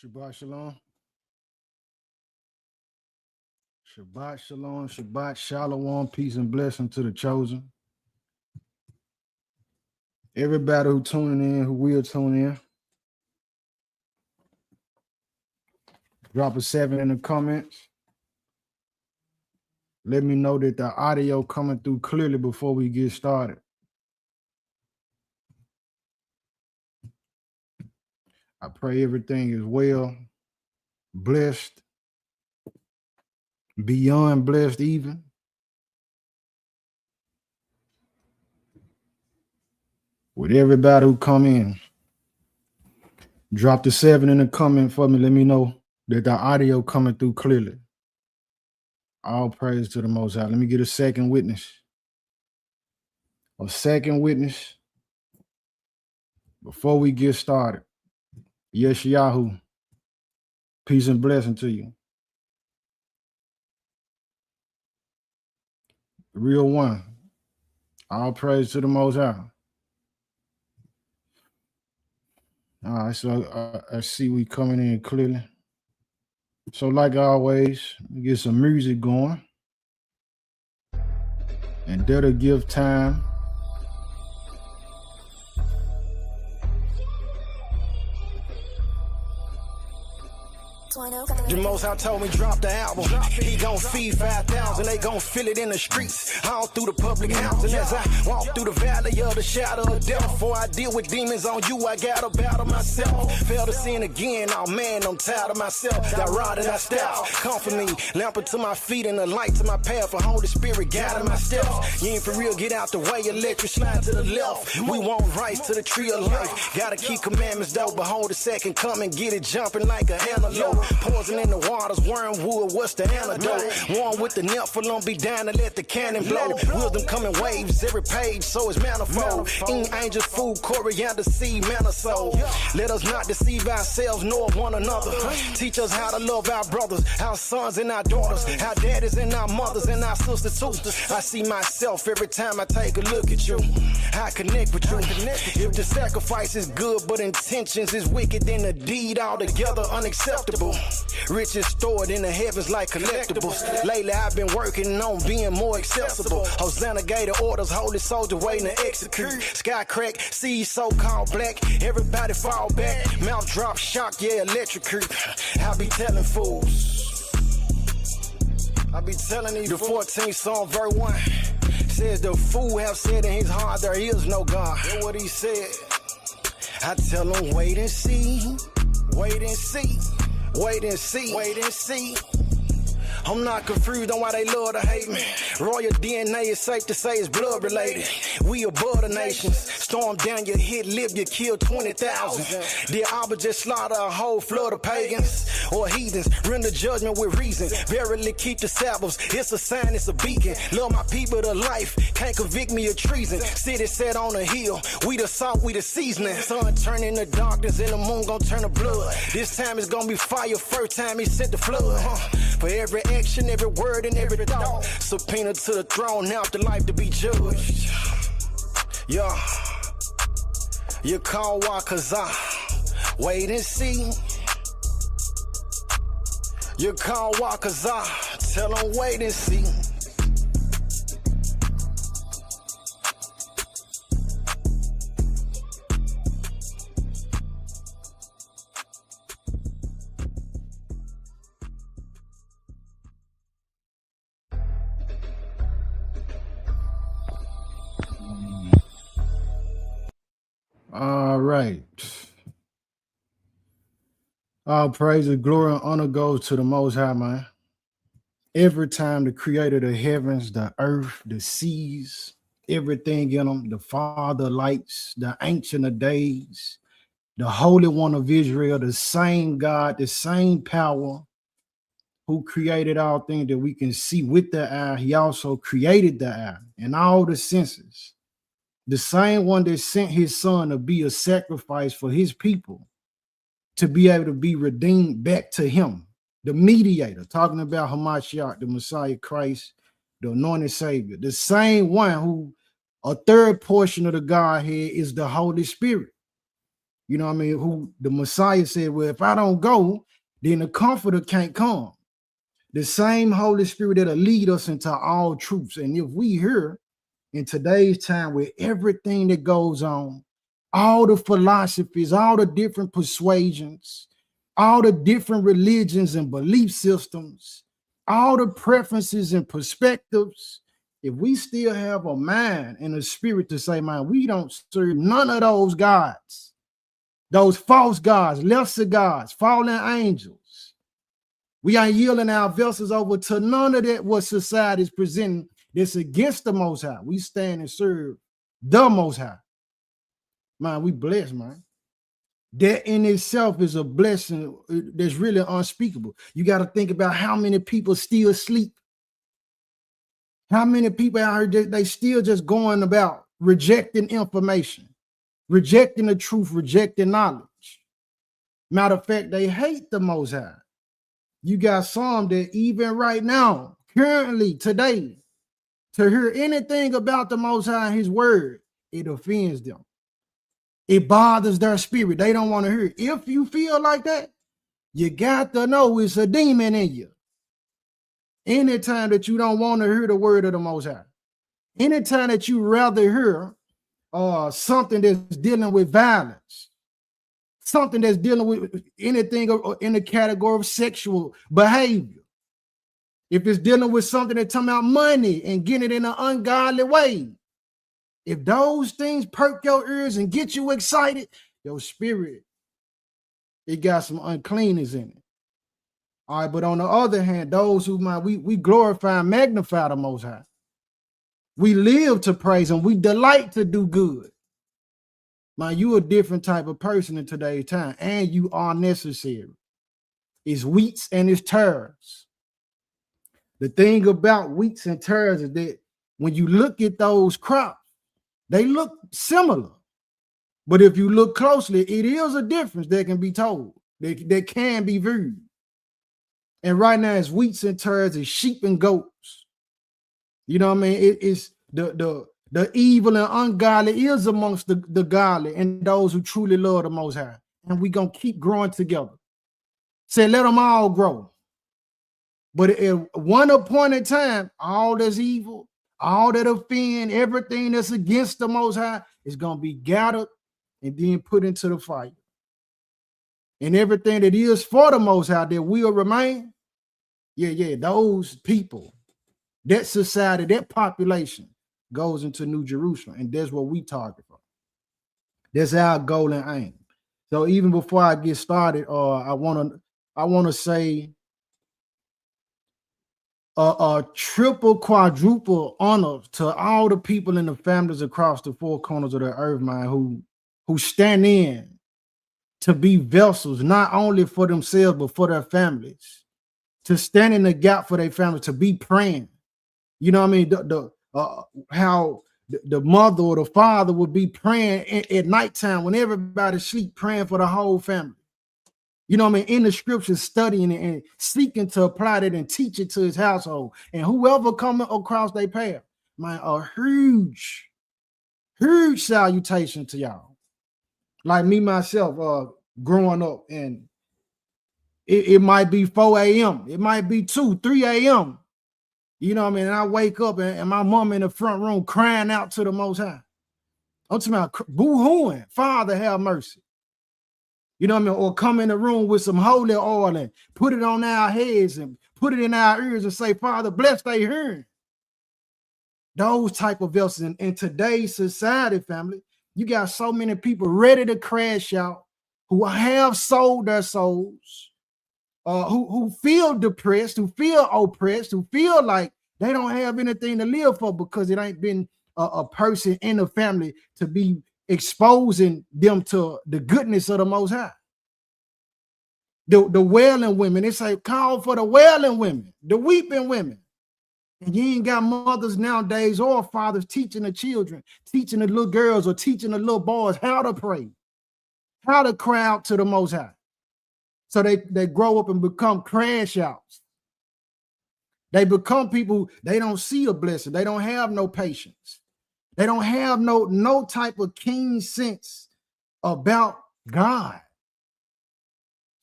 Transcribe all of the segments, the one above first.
Shabbat shalom. Shabbat shalom. Shabbat shalom. Peace and blessing to the chosen. Everybody who tuning in, who will tune in, drop a 7 in the comments. Let me know that the audio coming through clearly before we get started. I pray everything is well, blessed, beyond blessed even. With everybody who come in, drop the 7 in the comment for me. Let me know that the audio coming through clearly. All praise to the Most High. Let me get a second witness. A second witness before we get started. Yeshayahu, peace and blessing to you. The real one. All praise to the Most High. All right, so I see we coming in clearly. So like always, we get some music going. And that'll give time. The Most High told me drop the album. He gon' feed 5,000. They gon' feel it in the streets, all through the public house. And as I walk through the valley of the shadow of death, before I deal with demons on you, I gotta battle myself. Fail to sin again. Oh man, I'm tired of myself. That rod and that staff comfort me, lamp unto my feet and a light to my path. For Holy Spirit guiding my steps. You ain't for real, get out the way. Electric slide to the left. We want rice to the tree of life. Gotta keep commandments though. Behold the second coming, get it jumping like a antelope. Poison in the waters, wormwood, what's the antidote? One with the Nephilim, be down to let the cannon blow. Wisdom come in waves, every page, so it's manifold. Eat angels, food, coriander, seed, manna soul. Let us not deceive ourselves nor one another. Teach us how to love our brothers, our sons and our daughters, our daddies and our mothers and our sisters too. I see myself every time I take a look at you. I connect with you. If the sacrifice is good but intentions is wicked, then the deed altogether unacceptable. Riches stored in the heavens like collectibles. Lately I've been working on being more accessible. Hosanna gave the orders, holy soldier waiting to execute. Sky crack, sea so-called black. Everybody fall back. Mouth drop, shock, yeah, electrocute. I be telling fools. I be telling you the 14th Psalm, verse 1. Says the fool have said in his heart there is no God. That's what he said. I tell him wait and see. Wait and see. Wait and see, wait and see. I'm not confused on why they love to hate me. Royal DNA is safe to say it's blood related. We above the nations. Storm down your hit, Libya killed 20,000. Did Abba just slaughter a whole flood of pagans or heathens? Render judgment with reason. Verily keep the Sabbaths. It's a sign, it's a beacon. Love my people to life. Can't convict me of treason. City set on a hill. We the salt, we the seasoning. Sun turning to darkness and the moon gon' turn to blood. This time it's gonna be fire. First time he sent the flood. For every action, every word, and every thought. Subpoena to the throne, after life to be judged. Yeah. You call Wakazah. Wait and see. You call Wakazah. Tell him wait and see. All right. All praise and glory and honor goes to the Most High, man. Every time the creator of the heavens, the earth, the seas, everything in them, the Father lights, the Ancient of Days, the Holy One of Israel, the same God, the same power who created all things that we can see with the eye. He also created the eye and all the senses. The same one that sent his son to be a sacrifice for his people, to be able to be redeemed back to him, the mediator, talking about Hamashiach, the Messiah Christ, the anointed Savior, the same one who a third portion of the Godhead is the Holy Spirit. You know what I mean? Who the Messiah said, well, if I don't go, then the comforter can't come. The same Holy Spirit that'll lead us into all truths. And if we hear in today's time with everything that goes on, all the philosophies, all the different persuasions, all the different religions and belief systems, all the preferences and perspectives, if we still have a mind and a spirit to say, man, we don't serve none of those gods, those false gods, lesser gods, fallen angels. We are yielding our vessels over to none of that what society is presenting that's against the Most High. We stand and serve the Most High. Man, we blessed, man. That in itself is a blessing that's really unspeakable. You got to think about how many people still sleep. How many people out here, they still just going about rejecting information, rejecting the truth, rejecting knowledge. Matter of fact, they hate the Most High. You got some that even right now, currently, today, to hear anything about the Most High and his word, it offends them. It bothers their spirit. They don't want to hear it. If you feel like that, you got to know it's a demon in you. Anytime that you don't want to hear the word of the Most High, anytime that you rather hear something that's dealing with violence, something that's dealing with anything in the category of sexual behavior, if it's dealing with something that's talking about money and getting it in an ungodly way, if those things perk your ears and get you excited, your spirit, it got some uncleanness in it. All right, but on the other hand, those who we glorify and magnify the Most High. We live to praise him. We delight to do good. Man, you a different type of person in today's time, and you are necessary. It's wheats and it's tares. The thing about wheats and tares is that when you look at those crops, they look similar. But if you look closely, it is a difference that can be told, that can be viewed. And right now, it's wheats and tares, it's sheep and goats. You know what I mean? It's the evil and ungodly is amongst the godly and those who truly love the Most High. And we're going to keep growing together. Say, let them all grow. But at one appointed time, all that's evil, all that offend, everything that's against the Most High is going to be gathered and then put into the fire. And everything that is for the Most High that will remain, those people, that society, that population goes into New Jerusalem. And that's what we target for. That's our goal and aim. So even before I get started, I want to say a triple, quadruple honor to all the people and the families across the four corners of the earth, man, who stand in to be vessels, not only for themselves, but for their families, to stand in the gap for their families, to be praying. You know what I mean? How the mother or the father would be praying at nighttime when everybody's asleep, praying for the whole family. You know what I mean? In the scriptures, studying it and seeking to apply that and teach it to his household. And whoever coming across their path, man, a huge salutation to y'all. Like me, myself, growing up, and it might be 4 a.m. It might be 2, 3 a.m. You know what I mean? And I wake up and my mom in the front room crying out to the Most High. I'm talking about boo-hooing, Father, have mercy. You know what I mean? Or come in the room with some holy oil and put it on our heads and put it in our ears and say, Father, bless their hearing. Those type of vessels. In today's society, family, you got so many people ready to crash out, who have sold their souls, who feel depressed, who feel oppressed, who feel like they don't have anything to live for because it ain't been a person in the family to be exposing them to the goodness of the Most High. The wailing women, they say, call for the wailing women, the weeping women. And you ain't got mothers nowadays or fathers teaching the children, teaching the little girls or teaching the little boys how to pray, how to cry out to the Most High. So they grow up and become crash outs. They become people, they don't see a blessing. They don't have no patience. They don't have no type of keen sense about God.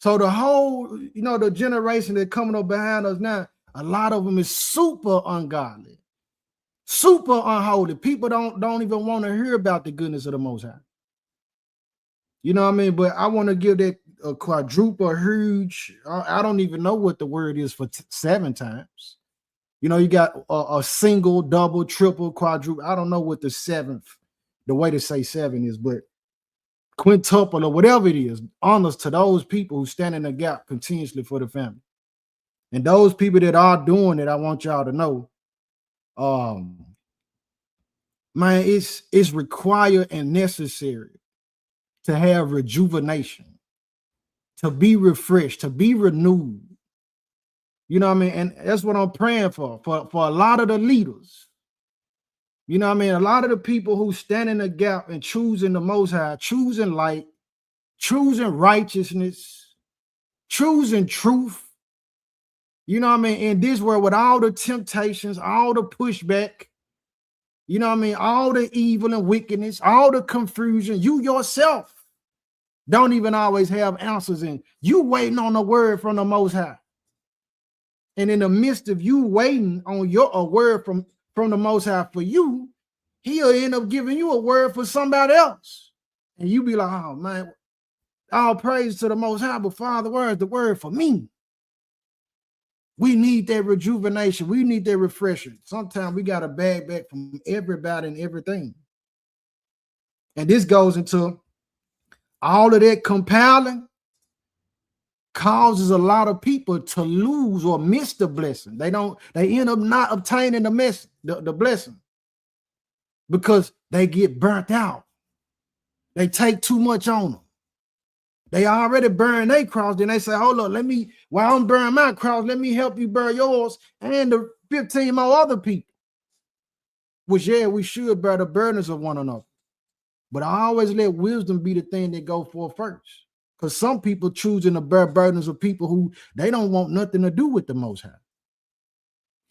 So the whole, the generation that coming up behind us now, a lot of them is super ungodly, super unholy. People don't even want to hear about the goodness of the Most High. You know what I mean? But I want to give that a quadruple, huge. I don't even know what the word is for 7 times. You got a single, double, triple, quadruple. I don't know what the 7th, the way to say 7 is, but quintuple or whatever it is, honors to those people who stand in the gap continuously for the family. And those people that are doing it, I want y'all to know, man, it's required and necessary to have rejuvenation, to be refreshed, to be renewed. You know what I mean? And that's what I'm praying for a lot of the leaders. You know what I mean? A lot of the people who stand in the gap and choosing the Most High, choosing light, choosing righteousness, choosing truth. You know what I mean? In this world, with all the temptations, all the pushback, you know what I mean? All the evil and wickedness, all the confusion, you yourself don't even always have answers in. You waiting on the word from the Most High. And in the midst of you waiting on a word from the Most High for you, he'll end up giving you a word for somebody else. And you be like, oh man, all praise to the Most High, but Father, where's the word for me? We need that rejuvenation. We need that refreshing. Sometimes we got to bag back from everybody and everything. And this goes into all of that compiling causes a lot of people to lose or miss the blessing. They end up not obtaining the blessing because they get burnt out. They take too much on them. They already burn their cross. Then they say, hold on, while I'm burning my cross, let me help you burn yours and the 15 more other people. Which, yeah, we should bear the burdens of one another. But I always let wisdom be the thing that go for first. Because some people choosing to bear burdens of people who they don't want nothing to do with the Most High.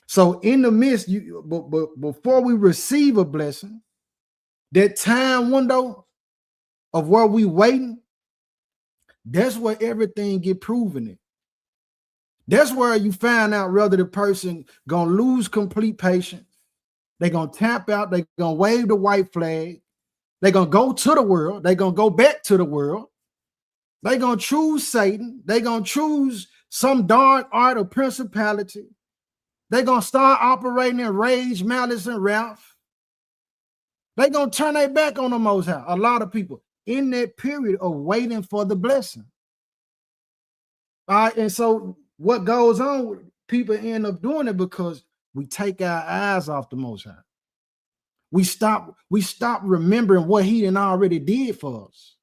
So in the midst, but before we receive a blessing, that time window of where we waiting, that's where everything get proven in. That's where you find out whether the person gonna lose complete patience. They're gonna tap out, they're gonna wave the white flag, they're gonna go to the world, they're gonna go back to the world. They're going to choose Satan. They're going to choose some dark art or principality. They're going to start operating in rage, malice, and wrath. They're going to turn their back on the Most High. A lot of people in that period of waiting for the blessing. All right, and so what goes on, people end up doing it because we take our eyes off the Most High. We stop remembering what he done already did for us.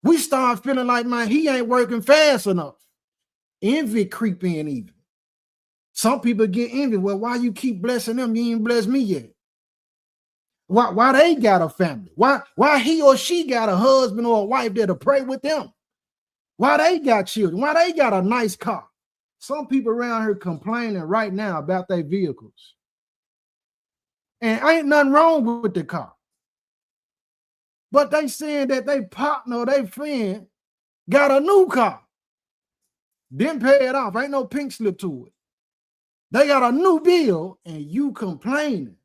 We start feeling like, man, he ain't working fast enough. Envy creep in even. Some people get envy. Well, why you keep blessing them? You ain't blessed me yet. Why they got a family? Why he or she got a husband or a wife that'll pray with them? Why they got children? Why they got a nice car? Some people around here complaining right now about their vehicles. And ain't nothing wrong with the car. But they saying that they partner or they friend got a new car. Didn't pay it off. Ain't no pink slip to it. They got a new bill and you complaining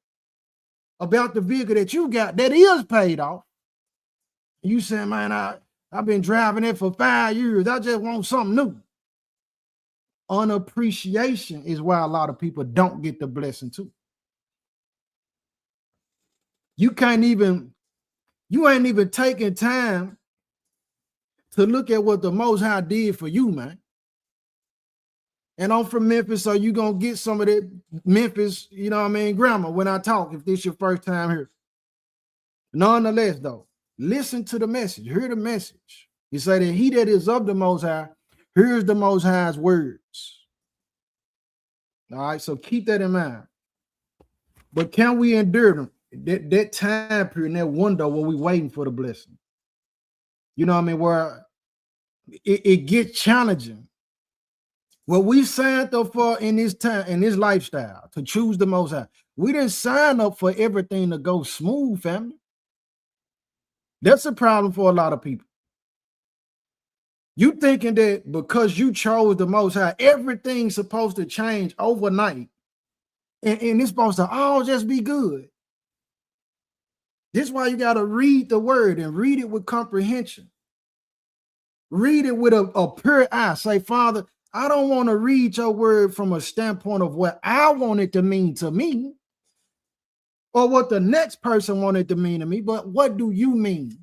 about the vehicle that you got that is paid off. You saying, man, I've been driving it for 5 years. I just want something new. Unappreciation is why a lot of people don't get the blessing too. You ain't even taking time to look at what the Most High did for you, man. And I'm from Memphis, so you're going to get some of that Memphis, you know what I mean, grammar when I talk, if this your first time here. Nonetheless, though, listen to the message. Hear the message. He said that he that is of the Most High, hears the Most High's words. All right, so keep that in mind. But can we endure them? That time period, that window when we waiting for the blessing. You know what I mean? Where it gets challenging. What we signed up for in this time, in this lifestyle, to choose the Most High, we didn't sign up for everything to go smooth, family. That's a problem for a lot of people. You thinking that because you chose the Most High, everything's supposed to change overnight, and it's supposed to all just be good. This is why you got to read the word and read it with comprehension. Read it with a pure eye. Say, Father, I don't want to read your word from a standpoint of what I want it to mean to me or what the next person wanted to mean to me, but what do you mean?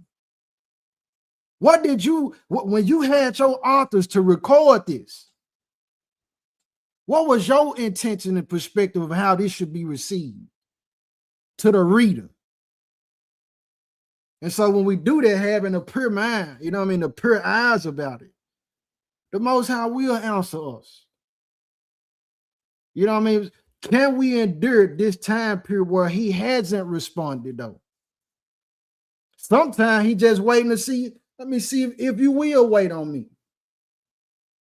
What did you, when you had your authors to record this, what was your intention and perspective of how this should be received to the reader? And so when we do that, having a pure mind, you know what I mean, the pure eyes about it, the Most High will answer us. You know what I mean? Can we endure this time period where he hasn't responded though? Sometimes he just waiting to see. Let me see if you will wait on me.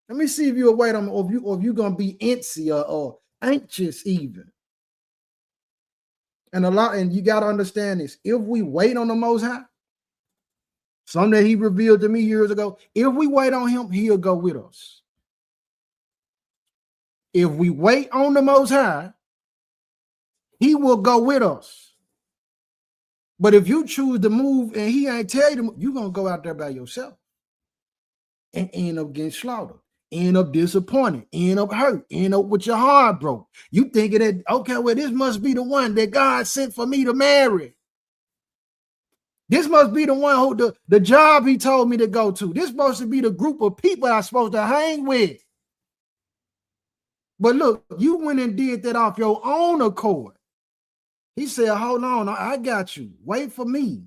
Let me see if you'll wait on me, or if you're gonna be antsy or anxious even. And you gotta understand this. If we wait on the Most High, something that he revealed to me years ago, if we wait on him, he'll go with us. If we wait on the Most High, he will go with us. But if you choose to move and he ain't tell you to move, you're going to go out there by yourself and end up getting slaughtered, end up disappointed, end up hurt, end up with your heart broke. You thinking that, okay, well, this must be the one that God sent for me to marry. This must be the one who the job he told me to go to. This supposed to be the group of people I'm supposed to hang with. But look, you went and did that off your own accord. He said, hold on, I got you. Wait for me.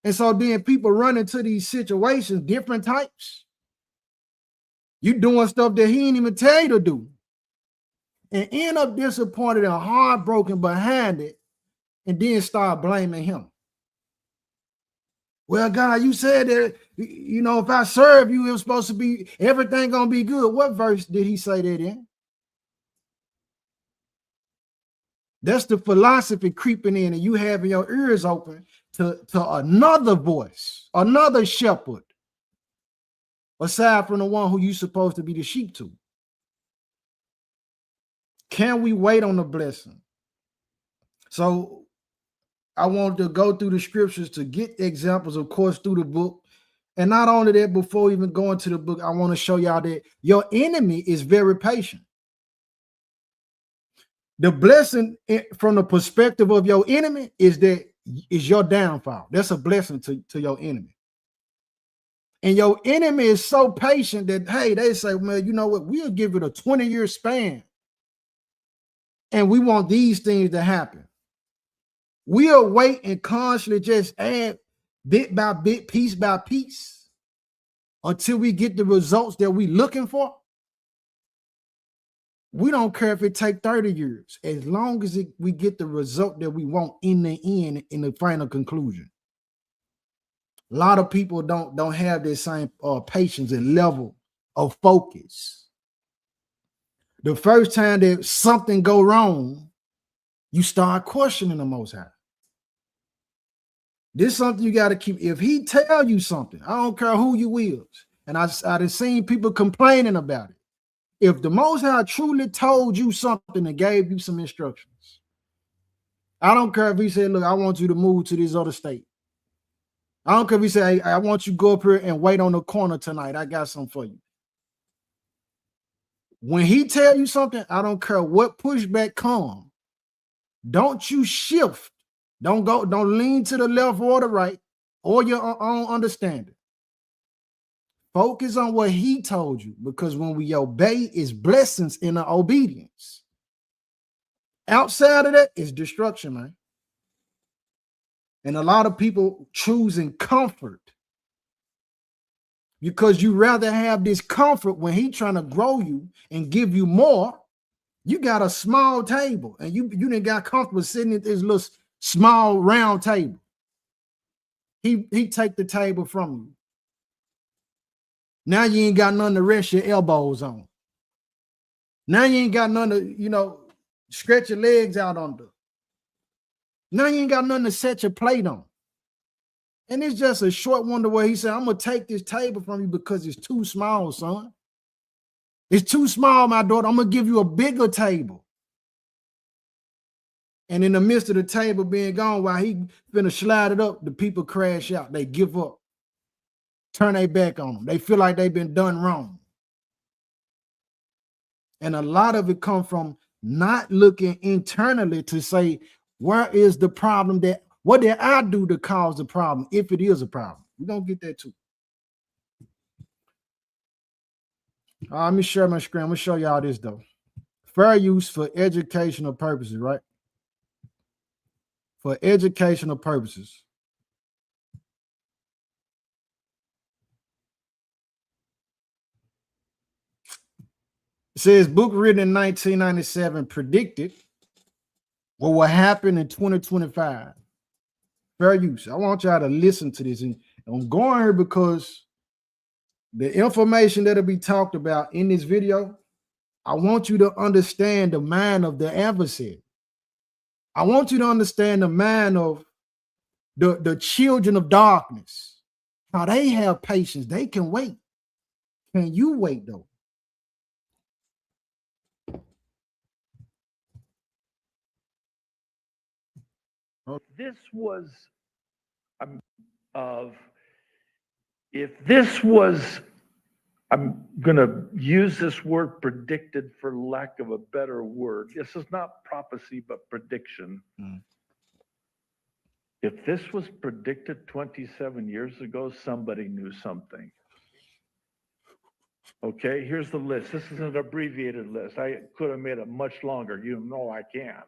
And so then people run into these situations, different types. You doing stuff that he didn't even tell you to do. And end up disappointed and heartbroken behind it, and then start blaming him. Well, God, you said that, you know, if I serve you, it was supposed to be, everything gonna be good. What verse did he say that in? That's the philosophy creeping in, and you having your ears open to another voice, another shepherd, aside from the one who you're supposed to be the sheep to. Can we wait on the blessing? So I want to go through the scriptures to get examples, of course, through the book. And not only that, before even going to the book, I want to show y'all that your enemy is very patient. The blessing from the perspective of your enemy is your downfall. That's a blessing to your enemy. And your enemy is so patient that, hey, they say, well, you know what? We'll give it a 20-year span. And we want these things to happen. We'll wait and constantly just add bit by bit, piece by piece, until we get the results that we're looking for. We don't care if it takes 30 years, as long as we get the result that we want in the end, in the final conclusion. A lot of people don't have this same patience and level of focus. The first time that something go wrong, you start questioning the Most High. This is something you got to keep. If he tell you something, I don't care who you is. And I've seen people complaining about it. If the Most High truly told you something and gave you some instructions, I don't care if he said, look, I want you to move to this other state. I don't care if he said, hey, I want you to go up here and wait on the corner tonight. I got something for you. When he tell you something, I don't care what pushback come. Don't you shift. Don't lean to the left or the right or your own understanding. Focus on what he told you, because when we obey, is blessings in the obedience. Outside of that is destruction, man. And a lot of people choosing comfort because you rather have this comfort when he trying to grow you and give you more. You got a small table and you didn't got comfortable sitting at this little small round table. He take the table from you. Now you ain't got nothing to rest your elbows on. Now you ain't got nothing to, stretch your legs out under. Now you ain't got nothing to set your plate on. And it's just a short one where he said, I'm going to take this table from you because it's too small, son. It's too small, my daughter. I'm going to give you a bigger table. And in the midst of the table being gone, while he finna slide it up, the people crash out. They give up. Turn their back on them. They feel like they've been done wrong. And a lot of it comes from not looking internally to say, where is the problem? What did I do to cause the problem, if it is a problem? We're going to get that too. Let me share my screen. I'm going to show y'all this, though. Fair use for educational purposes, right? For educational purposes. It says, book written in 1997 predicted what will happen in 2025. Fair use. I want y'all to listen to this. And I'm going here because the information that'll be talked about in this video, I want you to understand the mind of the adversary. I want you to understand the mind of the children of darkness. How they have patience. They can wait. Can you wait, though? If this was, I'm going to use this word predicted for lack of a better word. This is not prophecy, but prediction. If this was predicted 27 years ago, somebody knew something. Okay, here's the list. This is an abbreviated list. I could have made it much longer. You know I can.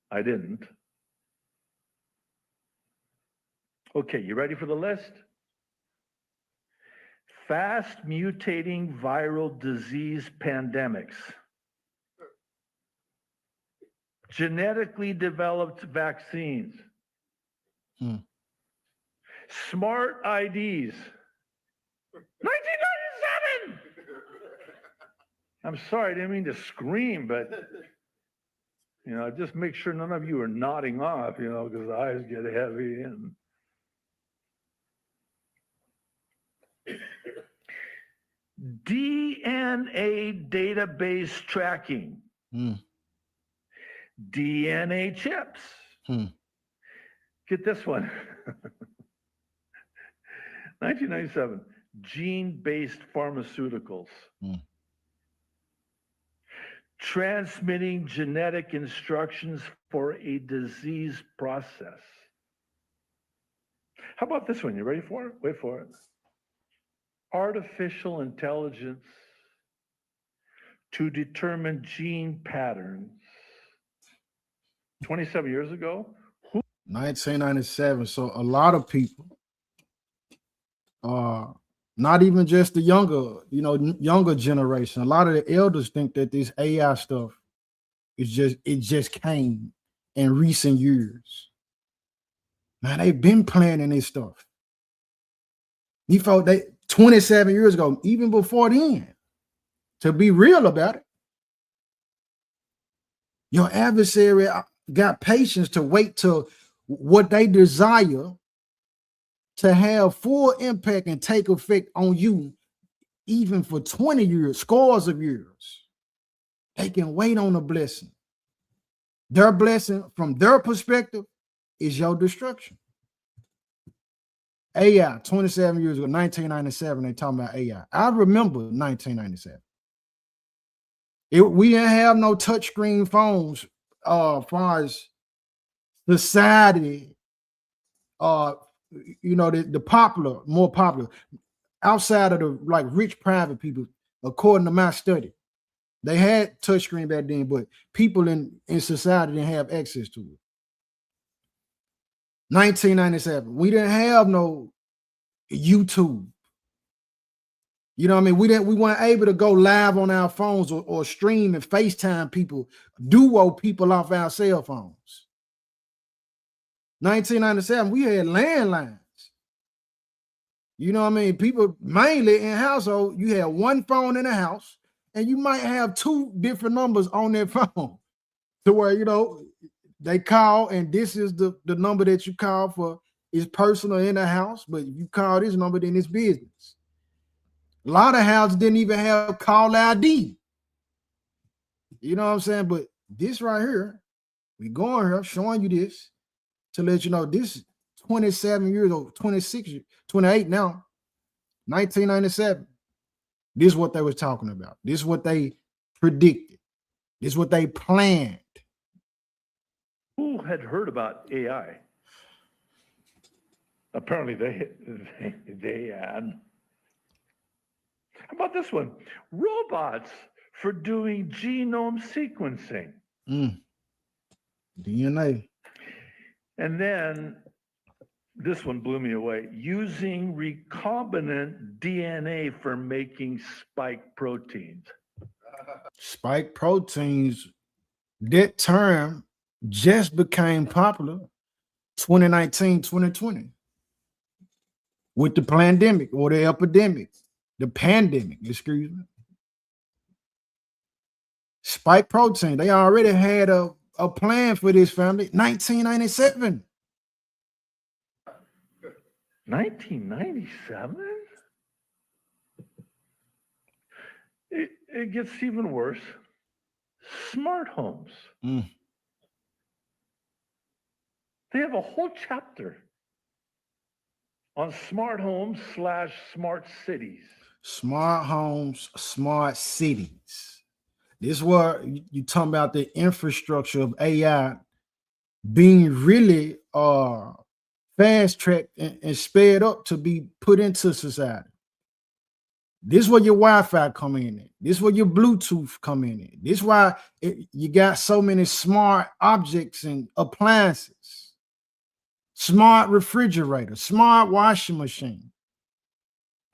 I didn't. Okay, you ready for the list? Fast mutating viral disease pandemics. Genetically developed vaccines. Smart IDs. 1997! I'm sorry, I didn't mean to scream, but just make sure none of you are nodding off, because the eyes get heavy and DNA database tracking. DNA chips. Get this one. 1997, gene-based pharmaceuticals. Transmitting genetic instructions for a disease process. How about this one? You ready for it? Wait for it. Artificial intelligence to determine gene patterns. 27 years ago? 1997. So a lot of people, not even just the younger generation, a lot of the elders think that this AI stuff it just came in recent years. Now they've been planning this stuff. You thought 27 years ago, even before then, to be real about it. Your adversary got patience to wait till what they desire to have full impact and take effect on you, even for 20 years, scores of years. They can wait on a blessing. Their blessing, from their perspective, is your destruction. AI, 27 years ago, 1997, they talking about AI. I remember 1997. We didn't have no touchscreen phones as far as society, the more popular, outside of the rich private people, according to my study. They had touchscreen back then, but people in society didn't have access to it. 1997, we didn't have no YouTube. You know what I mean? We weren't able to go live on our phones or stream and FaceTime people, duo people off our cell phones. 1997, we had landlines. You know what I mean? People mainly in household, you had one phone in the house, and you might have two different numbers on their phone to where, they call, and this is the number that you call for it's personal in the house, but if you call this number, then it's business. A lot of houses didn't even have call ID. You know what I'm saying? But this right here, we going here showing you this to let you know this is 27 years old, 26, 28 now, 1997. This is what they was talking about. This is what they predicted. This is what they planned. Who had heard about AI? Apparently they had. How about this one? Robots for doing genome sequencing. DNA. And then this one blew me away. Using recombinant DNA for making spike proteins. Spike proteins, that term just became popular 2019, 2020 with the pandemic or the epidemic, the pandemic, excuse me. Spike protein, they already had a plan for this, family. 1997. 1997? It gets even worse. Smart homes. They have a whole chapter on smart homes / smart cities. Smart homes, smart cities. This is where you talking about the infrastructure of AI being really fast-tracked and sped up to be put into society. This is where your Wi-Fi come in. This is where your Bluetooth come in. This is why you got so many smart objects and appliances. Smart refrigerator, smart washing machine.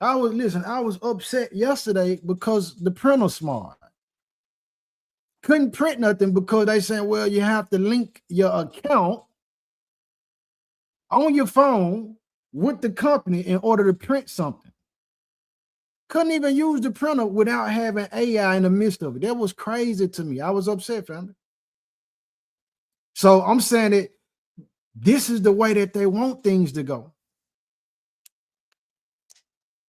I was upset yesterday because the printer's smart. Couldn't print nothing because they said, well, you have to link your account on your phone with the company in order to print something. Couldn't even use the printer without having AI in the midst of it. That was crazy to me. I was upset, family. So I'm saying that this is the way that they want things to go.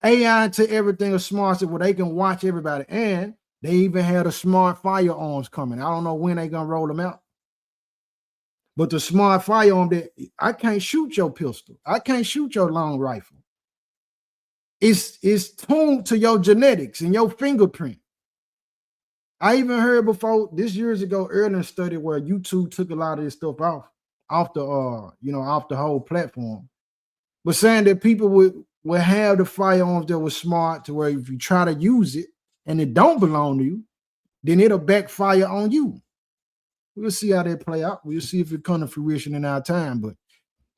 AI to everything is smart, so where they can watch everybody. And they even had a smart firearms coming. I don't know when they're going to roll them out. But the smart firearm, that I can't shoot your pistol. I can't shoot your long rifle. It's tuned to your genetics and your fingerprint. I even heard before this years ago, earlier study where YouTube took a lot of this stuff off the whole platform. But saying that people would have the firearms that were smart to where if you try to use it and it don't belong to you, then it'll backfire on you. We'll see how that play out. We'll see if it comes to fruition in our time, but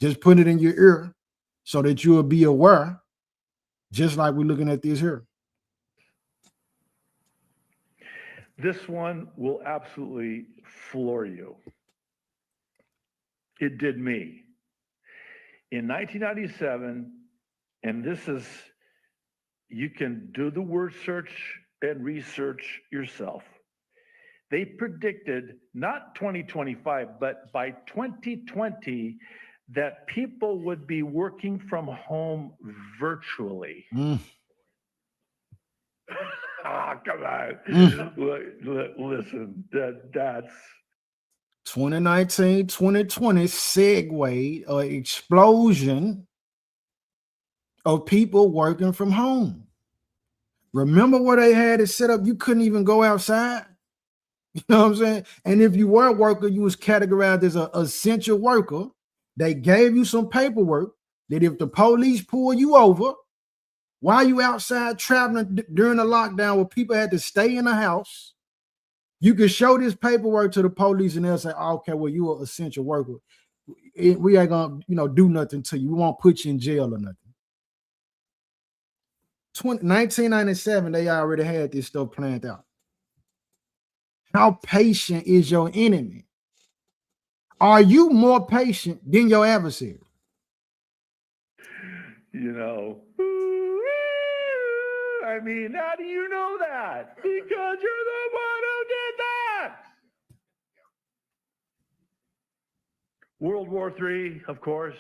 just put it in your ear so that you will be aware, just like we're looking at this here. This one will absolutely floor you. It did me. In 1997, and this is, you can do the word search and research yourself. They predicted not 2025, but by 2020, that people would be working from home virtually. Come on. Listen, that's 2019, 2020 segued an explosion of people working from home. Remember where they had it set up? You couldn't even go outside. You know what I'm saying? And if you were a worker, you was categorized as an essential worker. They gave you some paperwork that if the police pull you over while you outside traveling during the lockdown where people had to stay in the house, you can show this paperwork to the police and they'll say, oh, okay, well, you're an essential worker. We ain't gonna, do nothing to you. We won't put you in jail or nothing. 1997, they already had this stuff planned out. How patient is your enemy? Are you more patient than your adversary? I mean, how do you know that? Because you're the one who did that. World War III, of course.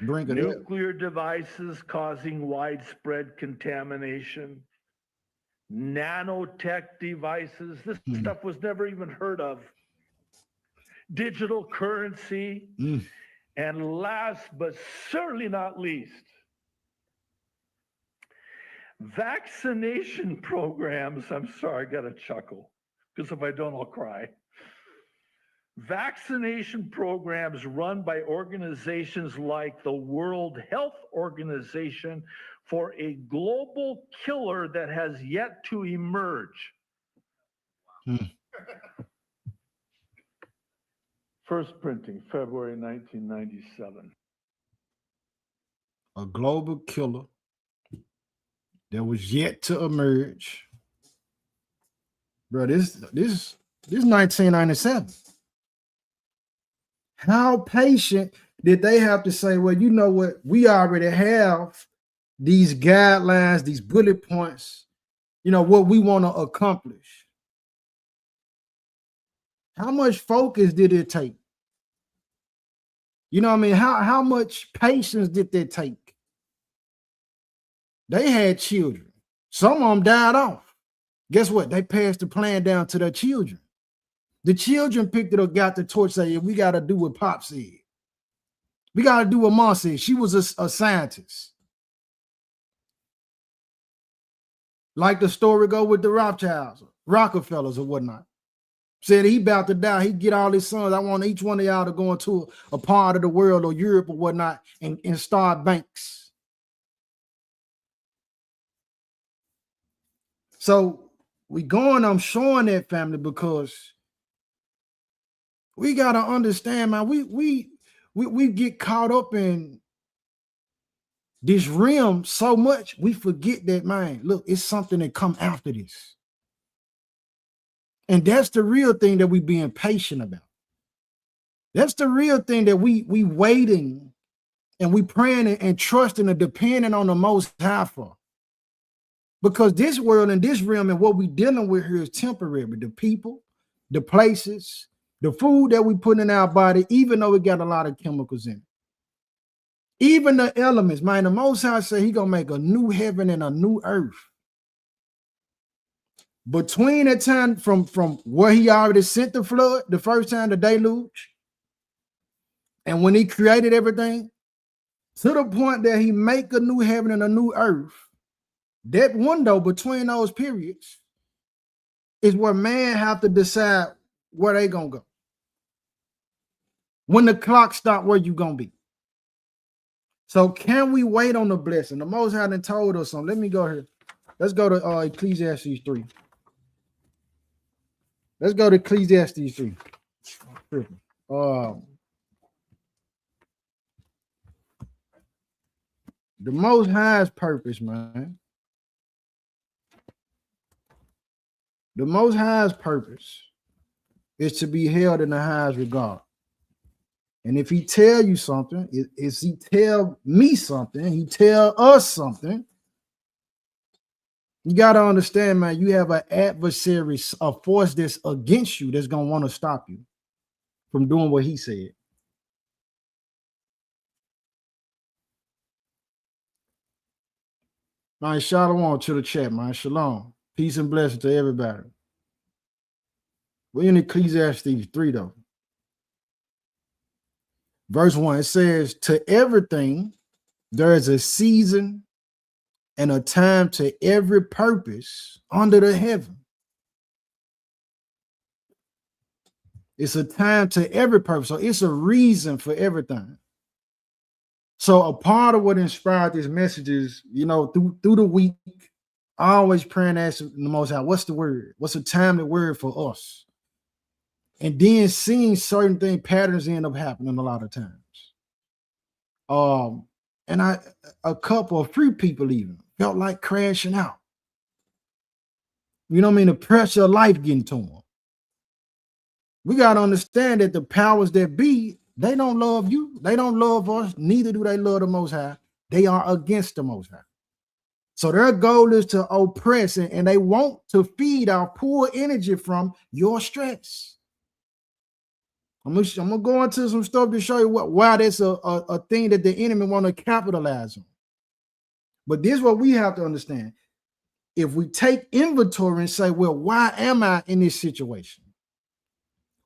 Bring it up. Nuclear devices causing widespread contamination, nanotech devices. This stuff was never even heard of. Digital currency. And last but certainly not least, vaccination programs. I'm sorry, I got to chuckle because if I don't, I'll cry. Vaccination programs run by organizations like the World Health Organization for a global killer that has yet to emerge. First printing, February 1997. A global killer that was yet to emerge. Bro, this 1997. How patient did they have to say, well, you know what? We already have these guidelines, these bullet points, you know, what we want to accomplish. How much focus did it take? You know what I mean? How much patience did that take? They had children. Some of them died off. Guess what? They passed the plan down to their children. The children picked it up, got the torch, saying, we got to do what Pop said. We got to do what Mom said. She was a scientist. Like the story go with the Rothschilds, Rockefellers or whatnot. Said he about to die. He get all his sons. I want each one of y'all to go into a part of the world or Europe or whatnot and start banks. So I'm showing that, family, because we got to understand, man, we get caught up in this realm so much, we forget that, man, look, it's something that come after this. And that's the real thing that we being patient about. That's the real thing that we waiting and we praying and trusting and depending on the Most High for. Because this world and this realm and what we dealing with here is temporary. The people, the places, the food that we put in our body, even though it got a lot of chemicals in it. Even the elements, man, the Most High said he gonna make a new heaven and a new earth. Between the time from where he already sent the flood, the first time, the deluge, and when he created everything, to the point that he make a new heaven and a new earth, that window between those periods is where man have to decide where they gonna go. When the clock stop, where you gonna be? So can we wait on the blessing? The Most High done told us something. Let me go here. Let's go to Ecclesiastes 3. Let's go to Ecclesiastes 3. The Most High's purpose, man. The Most High's purpose is to be held in the highest regard. And if he tell you something, is he tell me something, he tell us something, you got to understand, man, you have an adversary, a force that's against you that's going to want to stop you from doing what he said. Man, shalom to the chat, man. Shalom. Peace and blessing to everybody. We're in Ecclesiastes 3, though. Verse 1, it says, to everything there is a season and a time to every purpose under the heaven. It's a time to every purpose. So it's a reason for everything. So a part of what inspired this message is, you know, through the week, I always pray and ask the Most High, what's the word? What's a timely word for us? And then seeing certain patterns end up happening a lot of times. And a few people even felt like crashing out. You know what I mean? The pressure of life getting to them. We got to understand that the powers that be, they don't love you. They don't love us. Neither do they love the Most High. They are against the Most High. So their goal is to oppress, and they want to feed our poor energy from your stress. I'm gonna go into some stuff to show you why that's a thing that the enemy want to capitalize on. But this is what we have to understand. If we take inventory and say, well, why am I in this situation?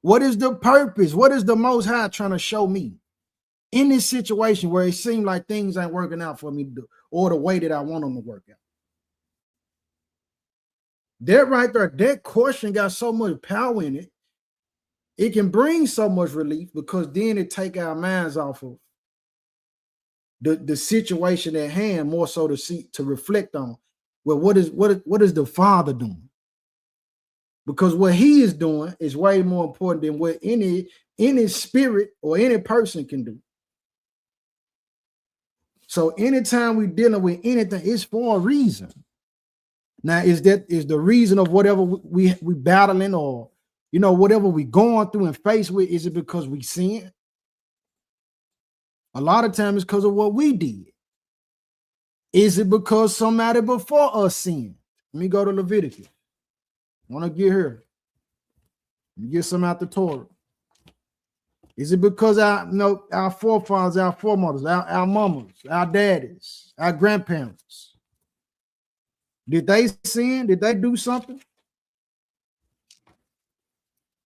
What is the purpose? What is the Most High trying to show me in this situation where it seems like things ain't working out for me to do, or the way that I want them to work out? That right there, that question got so much power in it. It can bring so much relief because then it take our minds off of the situation at hand, more so to reflect on. Well, what is the Father doing? Because what he is doing is way more important than what any spirit or any person can do. So anytime we're dealing with anything, it's for a reason. Now, is the reason of whatever we battling, or whatever we going through and faced with, is it because we sin? A lot of times it's because of what we did. Is it because somebody before us sinned? Let me go to Leviticus. I want to get here. Let me get some out the Torah. Is it because our forefathers, our foremothers, our mamas, our daddies, our grandparents, did they sin? Did they do something?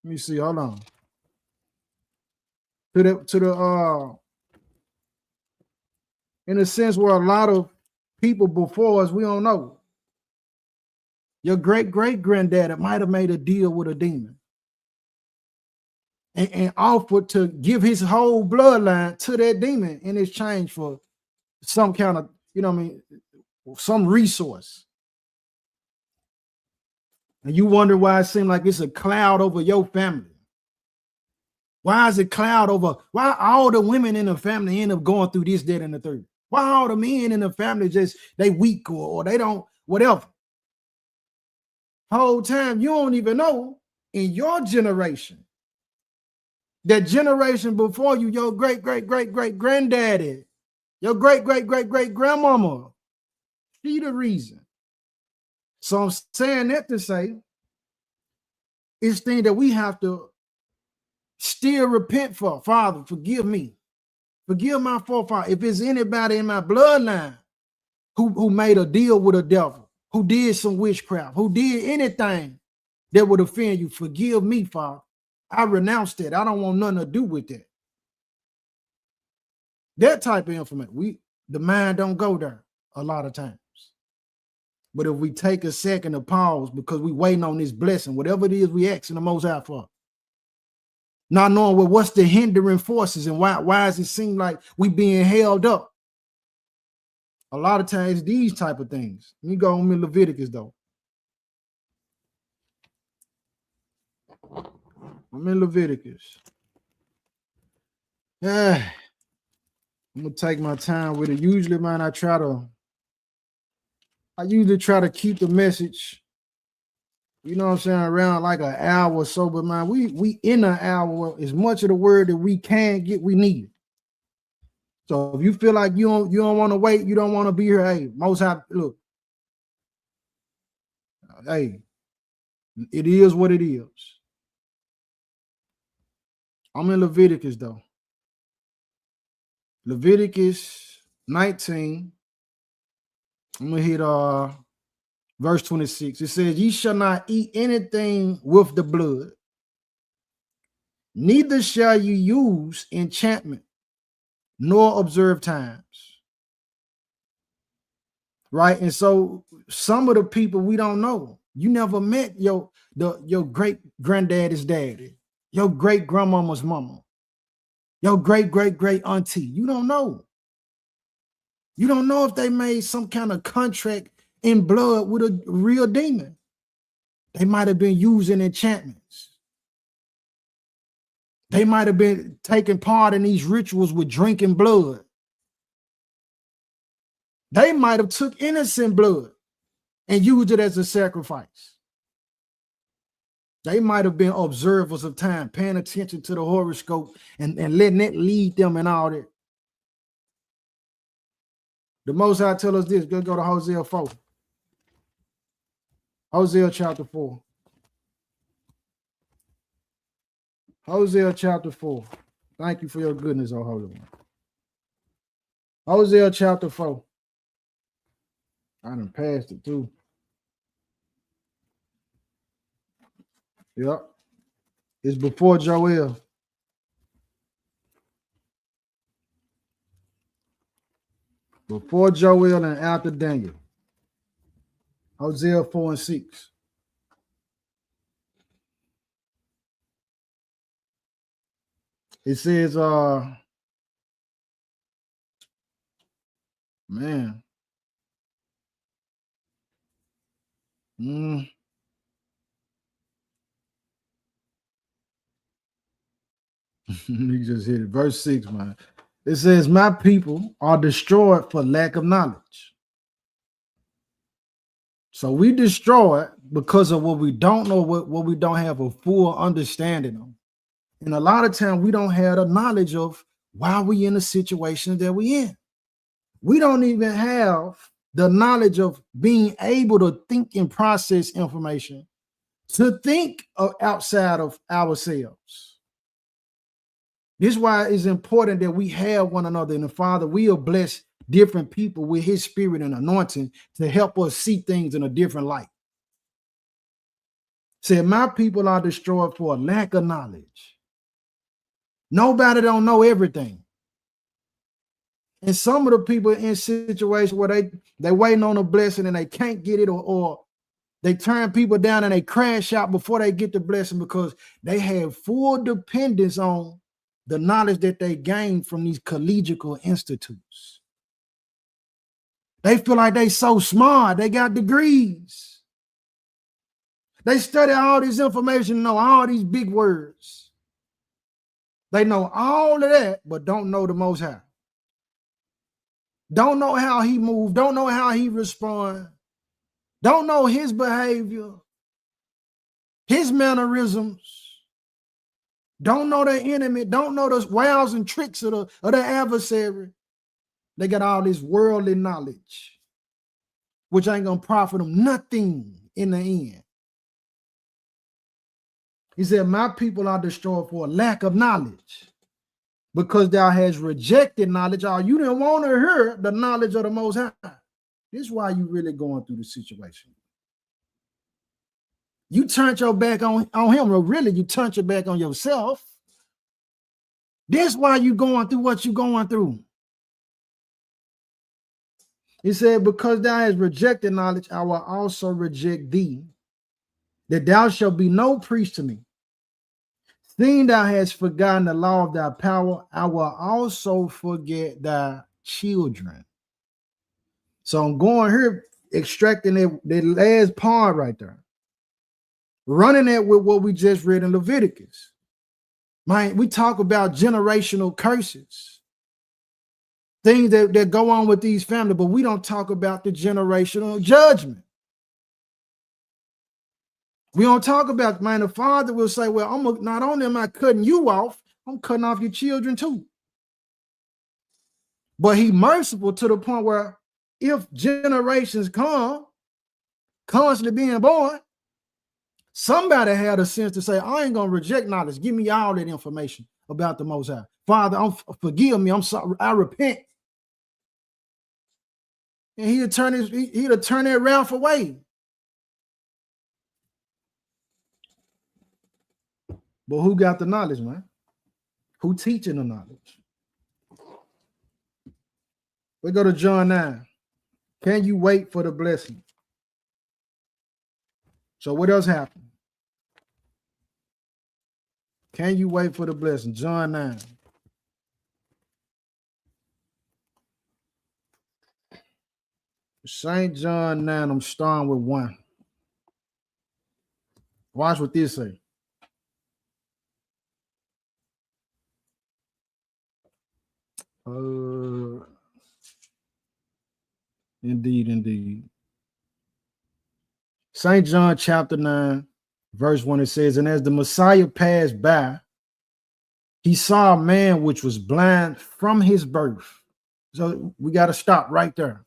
Let me see. Hold on. In a sense where a lot of people before us, we don't know. Your great-great-granddad might have made a deal with a demon and offered to give his whole bloodline to that demon in exchange for some kind of, some resource. And you wonder why it seems like it's a cloud over your family. Why is it cloud over? Why all the women in the family end up going through this, that, and the third? Why all the men in the family they weak or they don't, whatever? Whole time you don't even know in your generation, that generation before you, your great-great-great-great-granddaddy, your great-great-great-great-grandmama, she the reason. So I'm saying that to say, it's things that we have to still repent for. Father, forgive me. Forgive my forefather. If it's anybody in my bloodline who made a deal with a devil, who did some witchcraft, who did anything that would offend you, forgive me, Father. I renounce that. I don't want nothing to do with that. That type of information, the mind don't go there a lot of times. But if we take a second to pause because we waiting on this blessing, whatever it is we asking the Most High for, not knowing what's the hindering forces and why does it seem like we being held up? A lot of times these type of things. Let me go on in Leviticus though. I'm in Leviticus. I'm gonna take my time with it. Usually, man, I usually try to keep the message, around like an hour or so. But man, we in an hour, as much of the word that we can get, we need it. So if you feel like you don't want to wait, you don't want to be here, hey, Most High, look, hey, it is what it is. I'm in Leviticus though. Leviticus 19. I'm gonna hit verse 26. It says, ye shall not eat anything with the blood, neither shall you use enchantment, nor observe times. Right? And so some of the people we don't know. You never met your great granddaddy's daddy, your great grandmama's mama, your great auntie. You don't know. You don't know if they made some kind of contract in blood with a real demon. They might have been using enchantments. They might have been taking part in these rituals with drinking blood. They might have took innocent blood and used it as a sacrifice. They might have been observers of time, paying attention to the horoscope and letting it lead them and all that. The Most High tell us this. Go to Hosea 4. Hosea chapter 4. Hosea chapter 4. Thank you for your goodness, O Holy One. Hosea chapter 4. I done passed it too. Yep. It's before Joel. Before Joel and after Daniel. Hosea 4 and 6. It says, man. You just hit it. Verse 6, man. It says, my people are destroyed for lack of knowledge. So we destroy it because of what we don't know, what we don't have a full understanding of. And a lot of times we don't have the knowledge of why we in the situation that we in. We don't even have the knowledge of being able to think and process information, to think of outside of ourselves. This is why it's important that we have one another. And the Father will bless different people with his spirit and anointing to help us see things in a different light. Said, my people are destroyed for a lack of knowledge. Nobody don't know everything. And some of the people in situations where they waiting on a blessing and they can't get it, or they turn people down and they crash out before they get the blessing because they have full dependence on the knowledge that they gain from these collegial institutes. They feel like they so smart. They got degrees. They study all this information, know all these big words. They know all of that, but don't know the Most High. Don't know how he moves. Don't know how he responds. Don't know his behavior, his mannerisms. Don't know the enemy. Don't know the wiles and tricks of the adversary. They got all this worldly knowledge, which ain't going to profit them nothing in the end. He said, my people are destroyed for a lack of knowledge, because thou hast rejected knowledge, or you didn't want to hear the knowledge of the Most High. This is why you really going through the situation. You turned your back on him, or really you turned your back on yourself. This is why you going through what you going through. He said, because thou hast rejected knowledge, I will also reject thee, that thou shalt be no priest to me. Seeing thou hast forgotten the law of thy power, I will also forget thy children. So I'm going here, extracting that last part right there. Running it with what we just read in Leviticus. Man, we talk about generational curses, things that go on with these families, but we don't talk about the generational judgment. We don't talk about, man, the Father will say, well, not only am I cutting you off, I'm cutting off your children too. But he merciful to the point where if generations come, constantly being born, somebody had a sense to say, I ain't going to reject knowledge. Give me all that information about the Most High. Father, forgive me. I'm sorry. I repent. And he'll turn that wrath away. But who got the knowledge, man? Who teaching the knowledge? We go to John 9. Can you wait for the blessing? So what else happened? Can you wait for the blessing? John 9. St. John 9, I'm starting with 1. Watch what this say. Indeed. St. John chapter 9, verse 1, it says, and as the Messiah passed by, he saw a man which was blind from his birth. So we got to stop right there.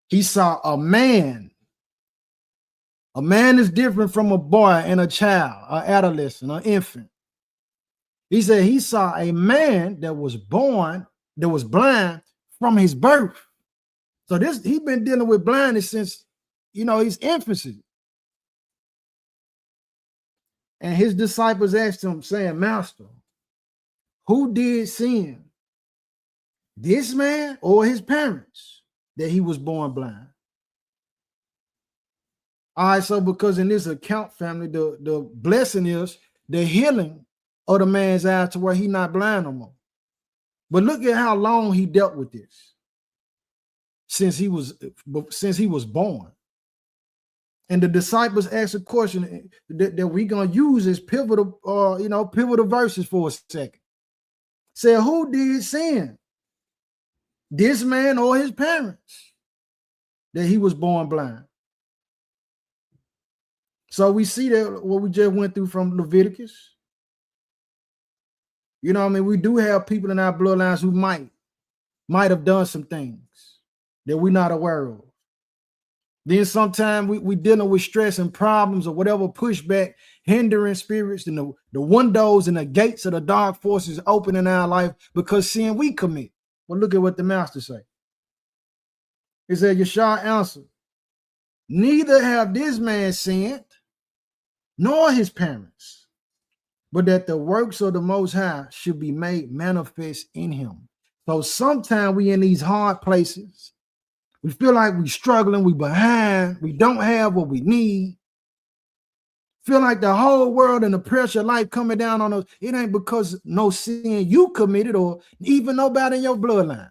He saw a man A man is different from a boy and a child, an adolescent, an infant. He said he saw a man that was born, that was blind from his birth. So this, he's been dealing with blindness since, his infancy. And his disciples asked him, saying, Master, who did sin? This man or his parents that he was born blind? All right, so because in this account, family, the blessing is the healing of the man's eyes to where he's not blind no more. But look at how long he dealt with this since he was born. And the disciples asked a question that we're gonna use as pivotal, pivotal verses for a second. Said, who did sin? This man or his parents that he was born blind? So we see that what we just went through from Leviticus. We do have people in our bloodlines who might have done some things that we're not aware of. Then sometimes we dealing with stress and problems or whatever pushback, hindering spirits, and the windows and the gates of the dark forces open in our life because sin we commit. Well, look at what the master say. He said, Yeshua answered, neither have this man sinned, nor his parents, but that the works of the Most High should be made manifest in him. So sometimes we in these hard places. We feel like we're struggling, we behind, we don't have what we need. Feel like the whole world and the pressure of life coming down on us. It ain't because no sin you committed or even nobody in your bloodline.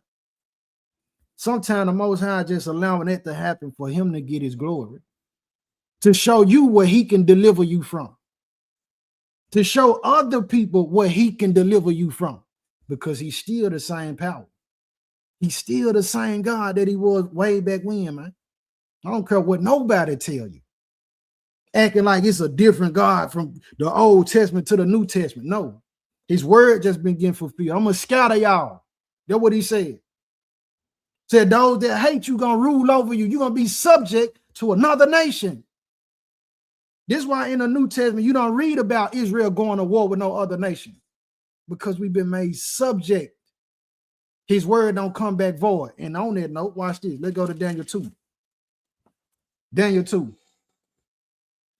Sometimes the Most High just allowing it to happen for him to get his glory, to show you where he can deliver you from, to show other people where he can deliver you from, because he's still the same power. He's still the same God that he was way back when, man. I don't care what nobody tell you. Acting like it's a different God from the Old Testament to the New Testament. No, his word just been getting fulfilled. I'm going to scatter y'all. That's what he said. Said those that hate you going to rule over you. You're going to be subject to another nation. This is why in the New Testament, you don't read about Israel going to war with no other nation, because we've been made subject. His word don't come back void. And on that note, watch this. Let's go to Daniel 2. Daniel 2.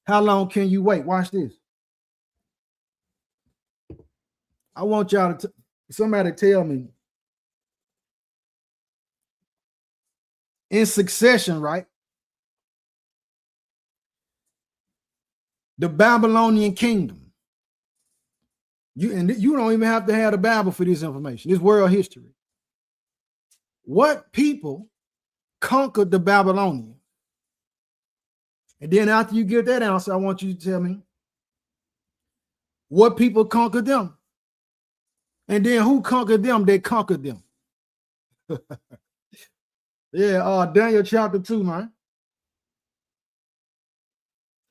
How long can you wait? Watch this. I want y'all to somebody tell me in succession, right? The Babylonian kingdom. You don't even have to have the Bible for this information. This world history. What people conquered the Babylonians? And then after you get that answer, I want you to tell me what people conquered them. And then who conquered them? They conquered them. Yeah, Daniel chapter 2, man.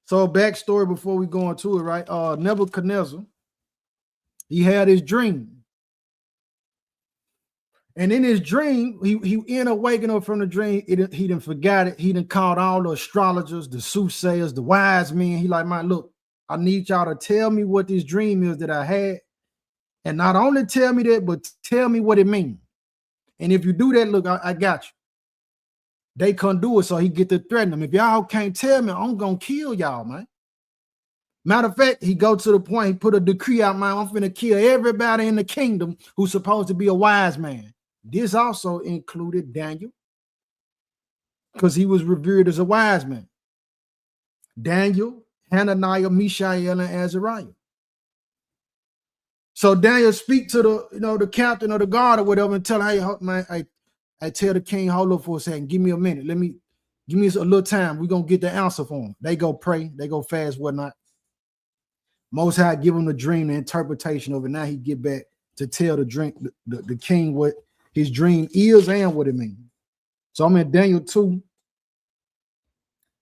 So backstory before we go into it, right? Nebuchadnezzar, he had his dream. And in his dream, he ended up waking up from the dream. He didn't forget it. He didn't called all the astrologers, the soothsayers, the wise men. He like, man, look, I need y'all to tell me what this dream is that I had. And not only tell me that, but tell me what it means. And if you do that, look, I got you. They couldn't do it, so he get to threaten them. If y'all can't tell me, I'm going to kill y'all, man. Matter of fact, he go to the point, he put a decree out, man, I'm finna kill everybody in the kingdom who's supposed to be a wise man. This also included Daniel, because he was revered as a wise man. Daniel, Hananiah, Mishael, and Azariah. So Daniel speak to the captain of the guard or whatever and tell him, hey, man, I tell the king, hold up for a second, give me a minute. Give me a little time. We're going to get the answer for him. They go pray, they go fast, whatnot. Most High give him the dream, the interpretation of it. Now he get back to tell the king what his dream is and what it means. So I'm in Daniel 2.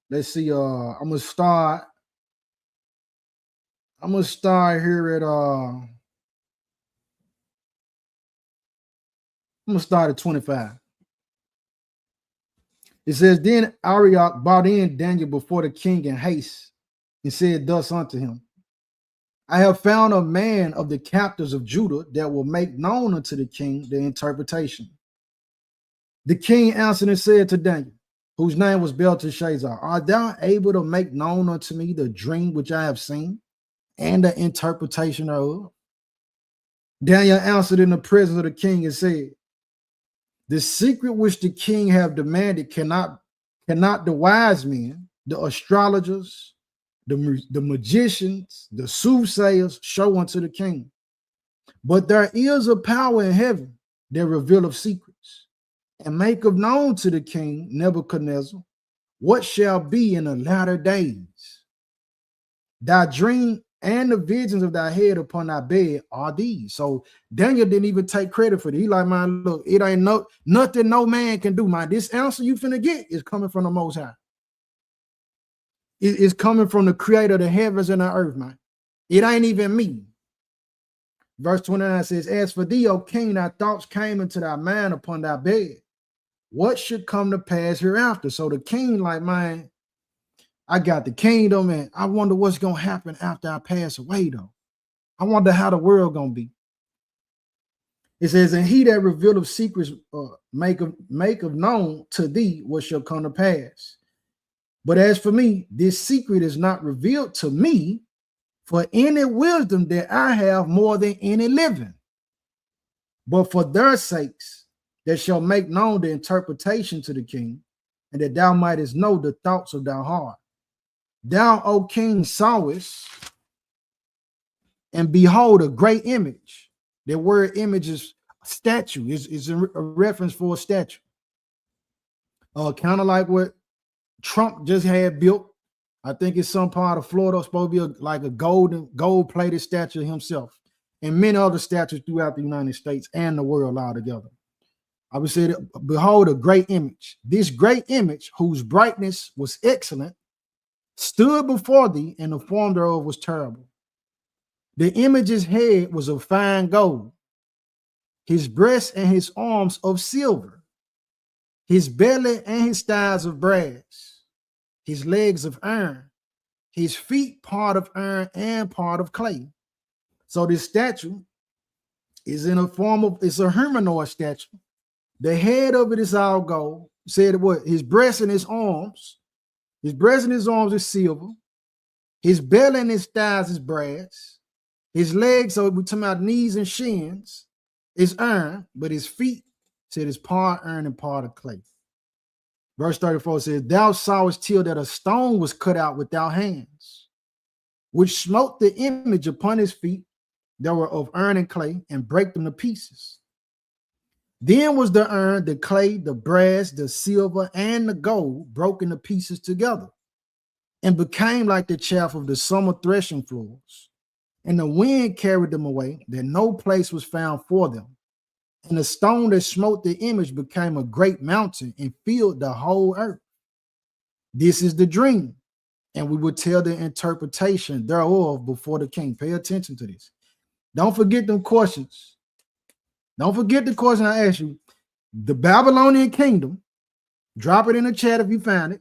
Let's see. I'm gonna start here at I'm gonna start at 25. It says, then Arioch brought in Daniel before the king in haste and said thus unto him, I have found a man of the captives of Judah that will make known unto the king the interpretation. The king answered and said to Daniel, whose name was Belteshazzar, art thou able to make known unto me the dream which I have seen and the interpretation thereof? Daniel answered in the presence of the king and said, the secret which the king have demanded cannot the wise men, the astrologers, the magicians, the soothsayers show unto the king. But there is a power in heaven that revealeth secrets, and maketh known to the king Nebuchadnezzar what shall be in the latter days. Thy dream and the visions of thy head upon thy bed are these. So Daniel didn't even take credit for it. He like, man, look, it ain't nothing no man can do, man. This answer you finna get is coming from the Most High. It's coming from the creator of the heavens and the earth, man. It ain't even me. Verse 29 says, as for thee, O king, thy thoughts came into thy mind upon thy bed. What should come to pass hereafter? So the king like, man, I got the kingdom, and I wonder what's going to happen after I pass away, though. I wonder how the world going to be. It says, and he that revealeth secrets make of known to thee what shall come to pass. But as for me, this secret is not revealed to me for any wisdom that I have more than any living, but for their sakes that shall make known the interpretation to the king, and that thou mightest know the thoughts of thy heart. Thou, O king, sawest, and behold, a great image. The word image is statue, is a reference for a statue. Kind of like what Trump just had built. I think it's some part of Florida, supposed to be like a gold-plated statue of himself, and many other statues throughout the United States and the world altogether. I would say, behold, a great image. This great image, whose brightness was excellent, stood before thee, and the form thereof was terrible. The image's head was of fine gold, his breast and his arms of silver, his belly and his thighs of brass, his legs of iron, his feet part of iron and part of clay. So this statue is in a form of, it's a humanoid statue. The head of it is all gold. Said what? His breast and his arms. His breast and his arms is silver. His belly and his thighs is brass. His legs, so we're talking about knees and shins, is iron, but his feet said is part iron and part of clay. Verse 34 says, thou sawest till that a stone was cut out without hands, which smote the image upon his feet that were of iron and clay, and brake them to pieces. Then was the iron, the clay, the brass, the silver, and the gold broken to pieces together, and became like the chaff of the summer threshing floors. And the wind carried them away, that no place was found for them. And the stone that smote the image became a great mountain and filled the whole earth. This is the dream, and we will tell the interpretation thereof before the king. Pay attention to this. Don't forget them questions. Don't forget the question I asked you. The Babylonian kingdom, drop it in the chat if you found it.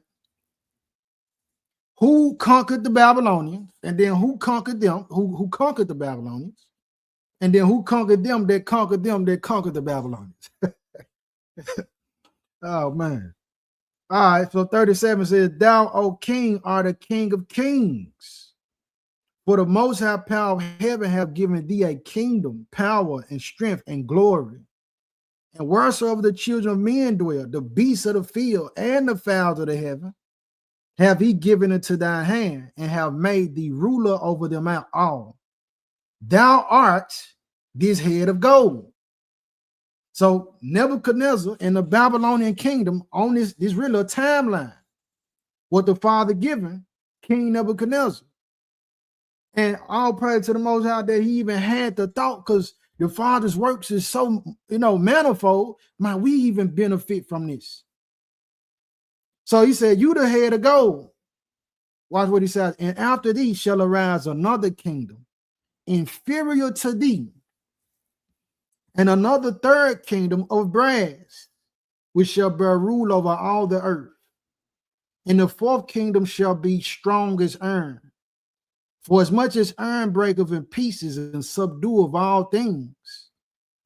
Who conquered the Babylonians, and then who conquered them? Who conquered the Babylonians? And then who conquered them that conquered the Babylonians? Oh, man. All right, so 37 says, thou, O king, art a king of kings. For the most high power of heaven have given thee a kingdom, power, and strength, and glory. And wheresoever the children of men dwell, the beasts of the field, and the fowls of the heaven, have he given into thy hand, and have made thee ruler over them all. Thou art this head of gold. So Nebuchadnezzar in the Babylonian kingdom on this really a timeline, what the Father given King Nebuchadnezzar. And all praise to the Most High that he even had the thought, because the Father's works is so, manifold. Man, we even benefit from this. So he said, you the head of gold. Watch what he says. And after thee shall arise another kingdom inferior to thee, and another third kingdom of brass, which shall bear rule over all the earth. And the fourth kingdom shall be strong as iron. For as much as iron breaketh in pieces and subdueth all things,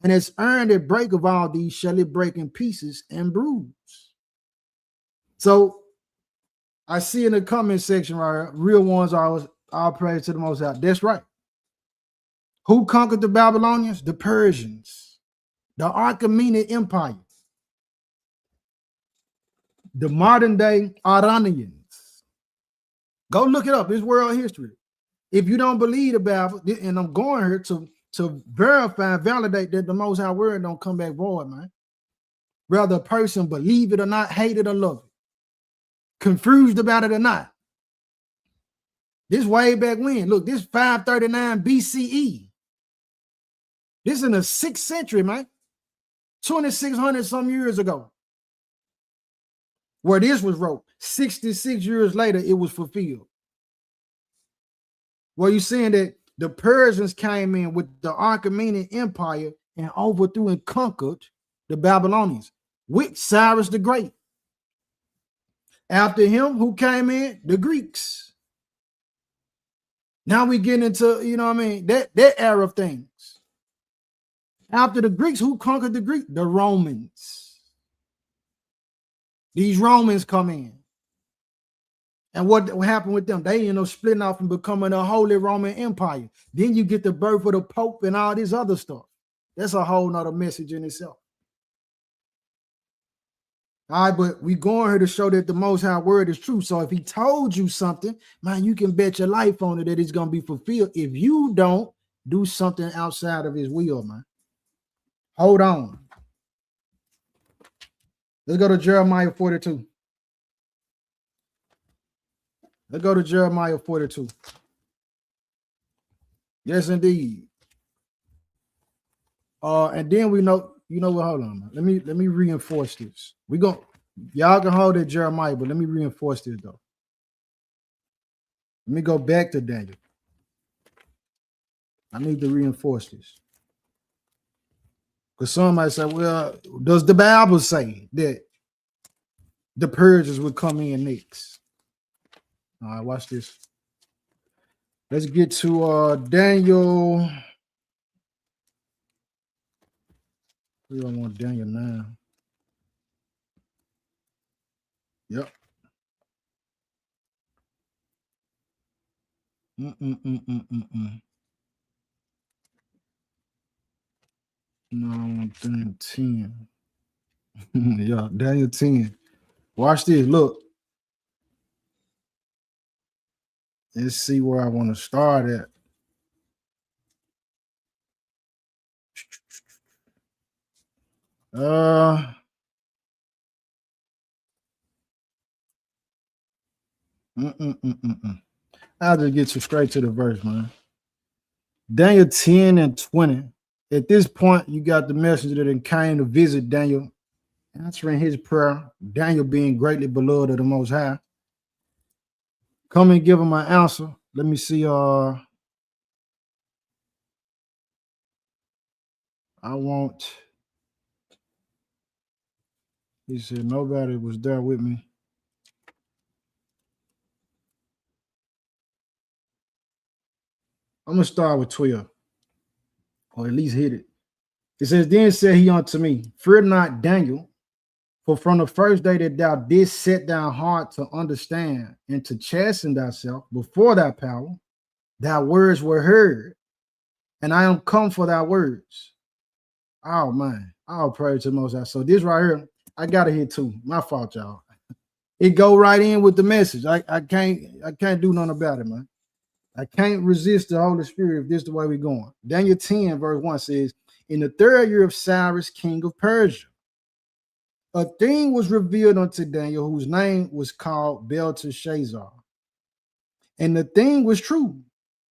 and as iron that breaketh all these shall it break in pieces and bruise. So I see in the comment section right here, real ones are all praise to the Most High. That's right. Who conquered the Babylonians? The Persians, the Achaemenid Empire, the modern day Iranians. Go look it up. It's world history. If you don't believe the Bible, and I'm going here to verify and validate that the Most High word don't come back void, man. Whether a person believe it or not, hate it or love it, confused about it or not. This way back when. Look, this 539 BCE. This in the 6th century, man. 2,600 some years ago. Where this was wrote. 66 years later, it was fulfilled. Well, you're saying that the Persians came in with the Achaemenid Empire and overthrew and conquered the Babylonians with Cyrus the Great. After him, who came in? The Greeks. Now we get into, you know what I mean, that era of things. After the Greeks, who conquered the Greeks? The Romans. These Romans come in. And what happened with them? They end up splitting off and becoming a Holy Roman Empire. Then you get the birth of the Pope and all this other stuff. That's a whole nother message in itself. All right, but we going here to show that the Most High word is true. So if he told you something, man, you can bet your life on it that it's going to be fulfilled if you don't do something outside of his will, man. Hold on. Let's go to Jeremiah 42. Let's go to Jeremiah 42. Yes, indeed. And then we know, you know what? Hold on, man. Let me reinforce this. Y'all can hold it, Jeremiah, but let me reinforce this though. Let me go back to Daniel. I need to reinforce this. Because somebody said, well, does the Bible say that the Persians would come in next? All right, watch this. Let's get to Daniel. We don't want Daniel 9. Yep. No, I want Daniel 10. Yeah, Daniel 10. Watch this. Look. Let's see where I want to start at. I'll just get you straight to the verse, man. Daniel 10 and 20. At this point, you got the messenger that came to visit Daniel, answering his prayer. Daniel being greatly beloved of the Most High. Come and give him an answer. Let me see. I want. He said nobody was there with me. I'm gonna start with 12, or at least hit it. It says, then said he unto me, fear not, Daniel, for from the first day that thou didst set thy heart to understand and to chasten thyself before thy power, thy words were heard, and I am come for thy words. Oh man, all praise to the Most High. So this right here, I gotta hit too. My fault, y'all. It go right in with the message. I can't do nothing about it, man. I can't resist the Holy Spirit if this is the way we're going. Daniel 10, verse 1 says, in the 3rd year of Cyrus, king of Persia, a thing was revealed unto Daniel, whose name was called Belteshazzar. And the thing was true,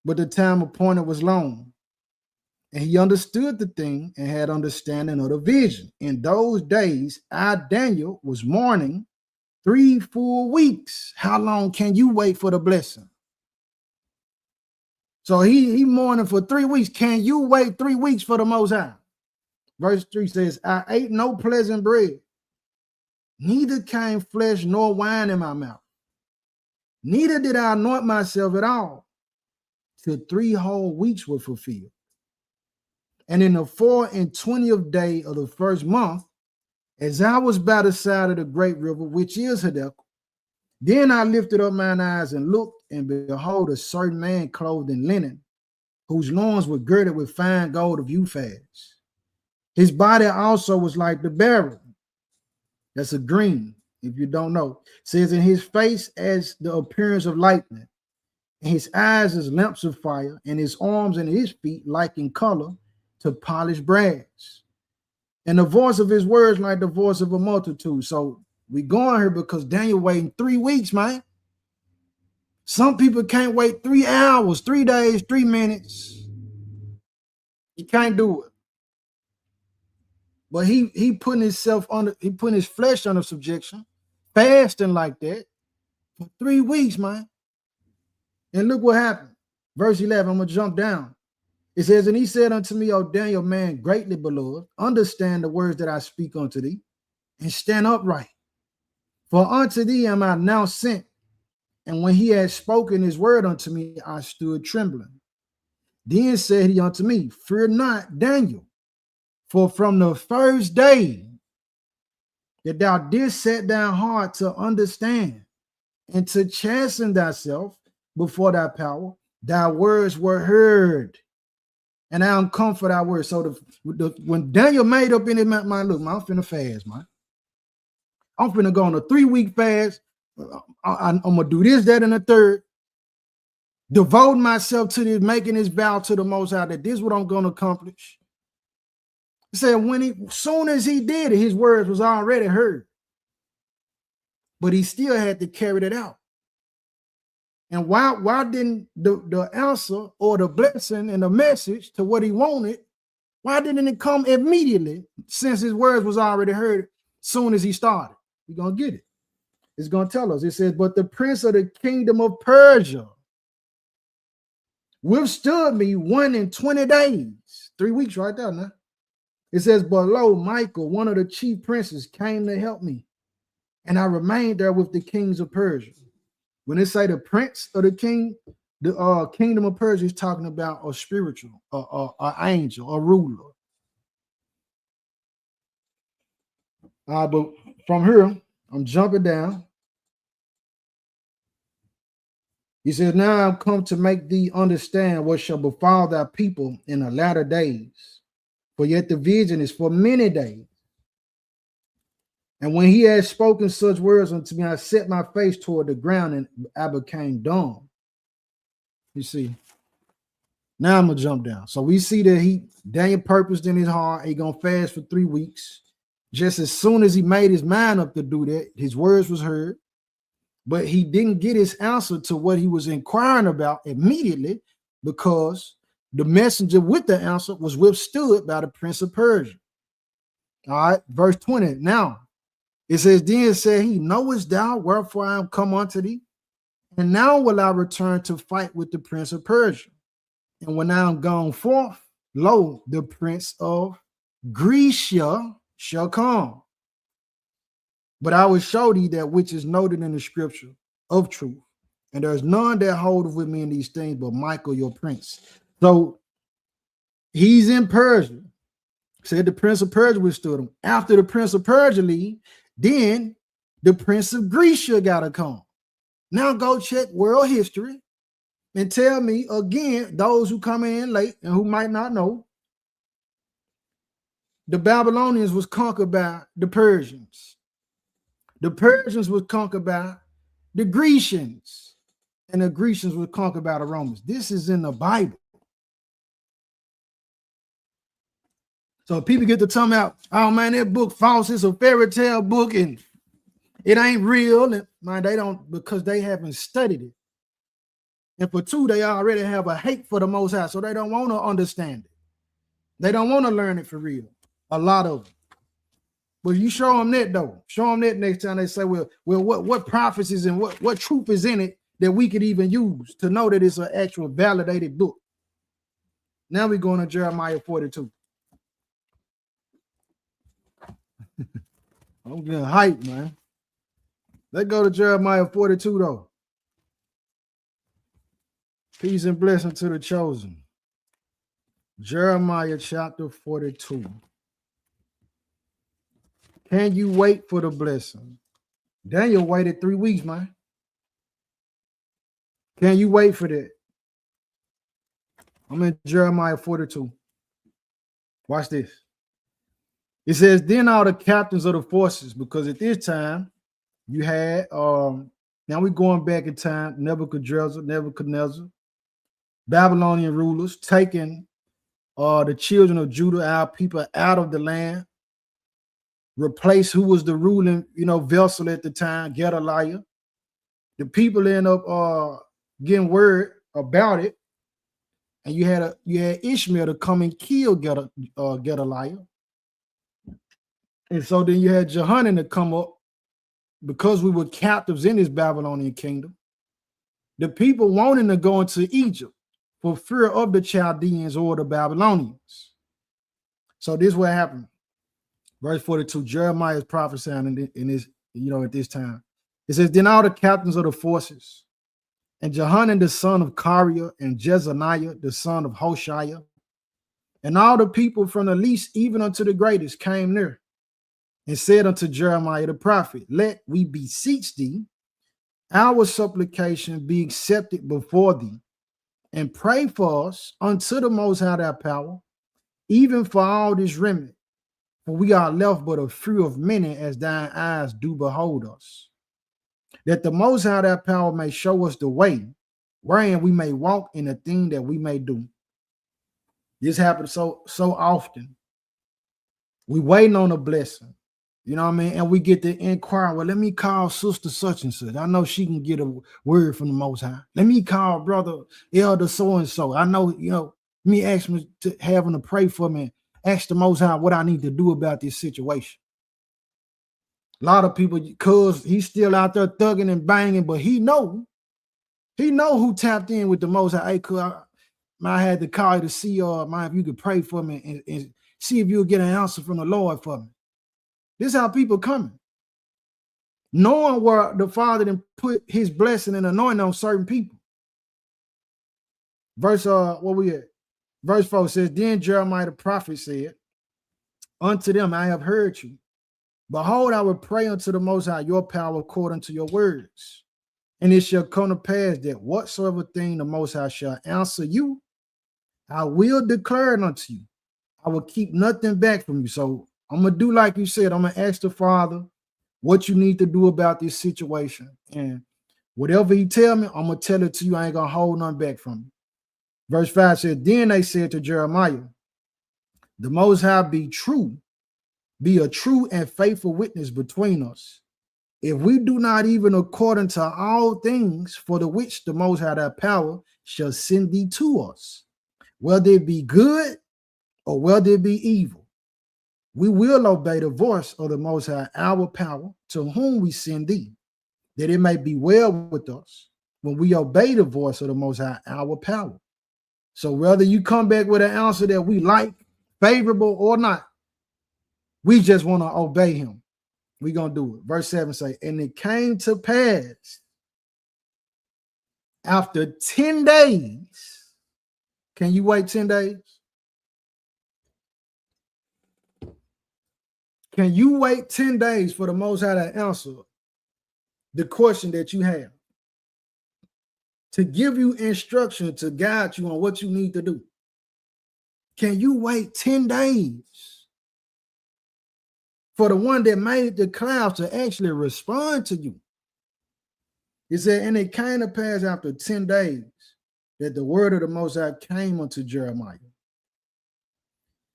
but the time appointed was long. And he understood the thing and had understanding of the vision. In those days, I, Daniel, was mourning 3 full weeks. How long can you wait for the blessing? So he mourning for 3 weeks. Can you wait 3 weeks for the Most High? Verse 3 says, I ate no pleasant bread, neither came flesh nor wine in my mouth. Neither did I anoint myself at all, till 3 whole weeks were fulfilled. And in the 24th day of the first month, as I was by the side of the great river, which is Hiddekel, then I lifted up mine eyes and looked, and behold, a certain man clothed in linen, whose loins were girded with fine gold of Uphaz. His body also was like the beryl. That's a green, if you don't know. It says, in his face as the appearance of lightning, and his eyes as lamps of fire, and his arms and his feet like in color to polished brass. And the voice of his words like the voice of a multitude. So we going here because Daniel waiting 3 weeks, man. Some people can't wait 3 hours, 3 days, 3 minutes. You can't do it. But he putting himself under, he putting his flesh under subjection, fasting like that for 3 weeks, man. And look what happened. Verse 11, I'm going to jump down. It says, and he said unto me, O Daniel, man greatly beloved, understand the words that I speak unto thee, and stand upright. For unto thee am I now sent. And when he had spoken his word unto me, I stood trembling. Then said he unto me, fear not, Daniel, for from the first day that thou didst set down hard to understand and to chasten thyself before thy power, thy words were heard, and I am come for thy words. So when Daniel made up in his mind, look, man, I'm finna fast, man. I'm finna go on a 3-week fast. I'm gonna do this, that, and the third. Devote myself to this, making this vow to the Most High that this is what I'm gonna accomplish. He said soon as he did it, his words was already heard. But he still had to carry it out. And why didn't the answer or the blessing and the message to what he wanted, why didn't it come immediately since his words was already heard soon as he started? We're going to get it. It's going to tell us. It says, but the prince of the kingdom of Persia withstood me 21 days. 3 weeks right there now. It says, but lo, Michael, one of the chief princes, came to help me, and I remained there with the kings of Persia. When they say the prince of the king, the kingdom of Persia is talking about a spiritual, an angel, a ruler. But from here, I'm jumping down. He says, now I've come to make thee understand what shall befall thy people in the latter days. For yet the vision is for many days. And when he had spoken such words unto me, I set my face toward the ground and I became dumb. You see, now I'm going to jump down. So we see that Daniel purposed in his heart, he going to fast for 3 weeks. Just as soon as he made his mind up to do that, his words was heard. But he didn't get his answer to what he was inquiring about immediately because the messenger with the answer was withstood by the prince of Persia. All right, verse 20. Now, it says, then said he, knowest thou wherefore I am come unto thee? And now will I return to fight with the prince of Persia. And when I am gone forth, lo, the prince of Grecia shall come. But I will show thee that which is noted in the scripture of truth. And there is none that holdeth with me in these things but Michael, your prince. So he's in Persia. Said the prince of Persia withstood him. After the prince of Persia leave, then the prince of Grecia got to come. Now go check world history and tell me again, those who come in late and who might not know, the Babylonians was conquered by the Persians. The Persians was conquered by the Grecians, and the Grecians were conquered by the Romans. This is in the Bible. So people get to tell me out, oh man, that book false, it's a fairy tale book and it ain't real. And man, they don't, because they haven't studied it. And for two, they already have a hate for the Most High, so they don't want to understand it. They don't want to learn it for real. A lot of them. But you show them that though. Show them that next time they say, well, what prophecies and what truth is in it that we could even use to know that it's an actual validated book. Now we're going to Jeremiah 42. I'm getting hyped, man. Let's go to Jeremiah 42, though. Peace and blessing to the chosen. Jeremiah chapter 42. Can you wait for the blessing? Daniel waited 3 weeks, man. Can you wait for that? I'm in Jeremiah 42. Watch this. It says, then all the captains of the forces, because at this time you had, now we're going back in time, Nebuchadnezzar, Babylonian rulers taking the children of Judah, our people, out of the land, replace who was the ruling, vessel at the time, Gedaliah. The people end up getting word about it, and you had Ishmael to come and kill Gedaliah. And so then you had Jehoiakim to come up because we were captives in this Babylonian kingdom. The people wanting to go into Egypt for fear of the Chaldeans or the Babylonians. So this is what happened. Verse 42, Jeremiah is prophesying in this, at this time. It says, then all the captains of the forces, and Jehoiakim the son of Kareah, and Jezaniah the son of Hoshiah, and all the people from the least even unto the greatest came near, and said unto Jeremiah the prophet, let we beseech thee, our supplication be accepted before thee, and pray for us unto the Most High thy power, even for all this remnant, for we are left but a few of many, as thine eyes do behold us, that the Most High thy power may show us the way, wherein we may walk in the thing that we may do. This happens so often. We waiting on a blessing. You know what I mean? And we get to inquire, well, let me call sister such and such. I know she can get a word from the Most High. Let me call brother elder so-and-so. I know, me ask me to have him to pray for me. Ask the Most High what I need to do about this situation. A lot of people, because he's still out there thugging and banging, but he know who tapped in with the Most High. Hey, I had to call you to see if you could pray for me and see if you'll get an answer from the Lord for me. This is how people coming. Knowing where the Father then put his blessing and anointing on certain people. Verse, what we at? Verse 4 says, then Jeremiah the prophet said, unto them I have heard you. Behold, I will pray unto the Most High your power according to your words. And it shall come to pass that whatsoever thing the Most High shall answer you, I will declare it unto you. I will keep nothing back from you. So I'm going to do like you said. I'm going to ask the Father what you need to do about this situation. And whatever he tell me, I'm going to tell it to you. I ain't going to hold nothing back from you. Verse 5 said, then they said to Jeremiah, the Most High be a true and faithful witness between us, if we do not even according to all things for the which the Most High thy power shall send thee to us, whether it be good or whether it be evil. We will obey the voice of the Most High, our power, to whom we send thee, that it may be well with us when we obey the voice of the Most High, our power. So whether you come back with an answer that we like, favorable or not, we just want to obey him. We're going to do it. Verse 7 say, and it came to pass after 10 days. Can you wait 10 days? Can you wait 10 days for the Most High to answer the question that you have? To give you instruction, to guide you on what you need to do. Can you wait 10 days for the one that made the clouds to actually respond to you? It said, and it came to pass after 10 days that the word of the Most High came unto Jeremiah.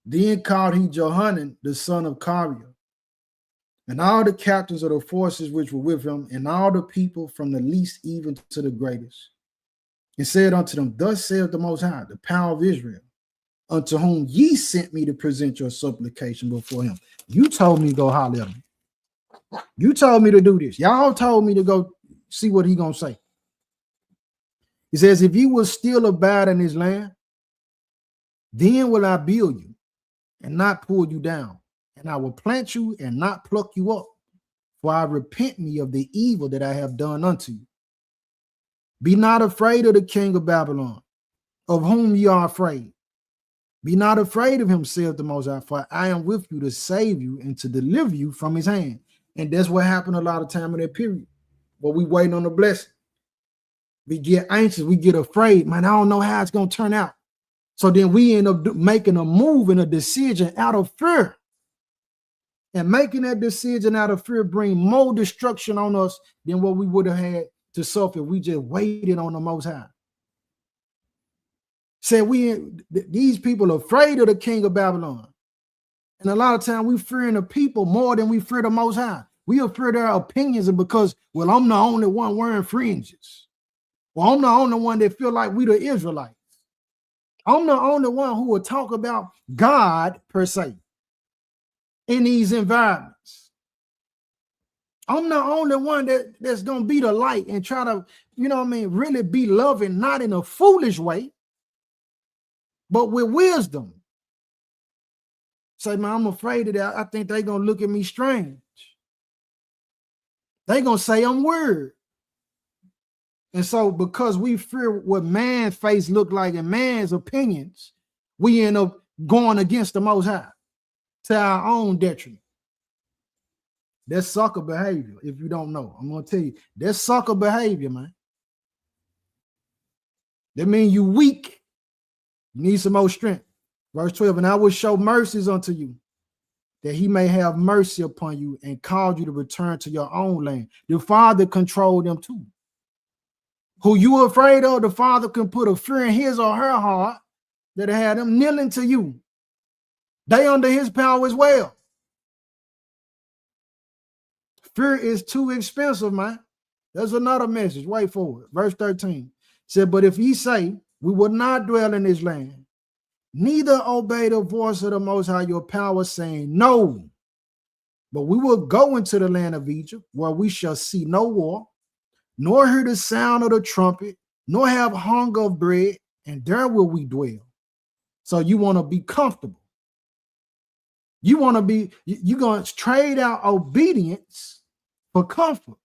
Then called he Jehoiakim the son of Kareah, and all the captains of the forces which were with him, and all the people from the least even to the greatest, and said unto them, thus saith the Most High, the power of Israel, unto whom ye sent me to present your supplication before him. You told me to go holler at him. You told me to do this. Y'all told me to go see what he gonna say. He says, if you will still abide in his land, then will I build you and not pull you down, and I will plant you and not pluck you up, for I repent me of the evil that I have done unto you. Be not afraid of the king of Babylon, of whom ye are afraid. Be not afraid of him, saith the Most High, for I am with you to save you and to deliver you from his hand. And that's what happened a lot of time in that period. But we waiting on the blessing. We get anxious, we get afraid. Man, I don't know how it's going to turn out. So then we end up making a move and a decision out of fear. And making that decision out of fear bring more destruction on us than what we would have had to suffer if we just waited on the Most High. Said these people are afraid of the king of Babylon. And a lot of times we fearing the people more than we fear the Most High. We are fear their opinions, and because, well, I'm the only one wearing fringes. Well, I'm the only one that feel like we the Israelites. I'm the only one who will talk about God per se in these environments. I'm the only one that's going to be the light and try to, really be loving, not in a foolish way, but with wisdom. Say, man, I'm afraid of that. I think they're going to look at me strange. They're going to say I'm weird. And so because we fear what man's face look like and man's opinions, we end up going against the Most High to our own detriment. That's sucker behavior. If you don't know, I'm going to tell you, that's sucker behavior, man. That means you weak. You need some more strength. Verse 12, and I will show mercies unto you, that he may have mercy upon you and cause you to return to your own land. The Father controlled them too. Who you are afraid of, the Father can put a fear in his or her heart that had them kneeling to you. They under his power as well. Fear is too expensive, man. There's another message. Wait for it. Verse 13 said, but if ye say, we will not dwell in this land, neither obey the voice of the Most High your power, saying, no, but we will go into the land of Egypt, where we shall see no war, nor hear the sound of the trumpet, nor have hunger of bread, and there will we dwell. So you want to be comfortable. You're going to trade out obedience for comfort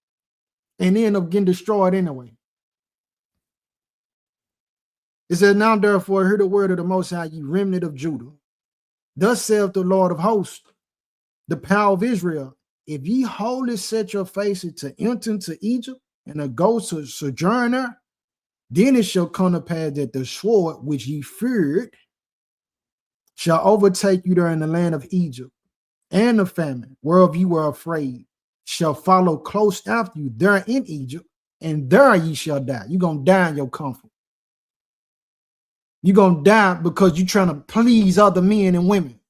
and end up getting destroyed anyway. It says, now therefore hear the word of the Most High, ye remnant of Judah. Thus saith the Lord of hosts, the power of Israel, if ye wholly set your faces to enter into Egypt, and to go to sojourn there, then it shall come to pass that the sword which ye feared shall overtake you there in the land of Egypt, and the famine whereof you were afraid shall follow close after you there in Egypt, and there ye shall die. You're going to die in your comfort. You're going to die because you're trying to please other men and women.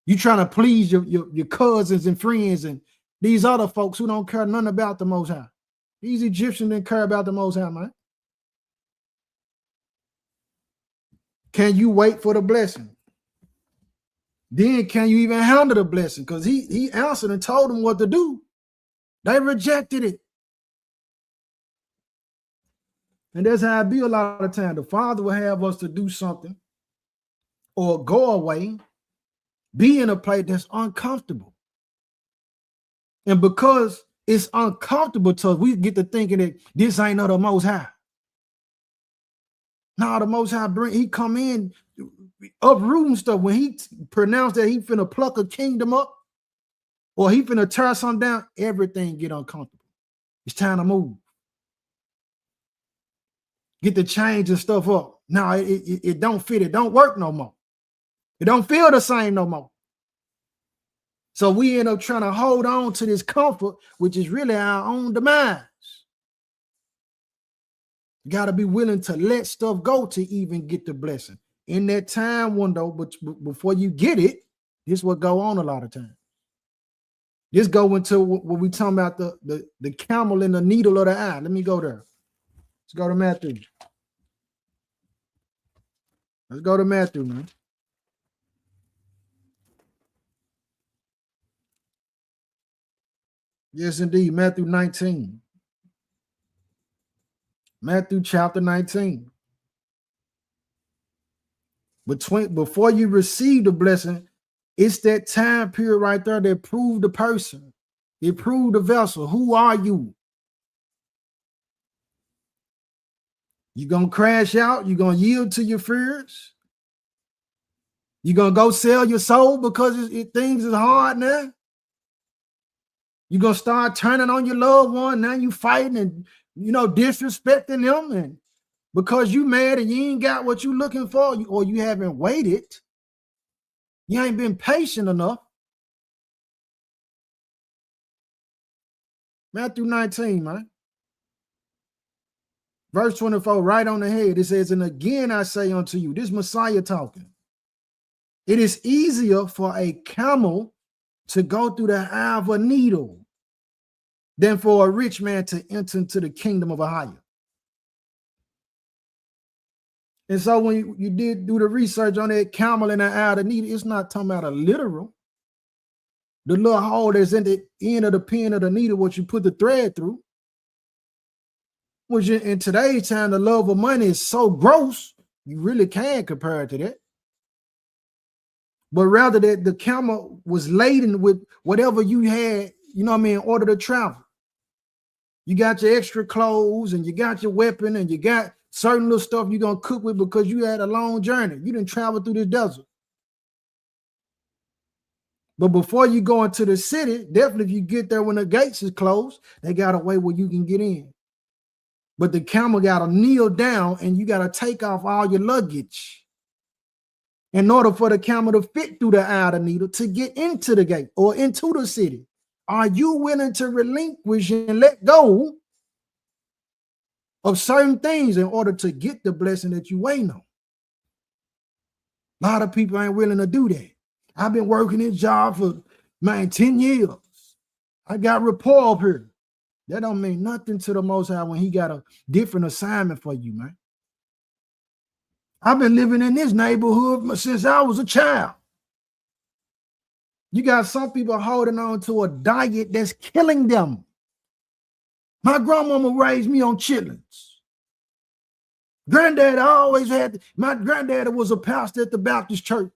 You're trying to please your cousins and friends and these other folks who don't care nothing about the Most High. These Egyptians didn't care about the Most High, man. Can you wait for the blessing? Then can you even handle the blessing? Because he answered and told them what to do. They rejected it. And that's how it be a lot of time. The Father will have us to do something or go away, be in a place that's uncomfortable. And because it's uncomfortable to us, we get to thinking that this ain't of the Most High. Now the Most High he come in uprooting stuff. When he pronounced that he finna pluck a kingdom up or he finna tear something down, everything get uncomfortable. It's time to move. Get the change and stuff up. Now it don't fit. It don't work no more. It don't feel the same no more. So we end up trying to hold on to this comfort, which is really our own demise. You got to be willing to let stuff go to even get the blessing. In that time window, but before you get it, this will go on a lot of times. This go into what we talking about, the camel in the needle of the eye. Let me go there. Let's go to Matthew. Let's go to Matthew, man. Yes, indeed. Matthew 19. Matthew chapter 19. Before you receive the blessing, it's that time period right there that proved the person It proved the vessel. Who are you? You gonna crash out? You gonna yield to your fears? You gonna go sell your soul because things is hard now? You gonna start turning on your loved one? Now you fighting and disrespecting them, and because you mad and you ain't got what you looking for, or you haven't waited, you ain't been patient enough. Matthew 19, man. Verse 24, right on the head. It says, and again I say unto you, this Messiah talking. It is easier for a camel to go through the eye of a needle than for a rich man to enter into the kingdom of a higher. And so when you did do the research on that camel in the eye of the needle, it's not talking about a literal. The little hole that's in the end of the pin of the needle, what you put the thread through. Which in today's time, the love of money is so gross, you really can't compare it to that. But rather that the camel was laden with whatever you had, in order to travel. You got your extra clothes and you got your weapon and you got certain little stuff you're going to cook with because you had a long journey. You didn't travel through the desert. But before you go into the city, definitely if you get there when the gates is closed, they got a way where you can get in. But the camel got to kneel down and you got to take off all your luggage in order for the camel to fit through the eye of the needle to get into the gate or into the city. Are you willing to relinquish and let go of certain things in order to get the blessing that you waiting on? A lot of people ain't willing to do that. I've been working this job for 10 years. I got rapport up here. That don't mean nothing to the Most High when he got a different assignment for you, man. I've been living in this neighborhood since I was a child. You got some people holding on to a diet that's killing them. My grandmama raised me on chitlins. Granddad always had, my granddad was a pastor at the Baptist church.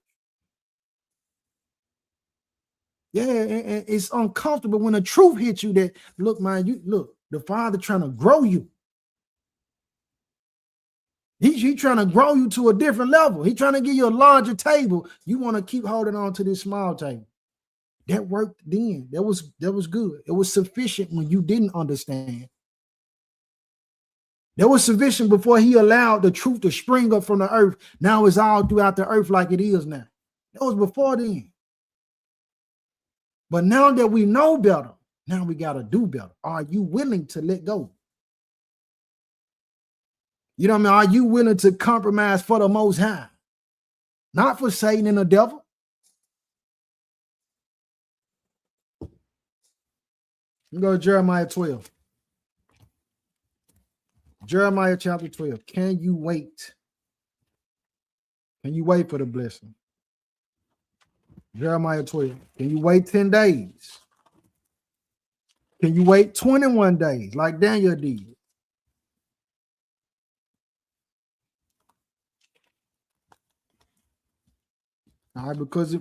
Yeah, and it's uncomfortable when the truth hits you that, look, man, the Father trying to grow you. He trying to grow you to a different level. He trying to give you a larger table. You want to keep holding on to this small table. That worked then. That was good. It was sufficient when you didn't understand. That was sufficient before he allowed the truth to spring up from the earth. Now it's all throughout the earth like it is now. That was before then. But now that we know better, now we got to do better. Are you willing to let go? You know what I mean? Are you willing to compromise for the Most High? Not for Satan and the devil. You go to Jeremiah 12. Jeremiah chapter 12. Can you wait? Can you wait for the blessing? Jeremiah 12. Can you wait 10 days? Can you wait 21 days like Daniel did? All right, because,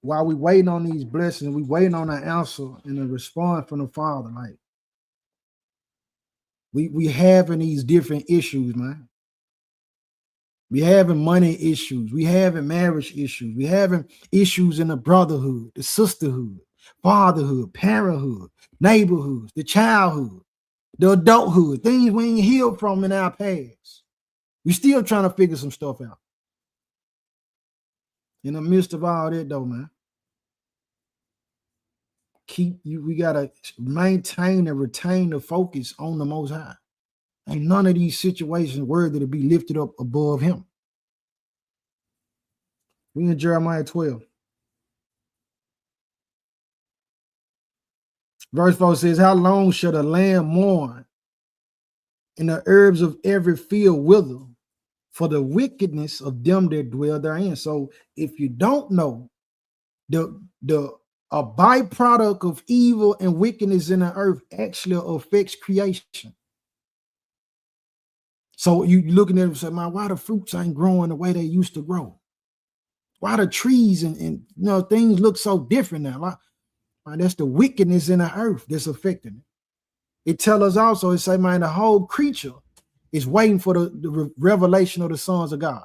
while we waiting on these blessings, we waiting on an answer and a response from the Father. Like, we having these different issues, man. We having money issues. We having marriage issues. We having issues in the brotherhood, the sisterhood, fatherhood, parenthood, neighborhoods, the childhood, the adulthood, things we ain't healed from in our past. We still trying to figure some stuff out. In the midst of all that, though, man, we gotta maintain and retain the focus on the Most High. Ain't none of these situations worthy to be lifted up above him. We in Jeremiah 12. Verse 4 says, how long shall the land mourn and the herbs of every field wither for the wickedness of them that dwell therein? So if you don't know, a byproduct of evil and wickedness in the earth actually affects creation. So you looking at it and say, man, why the fruits ain't growing the way they used to grow? Why the trees and things look so different now? That's the wickedness in the earth that's affecting it. It tells us also, it say, man, the whole creature is waiting for the revelation of the sons of God.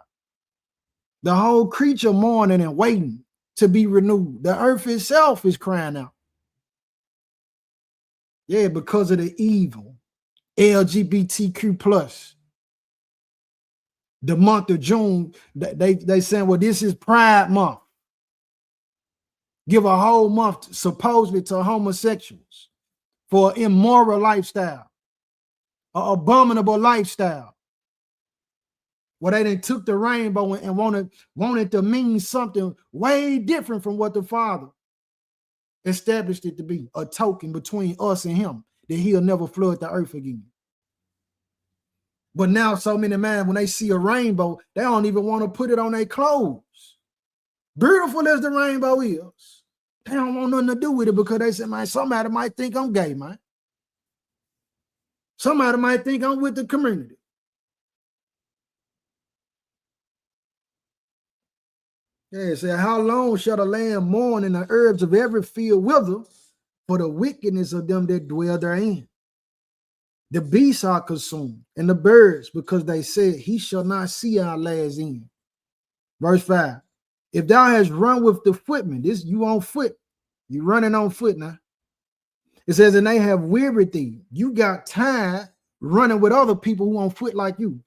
The whole creature mourning and waiting to be renewed. The earth itself is crying out. Yeah, because of the evil. LGBTQ plus. The month of June, they saying, well, this is Pride Month. Give a whole month supposedly to homosexuals for an immoral lifestyle, an abominable lifestyle. Well, they done took the rainbow and wanted to mean something way different from what the Father established it to be, a token between us and him, that he'll never flood the earth again. But now so many men, when they see a rainbow, they don't even want to put it on their clothes. Beautiful as the rainbow is, they don't want nothing to do with it because they say, man, somebody might think I'm gay, man. Somebody might think I'm with the community. Yeah, it said, how long shall the land mourn and the herbs of every field wither for the wickedness of them that dwell therein? The beasts are consumed and the birds, because they said, he shall not see our last end. Verse 5. If thou hast run with the footmen, this you on foot, you running on foot now. It says, and they have wearied thee. You got tired running with other people who on foot like you.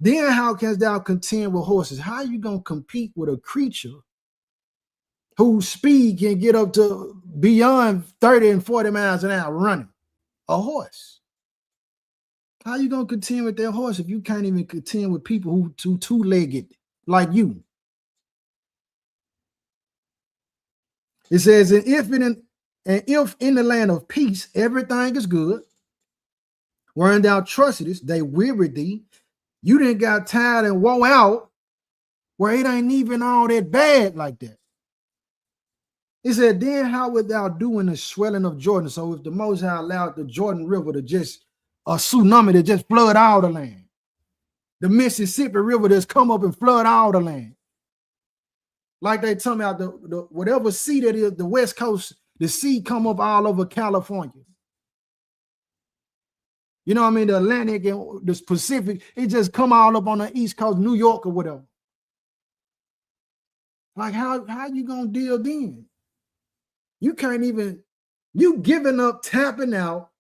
Then how canst thou contend with horses? How are you going to compete with a creature whose speed can get up to beyond 30 and 40 miles an hour running? A horse. How are you going to contend with that horse if you can't even contend with people who two-legged like you? It says, and if in the land of peace everything is good, wherein thou trustedest, they wearied thee. You didn't got tired and wore out where it ain't even all that bad like that. It said, then how would thou do in the swelling of Jordan? So if the Most High allowed the Jordan River to just, a tsunami to just flood all the land, the Mississippi River just come up and flood all the land. Like they talking about the whatever sea that is, the West Coast, the sea come up all over California. You know what I mean? The Atlantic and the Pacific, it just come all up on the East Coast, New York or whatever. Like how you gonna deal then? You can't even, you giving up, tapping out,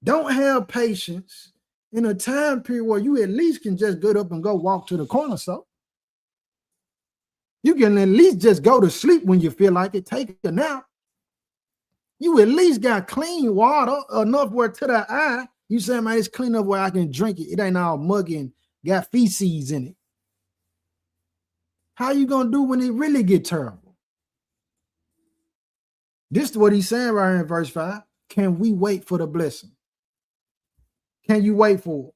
don't have patience in a time period where you at least can just get up and go walk to the corner store. You can at least just go to sleep when you feel like it, take a nap. You at least got clean water enough where to the eye, you say, man, it's clean enough where I can drink it. It ain't all muggy and got feces in it. How you gonna do when it really get terrible? This is what he's saying right here in verse 5. Can we wait for the blessing? Can you wait for it?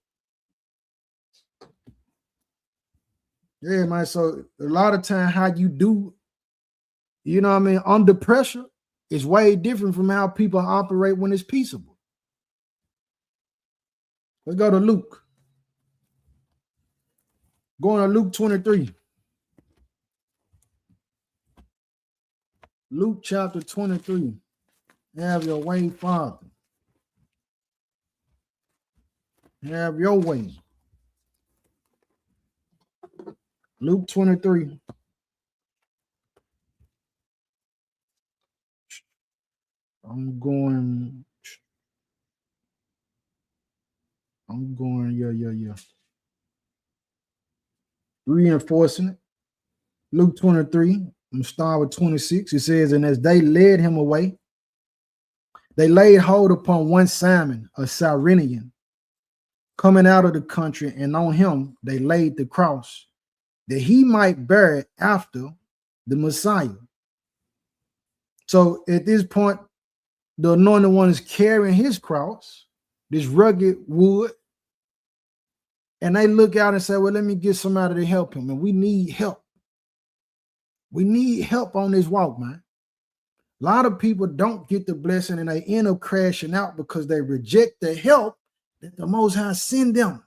Yeah, man. So a lot of time how you do, you know what I mean, under pressure is way different from how people operate when it's peaceable. Let's go to Luke. Going to Luke 23. Luke chapter 23. Have your way, Father. Have your way. Luke 23. I'm going, yeah. Reinforcing it. Luke 23, I'm going to start with 26. It says, and as they led him away, they laid hold upon one Simon, a Cyrenian, coming out of the country, and on him they laid the cross, that he might bear it after the Messiah. So at this point, the anointed one is carrying his cross, this rugged wood, and they look out and say, well, let me get somebody to help him. And we need help. We need help on this walk, man. A lot of people don't get the blessing and they end up crashing out because they reject the help that the Most High send them.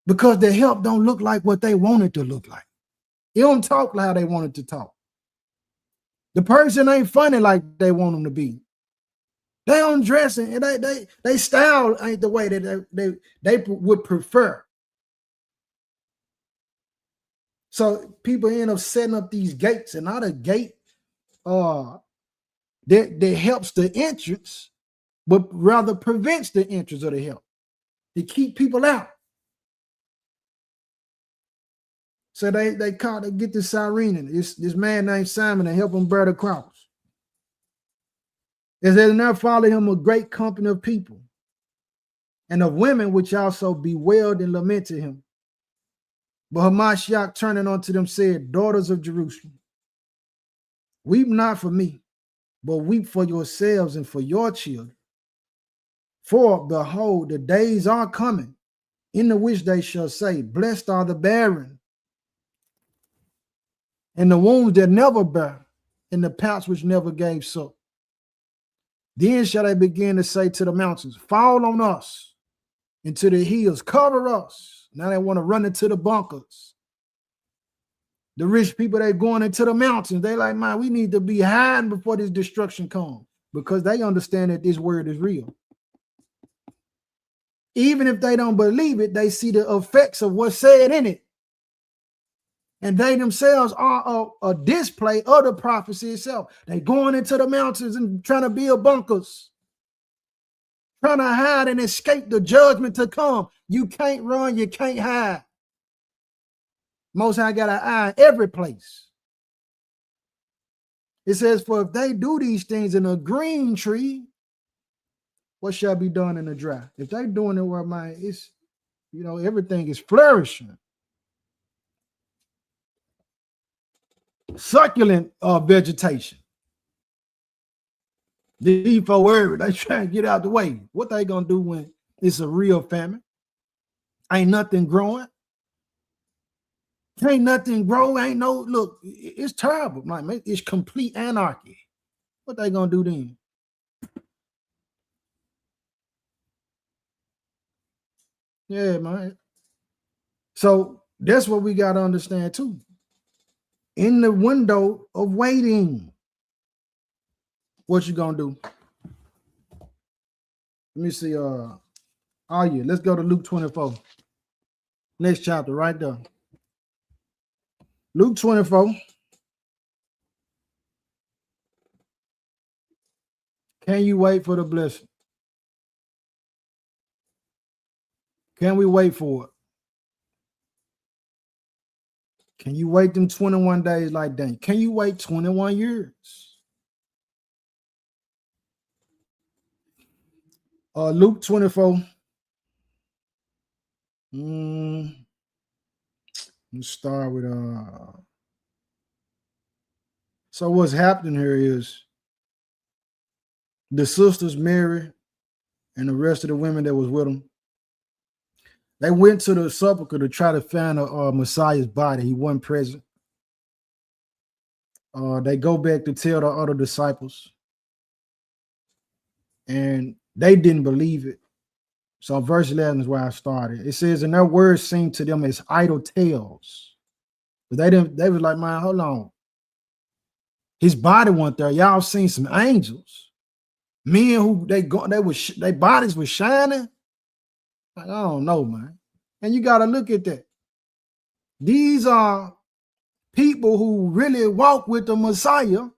Because the help don't look like what they want it to look like. It don't talk like how they want it to talk. The person ain't funny like they want them to be. They undressing and they style ain't the way that they would prefer. So people end up setting up these gates, and not a gate that helps the entrance, but rather prevents the entrance of the help to keep people out. So they get the Cyrene, this man named Simon, and help him bear the cross. As there now followed him a great company of people, and of women which also bewailed and lamented him. But Hamashiach, turning unto them, said, Daughters of Jerusalem, weep not for me, but weep for yourselves and for your children. For behold, the days are coming, in the which they shall say, Blessed are the barren, and the wombs that never bare, and the paps which never gave suck. Then shall they begin to say to the mountains, Fall on us, and to the hills, cover us. Now they want to run into the bunkers. The rich people, they going into the mountains. They like, man, we need to be hiding before this destruction comes, because they understand that this word is real. Even if they don't believe it, they see the effects of what's said in it. And they themselves are a display of the prophecy itself. They going into the mountains and trying to build bunkers, trying to hide and escape the judgment to come. You can't run, you can't hide. Most High got an eye in every place. It says, for if they do these things in a green tree, what shall be done in the dry? If they doing it where it's, everything is flourishing. Succulent vegetation. These for worried, they trying to get out the way. What they gonna do when it's a real famine? Ain't nothing growing. Ain't nothing grow. Ain't no look. It's terrible. Like, it's complete anarchy. What they gonna do then? Yeah, man. So that's what we gotta understand too. In the window of waiting, what you gonna do? Let me see. Let's go to Luke 24. Next chapter, right there. Luke 24. Can you wait for the blessing? Can we wait for it? Can you wait them 21 days like that? Can you wait 21 years? Luke 24. Let's start with so what's happening here is the sisters Mary and the rest of the women that was with them, they went to the sepulchre to try to find Messiah's body. He wasn't present. They go back to tell the other disciples, and they didn't believe it. So verse 11 is where I started. It says, and their words seemed to them as idle tales. But they was like, man, hold on. His body went there. Y'all seen some angels. Men who their bodies were shining. Like, I don't know, man. And you got to look at that. These are people who really walk with the Messiah,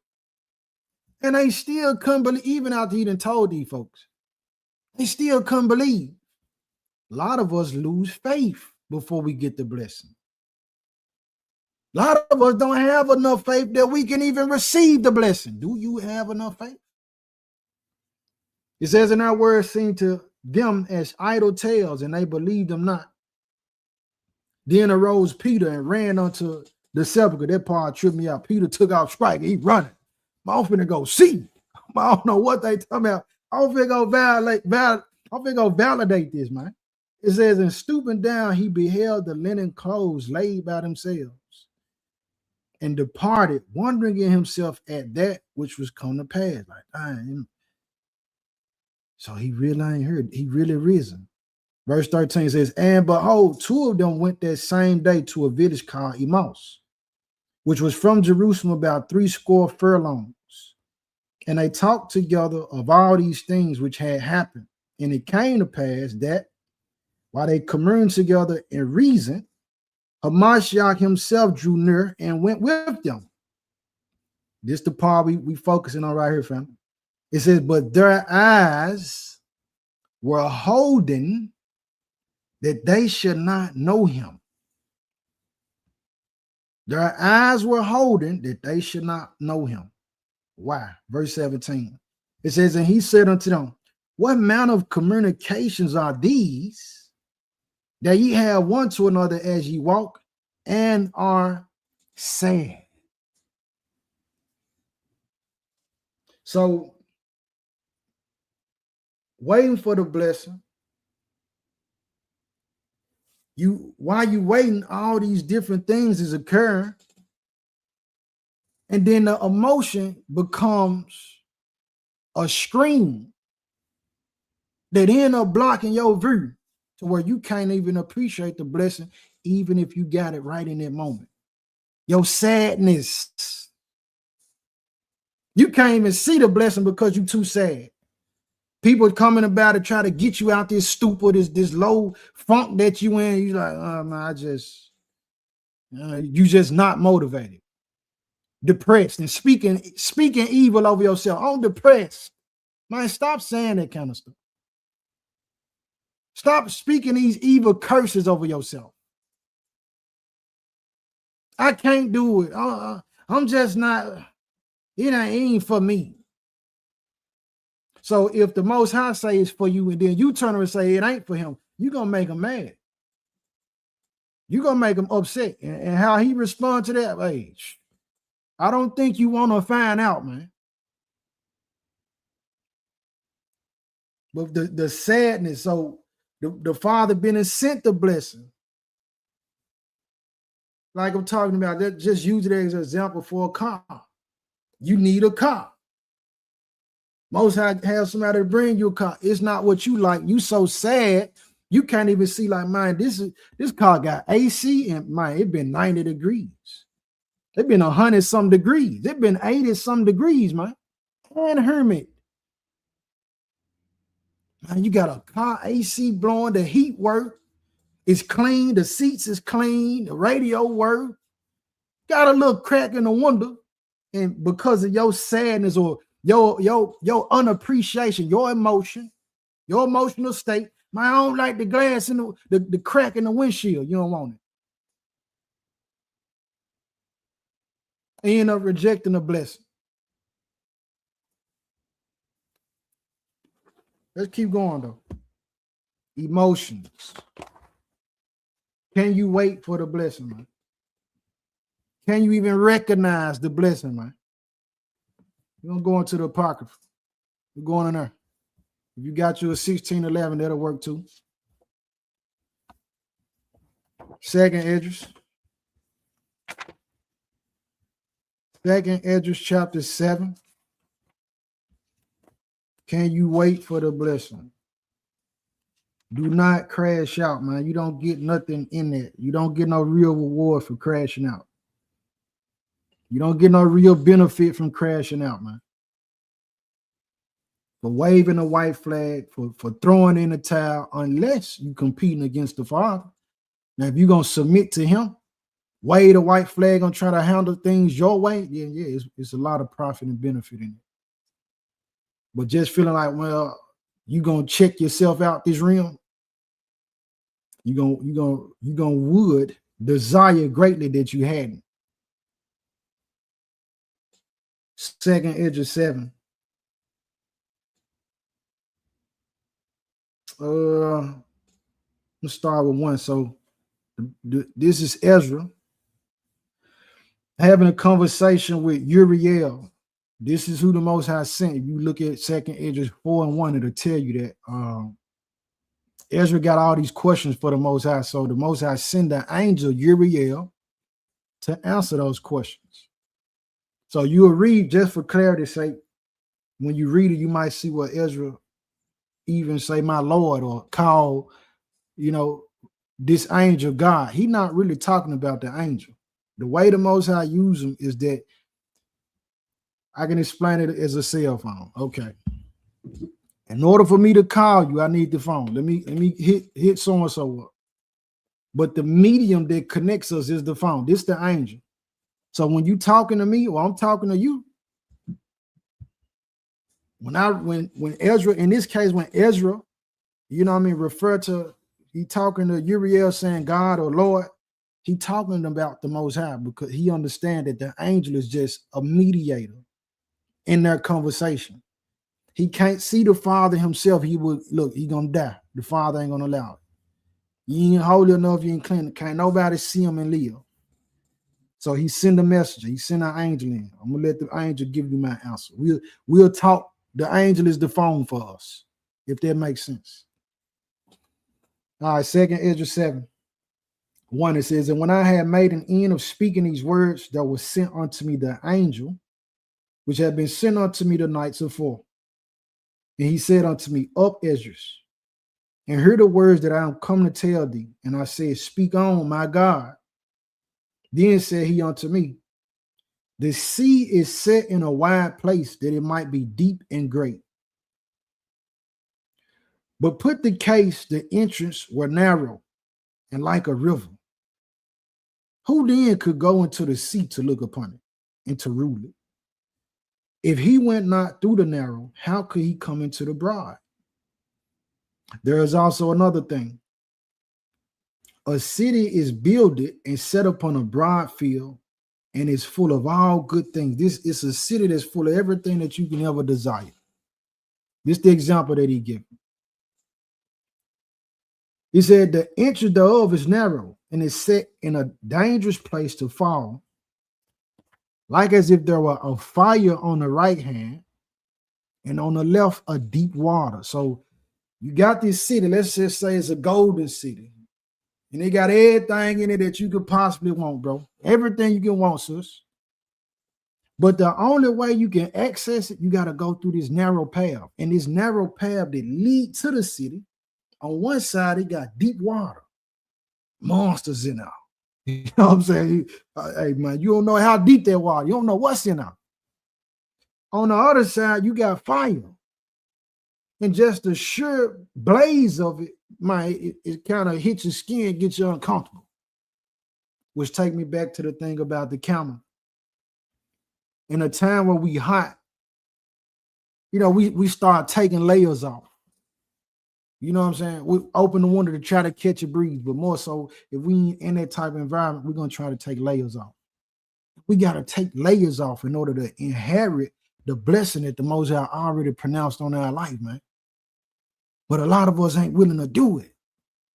and they still couldn't believe, even after he done told these folks. They still couldn't believe. A lot of us lose faith before we get the blessing. A lot of us don't have enough faith that we can even receive the blessing. Do you have enough faith? It says, in our words seemed to them as idle tales, and they believed them not. Then arose Peter and ran unto the sepulchre. That part tripped me out. Peter took out striking. He running. I'm finna go see. I don't know what they talking about. I'm finna go validate this, man. It says, and stooping down, he beheld the linen clothes laid by themselves, and departed, wondering in himself at that which was come to pass. Like, dang. So he really ain't heard. He really risen. Verse 13 says, and behold, two of them went that same day to a village called Emmaus, which was from Jerusalem about 60 furlongs. And they talked together of all these things which had happened. And it came to pass that while they communed together and reasoned, Hamashiach himself drew near and went with them. This is the part we focusing on right here, family. It says, but their eyes were holden that they should not know him. Their eyes were holden that they should not know him. Why? Verse 17. It says, and he said unto them, what manner of communications are these that ye have one to another as ye walk and are sad? So, waiting for the blessing, while you waiting, all these different things is occurring, and then the emotion becomes a screen that end up blocking your view to where you can't even appreciate the blessing, even if you got it right in that moment. Your sadness, you can't even see the blessing because you're too sad. People coming about to try to get you out this stupor, this low funk that you in. You're like, oh man, you just not motivated, depressed, and speaking evil over yourself. I'm depressed. Man, stop saying that kind of stuff. Stop speaking these evil curses over yourself. I can't do it. I'm just not, it ain't for me. So if the Most High say it's for you and then you turn around and say it ain't for him, you're going to make him mad. You're going to make him upset. And how he respond to that, hey, I don't think you want to find out, man. But the sadness, so the Father been sent the blessing. Like I'm talking about, that, just use it as an example for a car. You need a car. Most have somebody to bring you a car. It's not what you like. You so sad, you can't even see like mine. This car got AC and mine, it been 90 degrees. It been 100 some degrees. It been 80 some degrees, man. And hermit. Man, you got a car, AC blowing, the heat work. It's clean, the seats is clean, the radio work. Got a little crack in the window. And because of your sadness or your unappreciation, your emotion, your emotional state, man, I don't like the glass in the crack in the windshield. You don't want it. You end up rejecting the blessing. Let's keep going though. Emotions. Can you wait for the blessing, man? Can you even recognize the blessing, man? We're going to go into the Apocrypha. We're going in there. If you got you a 1611, that'll work too. Second Esdras. Second Esdras chapter 7. Can you wait for the blessing? Do not crash out, man. You don't get nothing in it. You don't get no real reward for crashing out. You don't get no real benefit from crashing out, man. For waving a white flag, for throwing in the towel, unless you competing against the Father. Now, if you're going to submit to him, wave the white flag and try to handle things your way, yeah, it's a lot of profit and benefit in it. But just feeling like, well, you going to check yourself out this realm, you would desire greatly that you hadn't. Second Esdras 7. Let's start with 1. So this is Ezra having a conversation with Uriel. This is who the Most High sent. If you look at Second Esdras 4:1, it'll tell you that Ezra got all these questions for the Most High. So the Most High sent the angel Uriel to answer those questions. So you will read, just for clarity's sake, when you read it, you might see what Ezra even say, my Lord, or call, this angel God. He's not really talking about the angel. The way the Most High use them is that I can explain it as a cell phone. Okay. In order for me to call you, I need the phone. Let me hit so and so up. But the medium that connects us is the phone. This the angel. So when you talking to me, or I'm talking to you, when Ezra, in this case, when Ezra, you know what I mean, refer to, he talking to Uriel saying God or Lord, he talking about the Most High because he understands that the angel is just a mediator in their conversation. He can't see the Father himself. He would look, he gonna die. The Father ain't gonna allow it. You ain't holy enough, you ain't clean. Can't nobody see him and live. So he send a messenger. He send an angel in. I'm gonna let the angel give you my answer. We'll talk. The angel is the phone for us, if that makes sense. All right, 2nd Ezra 7:1, it says, and when I had made an end of speaking these words, there was sent unto me the angel, which had been sent unto me the nights before. And he said unto me, up, Esdras, and hear the words that I am come to tell thee. And I said, speak on, my God. Then said he unto me, the sea is set in a wide place that it might be deep and great. But put the case, the entrance were narrow and like a river. Who then could go into the sea to look upon it and to rule it? If he went not through the narrow, how could he come into the broad? There is also another thing. A city is builded and set upon a broad field and is full of all good things. This is a city that's full of everything that you can ever desire. This is the example that he gave. He said, the entrance thereof is narrow and is set in a dangerous place to fall, like as if there were a fire on the right hand and on the left a deep water. So you got this city, let's just say it's a golden city, and they got everything in it that you could possibly want, bro. Everything you can want, sis. But the only way you can access it, you got to go through this narrow path. And this narrow path that lead to the city, on one side, it got deep water, monsters in there. You know what I'm saying? Hey, man, you don't know how deep that water. You don't know what's in there. On the other side, you got fire. And just the sheer blaze of it, man, it kind of hits your skin, gets you uncomfortable. Which take me back to the thing about the camel. In a time where we hot, you know, we start taking layers off. You know what I'm saying? We open the window to try to catch a breeze, but more so, if we in that type of environment, we're going to try to take layers off. We got to take layers off in order to inherit the blessing that the Most High already pronounced on our life, man. But a lot of us ain't willing to do it.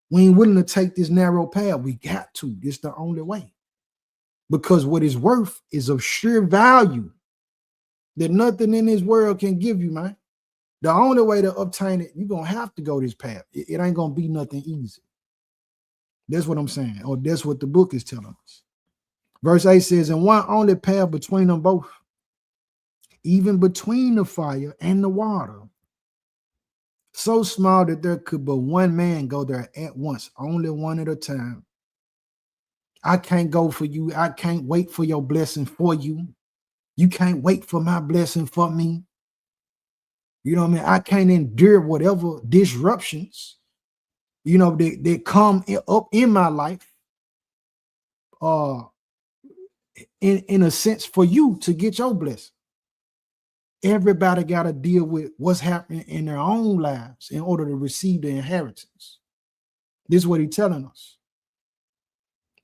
We ain't willing to take this narrow path. We got to. It's the only way. Because what is worth is of sheer value that nothing in this world can give you, man. The only way to obtain it, you're going to have to go this path. It ain't going to be nothing easy. That's what I'm saying. Or that's what the book is telling us. Verse 8 says, and one only path between them both, even between the fire and the water, so small that there could but one man go there at once, only one at a time. I can't go for you. I can't wait for your blessing for you. You can't wait for my blessing for me. You know what I mean? I can't endure whatever disruptions, you know, that come up in my life, in a sense for you to get your blessing. Everybody got to deal with what's happening in their own lives in order to receive the inheritance. This is what he's telling us.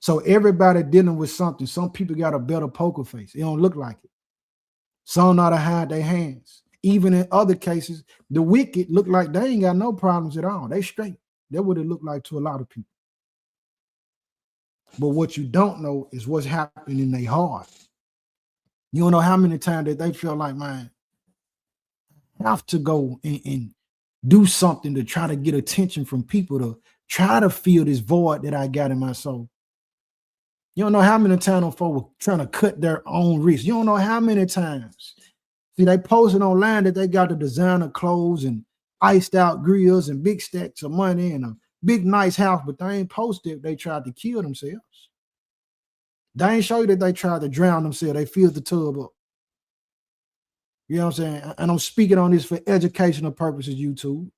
So everybody dealing with something. Some people got a better poker face. It don't look like it. Some know how to hide their hands. Even in other cases, the wicked look like they ain't got no problems at all. They straight. That's what it look like to a lot of people. But what you don't know is what's happening in their heart. You don't know how many times that they feel like, man, I have to go and do something to try to get attention from people to try to fill this void that I got in my soul. You don't know how many times those folks were trying to cut their own wrists. You don't know how many times. See, they posted online that they got the designer clothes and iced out grills and big stacks of money and a big nice house, but they ain't posted they tried to kill themselves. They ain't show you that they tried to drown themselves. They filled the tub up. You know what I'm saying? And I'm speaking on this for educational purposes, YouTube.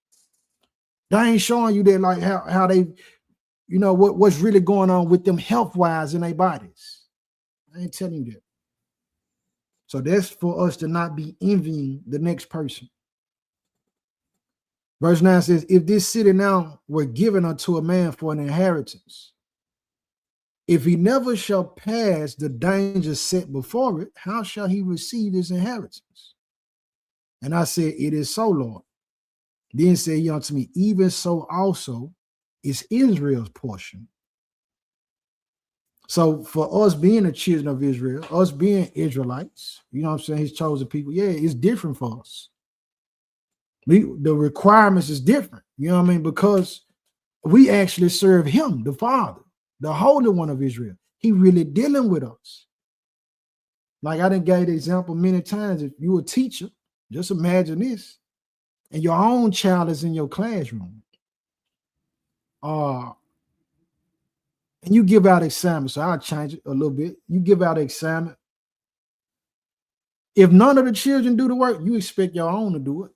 They ain't showing you that, like, how they, you know, what's really going on with them health-wise in their bodies. I ain't telling you that. So that's for us to not be envying the next person. Verse 9 says, if this city now were given unto a man for an inheritance, if he never shall pass the danger set before it, how shall he receive his inheritance? And I said, it is so, Lord. Then said he unto me, even so also is Israel's portion. So for us being the children of Israel, us being Israelites, you know what I'm saying, his chosen people, yeah, it's different for us. The requirements is different, you know what I mean, because we actually serve him, the Father, the Holy One of Israel. He really dealing with us. Like I done gave the example many times. If you're a teacher, just imagine this, and your own child is in your classroom. And you give out assignments. So I'll change it a little bit. You give out an assignment. If none of the children do the work, you expect your own to do it.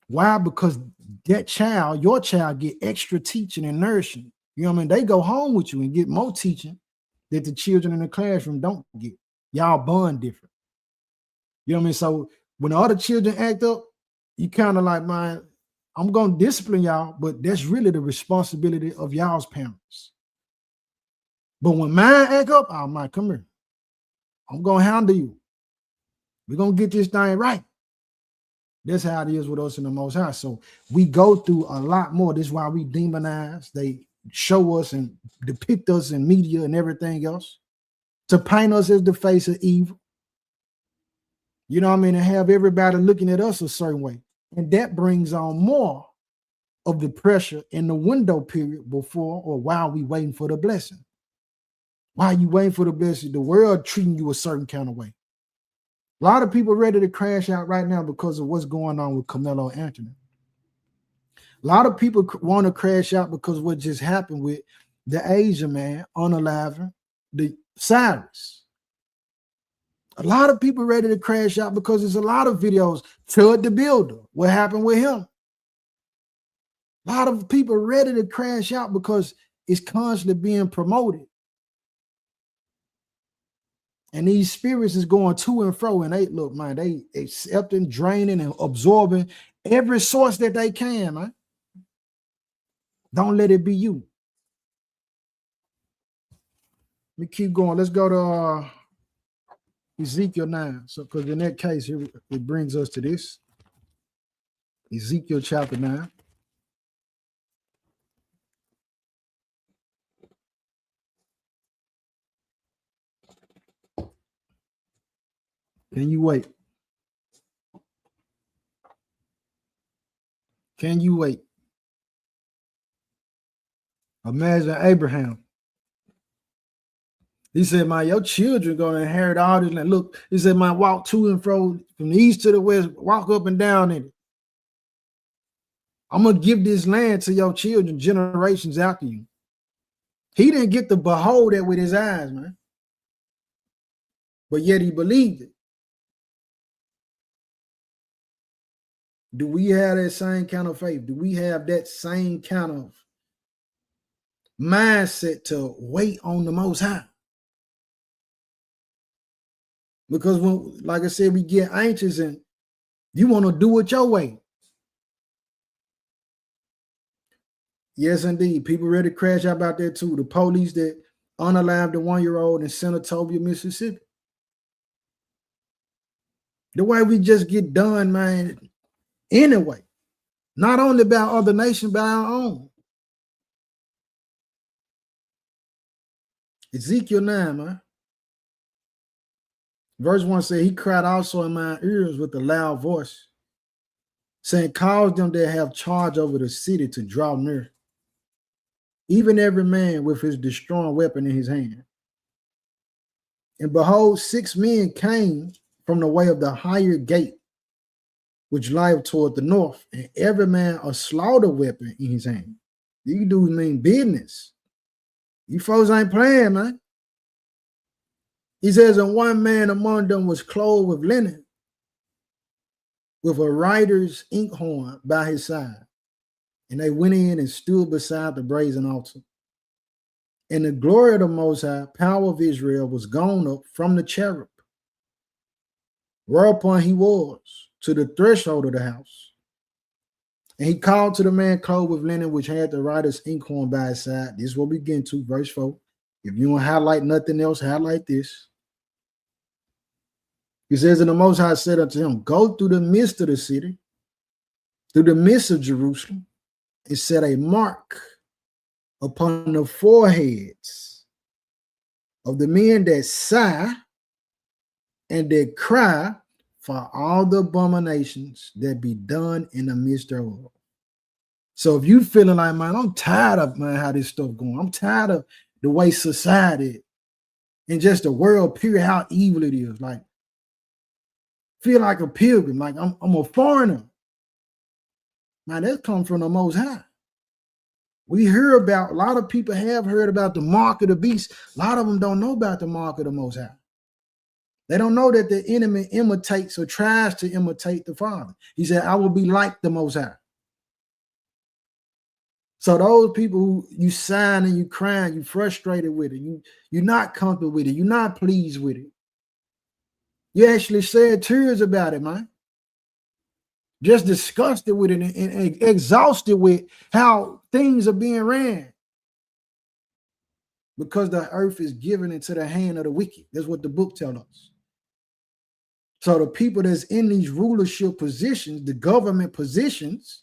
Why? Because that child, your child, get extra teaching and nourishing. You know what I mean? They go home with you and get more teaching that the children in the classroom don't get. Y'all bond different. You know what I mean? So when the other children act up, you kind of like, man, I'm going to discipline y'all, but that's really the responsibility of y'all's parents. But when mine act up, oh, man, come here. I'm going to handle you. We're going to get this thing right. That's how it is with us in the Most High. So we go through a lot more. This is why we demonize. They show us and depict us in media and everything else to paint us as the face of evil. You know what I mean? And have everybody looking at us a certain way. And that brings on more of the pressure in the window period before or while we waiting for the blessing. While you waiting for the blessing, the world treating you a certain kind of way. A lot of people ready to crash out right now because of what's going on with Carmelo Anthony. A lot of people want to crash out because of what just happened with the Asian man unaliving the Cyrus. A lot of people ready to crash out because there's a lot of videos. Flood the Builder, what happened with him? A lot of people ready to crash out because it's constantly being promoted. And these spirits is going to and fro, and they look, man, they accepting, draining, and absorbing every source that they can, man. Don't let it be you. Let me keep going. Let's go to Ezekiel 9. So, because in that case, here it brings us to this. Ezekiel chapter 9. Can you wait? Can you wait? Imagine Abraham. He said, man, your children going to inherit all this. And look, he said, man, walk to and fro from the east to the west, walk up and down in it. I'm going to give this land to your children, generations after you. He didn't get to behold it with his eyes, man. But yet he believed it. Do we have that same kind of faith? Do we have that same kind of mindset to wait on the Most High? Because when, like I said, we get anxious and you want to do it your way. Yes, indeed. People ready to crash out about that too. The police that unalived the 1-year-old in Senatobia, Mississippi. The way we just get done, man, anyway. Not only by other nations, by our own. Ezekiel 9, man. Verse 1 says, he cried also in my ears with a loud voice, saying, cause them that have charge over the city to draw near, even every man with his destroying weapon in his hand. And behold, 6 men came from the way of the higher gate, which lieth toward the north, and every man a slaughter weapon in his hand. These dudes mean business. You folks ain't playing, man. He says, and one man among them was clothed with linen, with a writer's inkhorn by his side. And they went in and stood beside the brazen altar. And the glory of the Most High, power of Israel, was gone up from the cherub, whereupon he was to the threshold of the house. And he called to the man clothed with linen, which had the writer's inkhorn by his side. This is what we get into, verse 4. If you want to highlight nothing else, highlight this. He says, and the Most High said unto him, go through the midst of the city, through the midst of Jerusalem, and set a mark upon the foreheads of the men that sigh and that cry for all the abominations that be done in the midst thereof. So if you feeling like, man, I'm tired of, man, how this stuff going. I'm tired of the way society and just the world, period, how evil it is. Like, feel like a pilgrim, like I'm a foreigner. Man, that comes from the Most High. We hear about, a lot of people have heard about the mark of the beast. A lot of them don't know about the mark of the Most High. They don't know that the enemy imitates or tries to imitate the Father. He said, I will be like the Most High. So those people who you sign and you crying, you frustrated with it, you're not comfortable with it, you're not pleased with it. You actually shed tears about it, man. Just disgusted with it and exhausted with how things are being ran. Because the earth is given into the hand of the wicked. That's what the book tells us. So the people that's in these rulership positions, the government positions,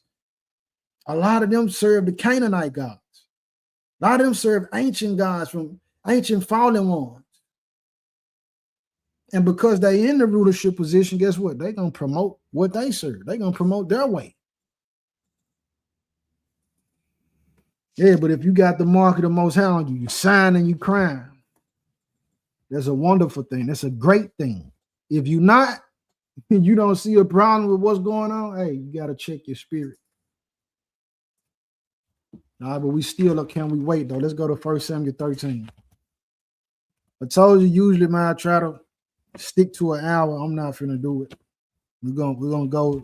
a lot of them serve the Canaanite gods. A lot of them serve ancient gods from ancient fallen ones. And because they in the rulership position, guess what? They're going to promote what they serve. They're going to promote their way. Yeah, but if you got the mark of the Most High on you, you sign and you crying. That's a wonderful thing. That's a great thing. If you're not, you don't see a problem with what's going on, hey, you got to check your spirit. All right, but we still, can we wait, though? Let's go to 1 Samuel 13. I told you, usually, man, I try to stick to an hour. I'm not finna do it. We're gonna go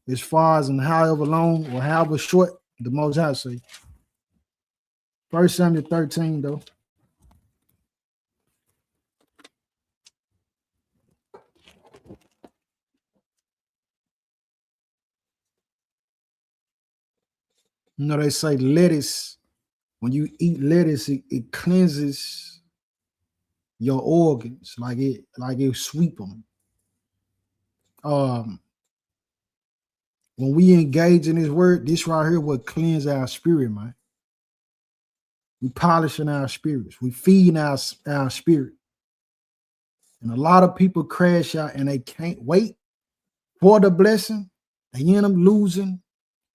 as far as and however long or however short the Most High say. 1 Samuel 13, though. You know, they say lettuce, when you eat lettuce, it cleanses your organs, like it sweep them. When we engage in this word, this right here will cleanse our spirit, man. We polishing our spirits. We feeding our spirit. And a lot of people crash out and they can't wait for the blessing. They end up losing,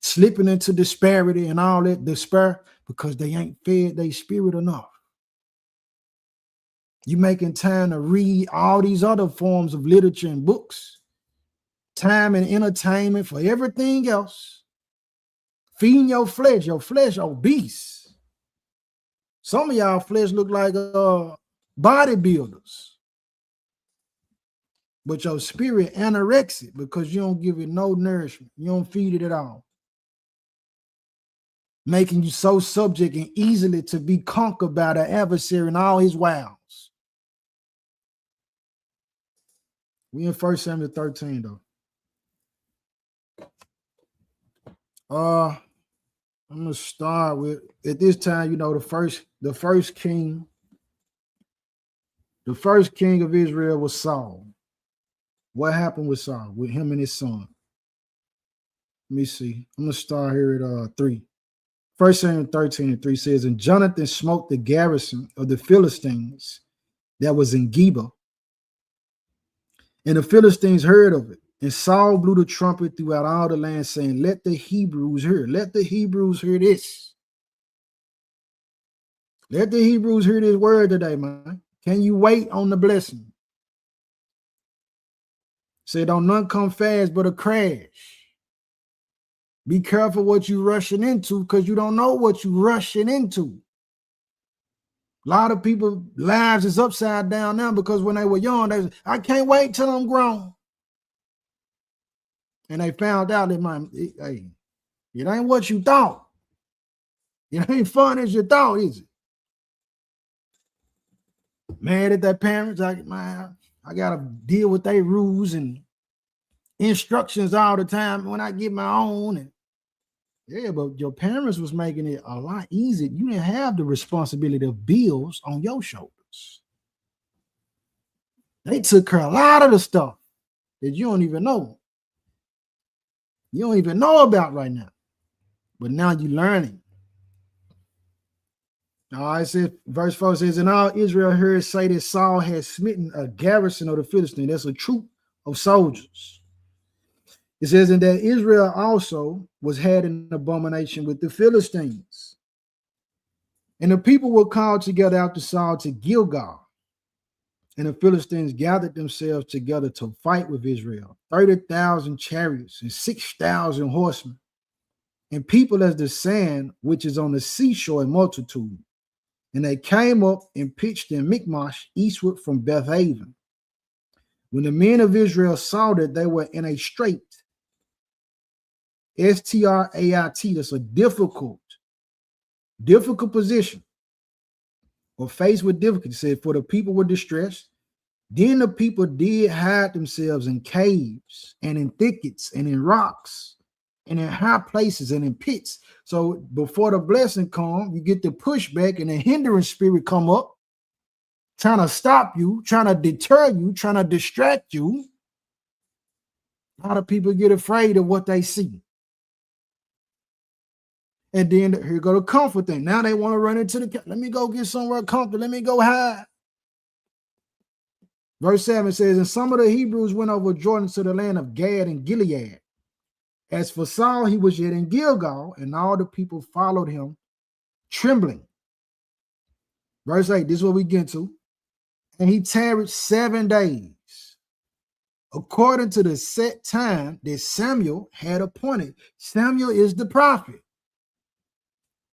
slipping into disparity and all that despair because they ain't fed their spirit enough. You making time to read all these other forms of literature and books, time and entertainment for everything else, feeding your flesh obese. Some of y'all flesh look like bodybuilders, but your spirit anorexic because you don't give it no nourishment. You don't feed it at all. Making you so subject and easily to be conquered by the adversary and all his wiles. We in 1 Samuel 13, though. I'm gonna start with, at this time, you know, the first king of Israel was Saul. What happened with Saul, with him and his son? Let me see. I'm gonna start here at 3. 1 Samuel 13:3 says, and Jonathan smote the garrison of the Philistines that was in Geba. And the Philistines heard of it. And Saul blew the trumpet throughout all the land, saying, let the Hebrews hear. Let the Hebrews hear this. Let the Hebrews hear this word today, man. Can you wait on the blessing? Say, don't none come fast but a crash. Be careful what you rushing into because you don't know what you rushing into. A lot of people lives is upside down now because when they were young, they said, I can't wait till I'm grown. And they found out that hey, it ain't what you thought. It ain't fun as you thought, is it? Mad at their parents, I gotta deal with their rules and instructions all the time when I get my own. And yeah, but your parents was making it a lot easier. You didn't have the responsibility of bills on your shoulders. They took care of a lot of the stuff that you don't even know. You don't even know about right now. But now you're learning. All right, it says, verse 4 says, and all Israel heard say that Saul had smitten a garrison of the Philistines. That's a troop of soldiers. It says, and that Israel also had an abomination with the Philistines. And the people were called together after Saul to Gilgal. And the Philistines gathered themselves together to fight with Israel, 30,000 chariots and 6,000 horsemen, and people as the sand which is on the seashore in multitude. And they came up and pitched in Michmash eastward from Bethaven. When the men of Israel saw that they were in a strait, S-T-R-A-I-T, that's a difficult position, or faced with difficulty. It said, for the people were distressed. Then the people did hide themselves in caves and in thickets and in rocks and in high places and in pits. So before the blessing come, you get the pushback and the hindering spirit come up, trying to stop you, trying to deter you, trying to distract you. A lot of people get afraid of what they see. And then here go the comfort thing. Now they want to run into let me go get somewhere comfortable. Let me go hide. Verse 7 says, and some of the Hebrews went over Jordan to the land of Gad and Gilead. As for Saul, he was yet in Gilgal, and all the people followed him, trembling. Verse 8, this is what we get to. And he tarried 7 days, according to the set time that Samuel had appointed. Samuel is the prophet.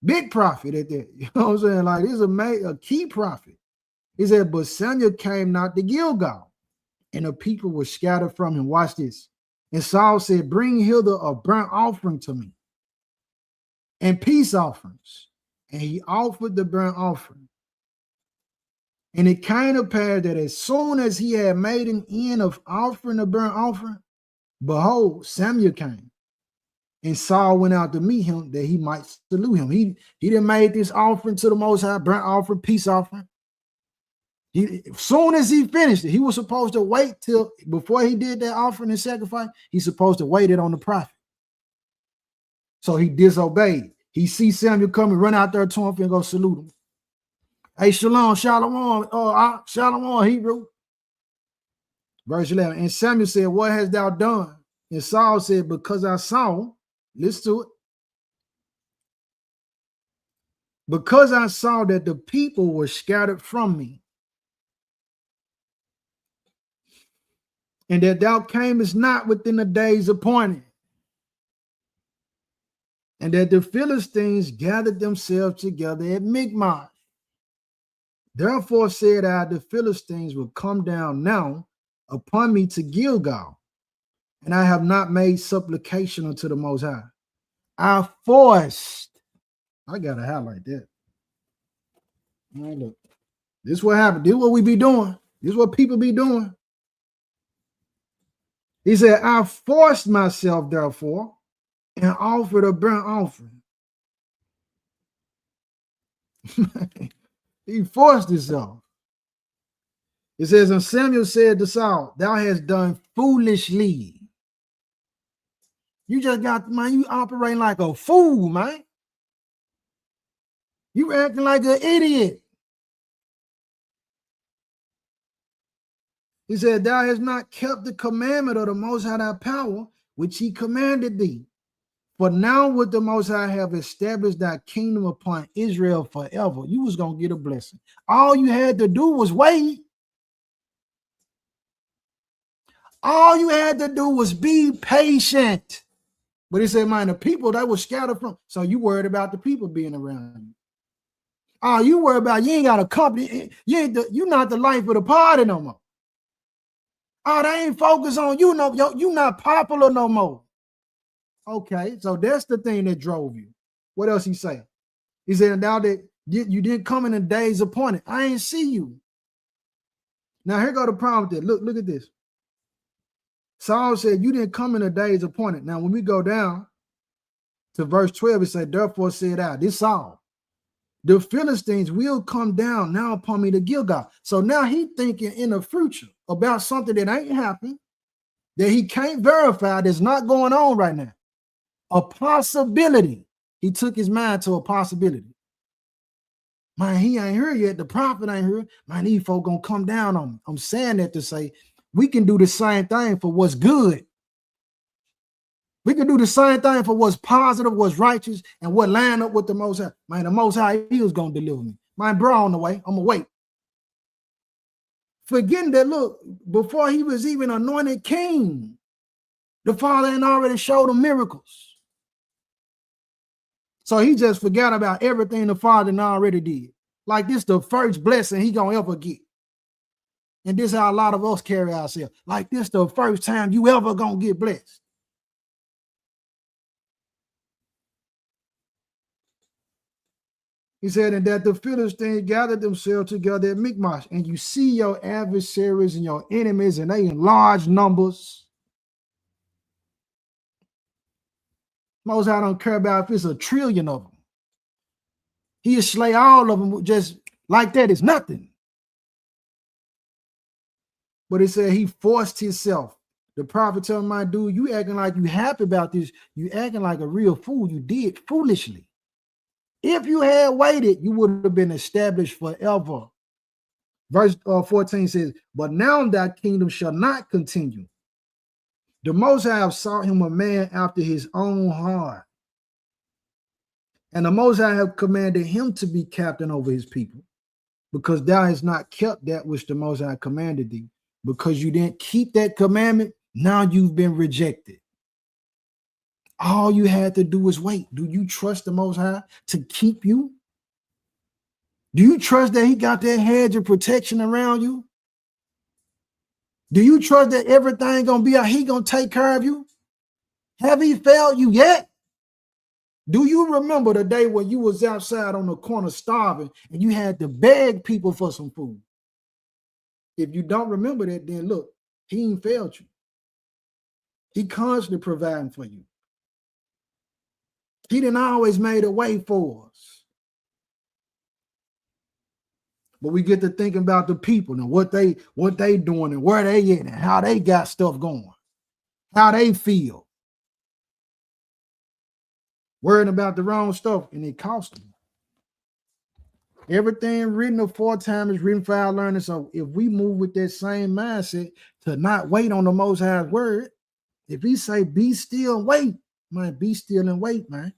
Big prophet at that. You know what I'm saying? Like, this is a key prophet. He said, but Samuel came not to Gilgal, and the people were scattered from him. Watch this. And Saul said, bring hither a burnt offering to me and peace offerings. And he offered the burnt offering. And it came to pass that as soon as he had made an end of offering the burnt offering, behold, Samuel came. And Saul went out to meet him that he might salute him. He didn't make this offering to the Most High, burnt offering, peace offering. As soon as he finished it, he was supposed to wait till before he did that offering and sacrifice. He's supposed to wait it on the prophet. So he disobeyed. He sees Samuel coming, run out there to him and go salute him. Hey, shalom, shalom, Hebrew. Verse 11. And Samuel said, what hast thou done? And Saul said, because I saw, listen to it. Because I saw that the people were scattered from me, and that thou camest not within the days appointed, and that the Philistines gathered themselves together at Michmash. Therefore said I, the Philistines will come down now upon me to Gilgal, and I have not made supplication unto the Most High. I forced. I gotta highlight that. All right, look. This is what happened. This is what we be doing. This is what people be doing. He said, I forced myself, therefore, and offered a burnt offering. He forced himself. It says, and Samuel said to Saul, thou hast done foolishly. You just got, man, you operating like a fool, man. You acting like an idiot. He said, thou hast not kept the commandment of the Most High thy power, which he commanded thee. For now would the Most High have established thy kingdom upon Israel forever. You was going to get a blessing. All you had to do was wait. All you had to do was be patient. But he said, man, the people that were scattered from, so you worried about the people being around you. Oh, you worry about you ain't got a company. You're not the life of the party no more. Oh, they ain't focused on you. No, you not popular no more. Okay, so that's the thing that drove you. What else he say? He said, now that you didn't come in the days appointed, I ain't see you. Now here go the problem with that. Look at this. Saul said, you didn't come in the days appointed. Now, when we go down to verse 12, it said, therefore said I, this Saul, the Philistines will come down now upon me to Gilgal. So now he thinking in the future about something that ain't happened, that he can't verify, that's not going on right now. A possibility. He took his mind to a possibility. Man, he ain't here yet. The prophet ain't here. Man, these folk gonna come down on me. I'm saying that to say we can do the same thing for what's good. We can do the same thing for what's positive, what's righteous, and what line up with the Most High. Man, the Most High, he was gonna deliver me. Man, bro, on the way. I'm gonna wait. Forgetting that, look, before he was even anointed king, the Father had already showed him miracles. So he just forgot about everything the Father already did. Like this the first blessing he gonna ever get. And this is how a lot of us carry ourselves. Like this the first time you ever gonna get blessed. He said, and that the Philistines gathered themselves together at Michmash, and you see your adversaries and your enemies, and they in large numbers. Most I don't care about if it's 1 trillion of them. He'll slay all of them just like that. It's nothing. But it said he forced himself. The prophet told him, my dude, you acting like you happy about this. You acting like a real fool. You did foolishly. If you had waited, you would have been established forever. Verse 14 says, but now that kingdom shall not continue. The Most High have sought him a man after his own heart. And the Most High have commanded him to be captain over his people, because thou hast not kept that which the Most High commanded thee. Because you didn't keep that commandment, now you've been rejected. All you had to do was wait. Do you trust the Most High to keep you? Do you trust that he got that hedge of protection around you? Do you trust that everything gonna be he gonna take care of you? Have he failed you yet? Do you remember the day when you was outside on the corner starving and you had to beg people for some food? If you don't remember that, then look, he ain't failed you. He constantly providing for you. He didn't always made a way for us. But we get to thinking about the people and what they doing and where they at and how they got stuff going, how they feel. Worrying about the wrong stuff, and it costs them. Everything written aforetime is written for our learning. So if we move with that same mindset to not wait on the Most High's word, if he say be still and wait, man, be still and wait, man.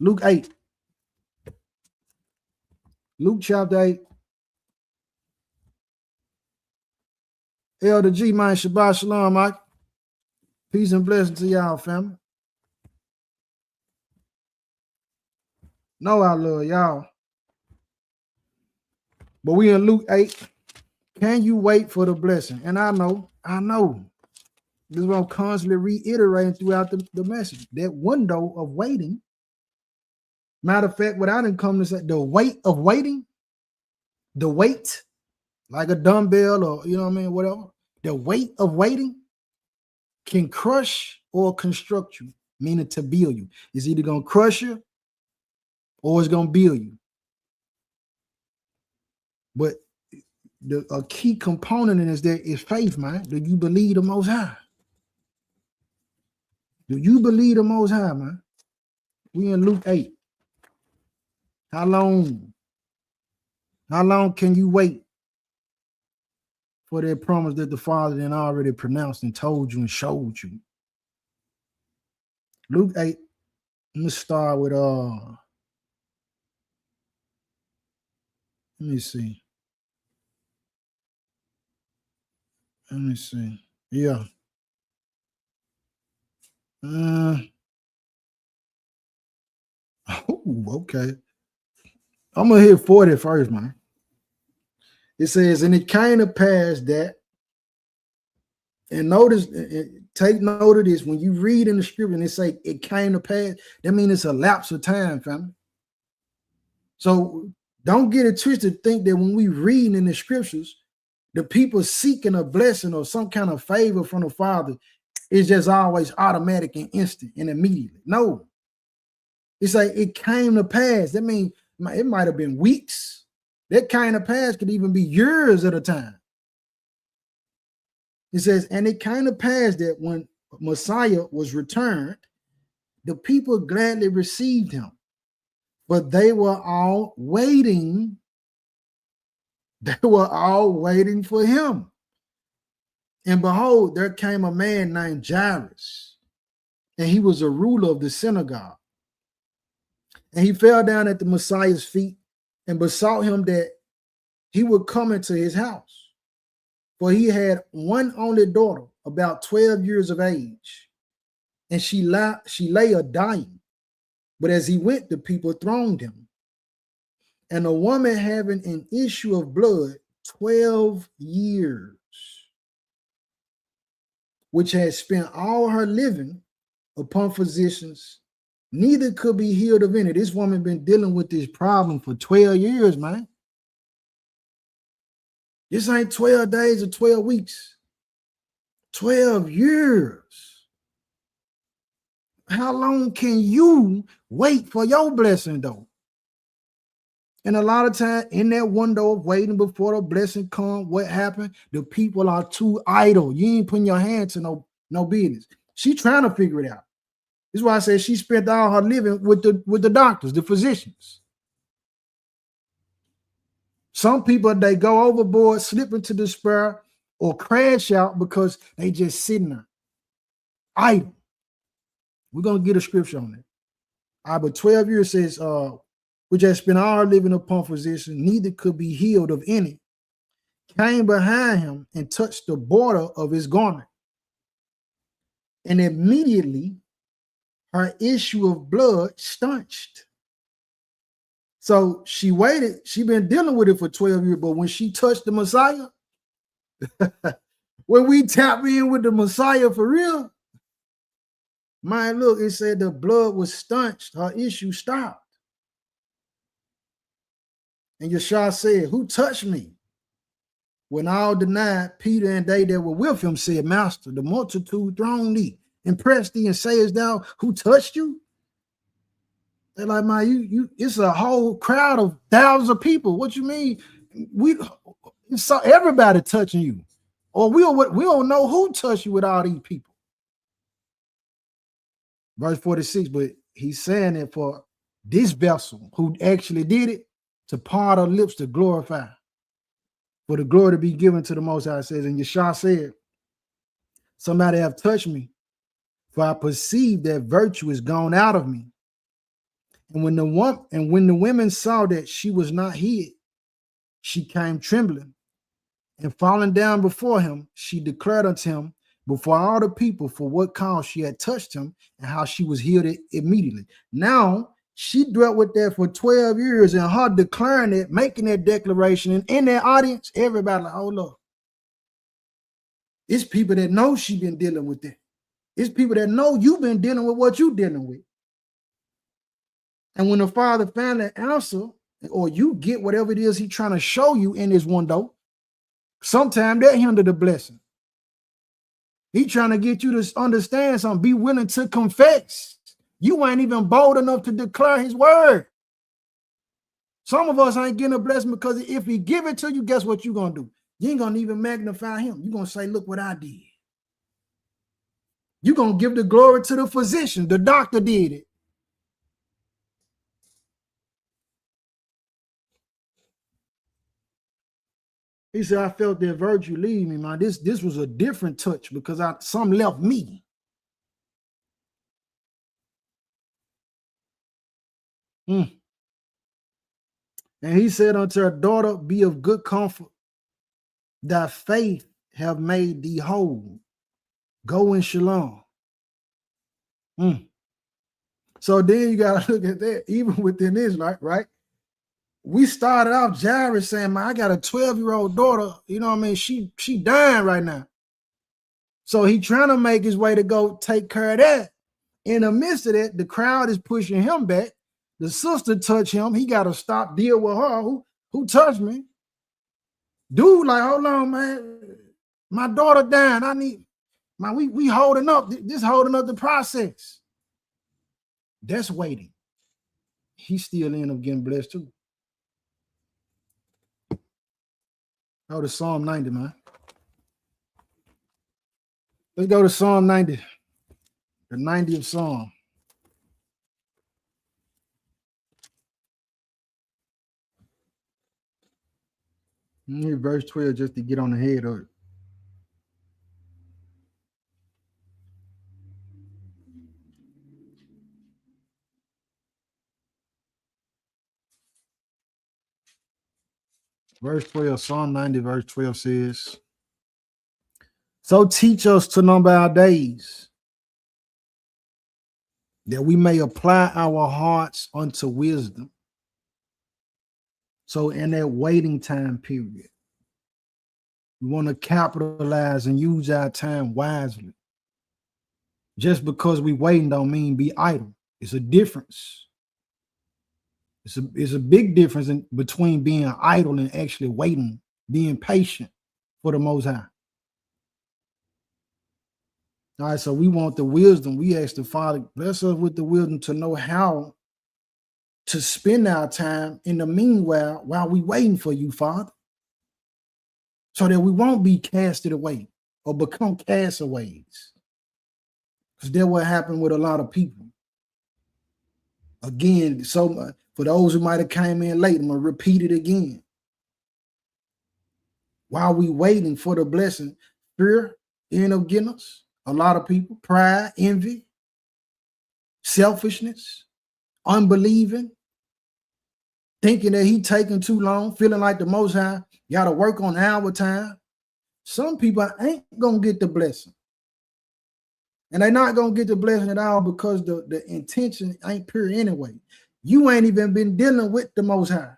Luke 8. Luke chapter 8. Elder G, man, Shabbat Shalom, Mike. Peace and blessings to y'all, family. Know I love y'all. But we in Luke 8. Can you wait for the blessing? And I know. This is what I'm constantly reiterating throughout the message. That window of waiting. Matter of fact, what I didn't come to say, the weight of waiting, the weight, like a dumbbell or, you know what I mean, whatever. The weight of waiting can crush or construct you, meaning to build you. It's either going to crush you or it's going to build you. But a key component in this is faith, man. Do you believe the Most High? Do you believe the Most High, man? We in Luke 8. How long can you wait for that promise that the Father then already pronounced and told you and showed you? Luke 8. Let's start with let me see. Yeah. Okay. I'm going to hit 40 first, man. It says, and it came to pass that, and notice, take note of this, when you read in the scripture and it say it came to pass, that means it's a lapse of time, family. So don't get it twisted, think that when we read in the scriptures, the people seeking a blessing or some kind of favor from the Father is just always automatic and instant and immediately. No. It's like it came to pass. That means it might have been weeks. That kind of pass could even be years at a time. It says, and it came to pass that when Messiah was returned, the people gladly received him, but they were all waiting. They were all waiting for him. And behold, there came a man named Jairus, and he was a ruler of the synagogue. And he fell down at the Messiah's feet and besought him that he would come into his house. For he had one only daughter, about 12 years of age, and she lay a dying. But as he went, the people thronged him. And a woman having an issue of blood 12 years, which had spent all her living upon physicians, neither could be healed of any. This woman been dealing with this problem for 12 years, man. This ain't 12 days or 12 weeks. 12 years. How long can you wait for your blessing, though? And a lot of time in that window of waiting before the blessing come, what happened? The people are too idle. You ain't putting your hand to no business. She trying to figure it out. This is why I said she spent all her living with the doctors, the physicians. Some people, they go overboard, slip into despair, or crash out because they just sitting there idle. We're going to get a scripture on it. But 12 years says, which has spent all living upon physicians, neither could be healed of any, came behind him and touched the border of his garment. And immediately her issue of blood stanched. So she waited. She been dealing with it for 12 years, but when she touched the Messiah, when we tap in with the Messiah for real, man, look, it said the blood was stanched. Her issue stopped. And Yeshua said, who touched me? When all denied, Peter and they that were with him said, Master, the multitude thronged thee, impressed thee, and sayest thou, who touched you? They're like, man, you it's a whole crowd of thousands of people. What you mean? We saw everybody touching you. Or we don't know who touched you with all these people. Verse 46, but he's saying it for this vessel who actually did it, to part her lips to glorify, for the glory to be given to the Most High. Says, and Yeshua said, somebody have touched me, for I perceive that virtue is gone out of me. And when the women saw that she was not hid, she came trembling, and falling down before him, she declared unto him before all the people for what cause she had touched him and how she was healed immediately. Now, she dwelt with that for 12 years, and her declaring it, making that declaration, and in that audience, everybody like, hold up. It's people that know she been dealing with that. It's people that know you've been dealing with what you're dealing with. And when the Father finally answer, or you get whatever it is he's trying to show you in his window, sometimes that hinder the blessing. He's trying to get you to understand something, be willing to confess. You ain't even bold enough to declare his word. Some of us ain't getting a blessing because if he give it to you, guess what you're going to do? You ain't going to even magnify him. You're going to say, look what I did. You're going to give the glory to the physician. The doctor did it. He said, I felt that virtue leave me, man. This was a different touch because some left me. And he said unto her, daughter, be of good comfort. Thy faith have made thee whole. Go in shalom. So then you gotta look at that, even within this, right? We started off Jairus saying, man, I got a 12-year-old daughter, you know what I mean? She dying right now. So he trying to make his way to go take care of that. In the midst of that, the crowd is pushing him back. The sister touched him. He got to stop, deal with her. Who touched me? Dude, like, hold on, man. My daughter dying. I need, man, we holding up. This holding up the process. That's waiting. He still end up getting blessed too. Go to Psalm 90, man. Let's go to Psalm 90. The 90th Psalm. Verse 12, just to get on the head of it. Verse 12, Psalm 90, verse 12 says, so teach us to number our days, that we may apply our hearts unto wisdom. So in that waiting time period, we want to capitalize and use our time wisely. Just because we waiting don't mean be idle. It's a difference. It's a big difference between being idle and actually waiting, being patient for the Most High. All right, so we want the wisdom. We ask the Father, bless us with the wisdom to know how to spend our time in the meanwhile while we waiting for you, Father, so that we won't be casted away or become castaways. Because that's what happened with a lot of people. Again, so for those who might have came in late, I'm going to repeat it again. While we waiting for the blessing, fear end up getting us. A lot of people, pride, envy, selfishness, unbelieving, thinking that he taking too long, feeling like the Most High got to work on our time. Some people ain't going to get the blessing. And they're not going to get the blessing at all because the intention ain't pure anyway. You ain't even been dealing with the Most High.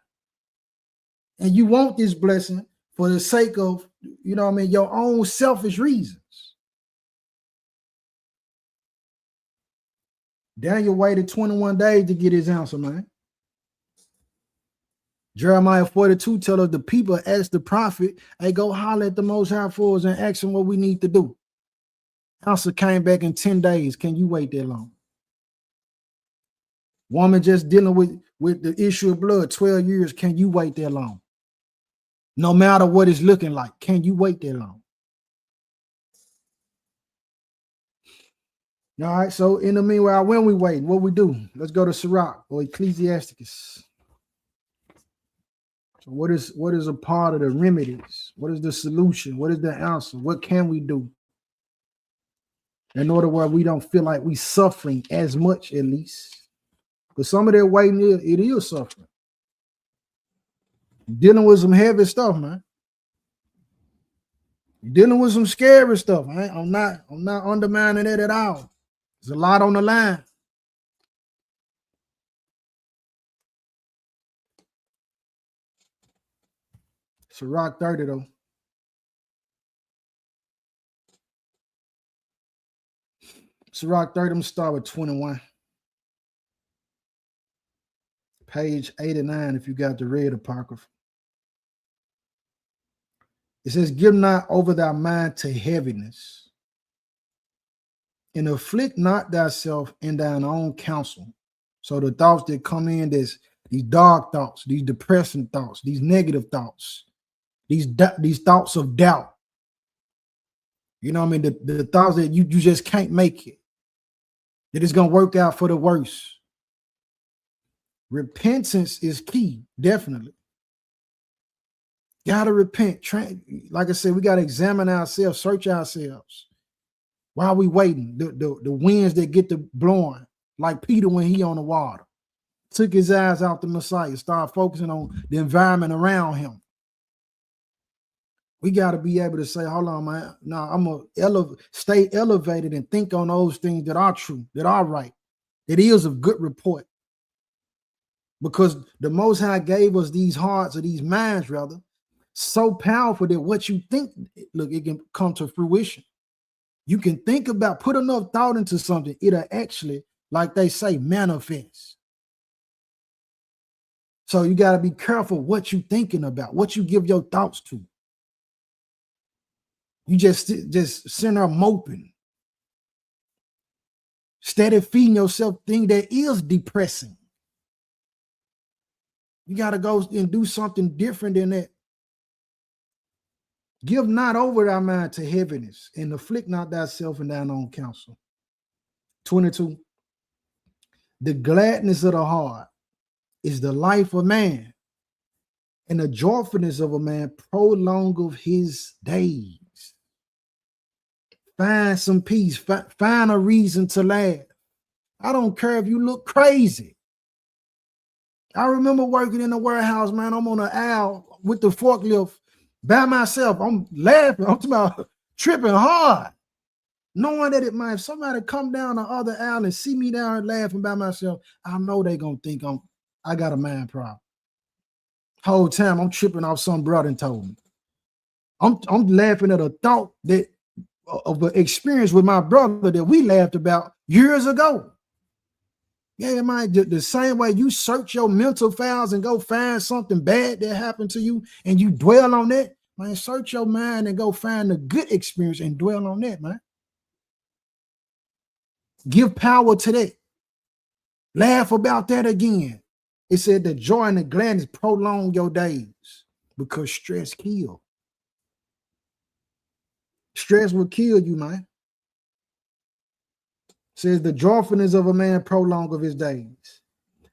And you want this blessing for the sake of, you know what I mean, your own selfish reasons. Daniel waited 21 days to get his answer, man. Jeremiah 42 tells us the people asked the prophet, hey, go holler at the Most High for us and ask him what we need to do. Answer came back in 10 days. Can you wait that long? Woman just dealing with the issue of blood, 12 years. Can you wait that long? No matter what it's looking like, can you wait that long? All right, so in the meanwhile, when we wait, what we do? Let's go to Sirach or Ecclesiasticus. So what is a part of the remedies? What is the solution? What is the answer? What can we do in order where we don't feel like we suffering as much, at least? Because some of that waiting, it is suffering. Dealing with some heavy stuff, man. Dealing with some scary stuff. I'm not undermining it at all. There's a lot on the line. Sirach 30, though. Sirach 30, I'm going to start with 21. Page 89, if you got the red apocrypha. It says, give not over thy mind to heaviness, and afflict not thyself in thine own counsel. So the thoughts that come in, there's these dark thoughts, these depressing thoughts, these negative thoughts, these thoughts of doubt. You know what I mean? The thoughts that you just can't make it, that it's going to work out for the worse. Repentance is key, definitely. Got to repent. Like I said, we got to examine ourselves, search ourselves. While we waiting, the winds that get to blowing, like Peter when he on the water, took his eyes out the Messiah, started focusing on the environment around him. We got to be able to say, hold on, man. No, I'm going to stay elevated and think on those things that are true, that are right, It is of good report. Because the Most High gave us these hearts, or these minds rather, so powerful that what you think, look, it can come to fruition. You can think about, put enough thought into something, it'll actually, like they say, manifest. So you got to be careful what you're thinking about, what you give your thoughts to. You just sitting there moping. Steady feeding yourself things that is depressing. You got to go and do something different than that. Give not over thy mind to heaviness, and afflict not thyself in thine own counsel. 22. The gladness of the heart is the life of man, and the joyfulness of a man prolongeth his days. Find some peace. Find a reason to laugh. I don't care if you look crazy. I remember working in the warehouse, man. I'm on an aisle with the forklift by myself. I'm laughing. I'm talking about tripping hard, knowing that it might, if somebody come down the other aisle and see me down laughing by myself, I know they gonna think I got a mind problem. Whole time I'm tripping off some brother told me. I'm laughing at a thought that of an experience with my brother that we laughed about years ago. Yeah, man, the same way you search your mental files and go find something bad that happened to you and you dwell on that, man, search your mind and go find a good experience and dwell on that, man. Give power to that. Laugh about that again. It said the joy and the gladness prolong your days because stress kills. Stress will kill you, man. Says the joyfulness of a man prolong of his days.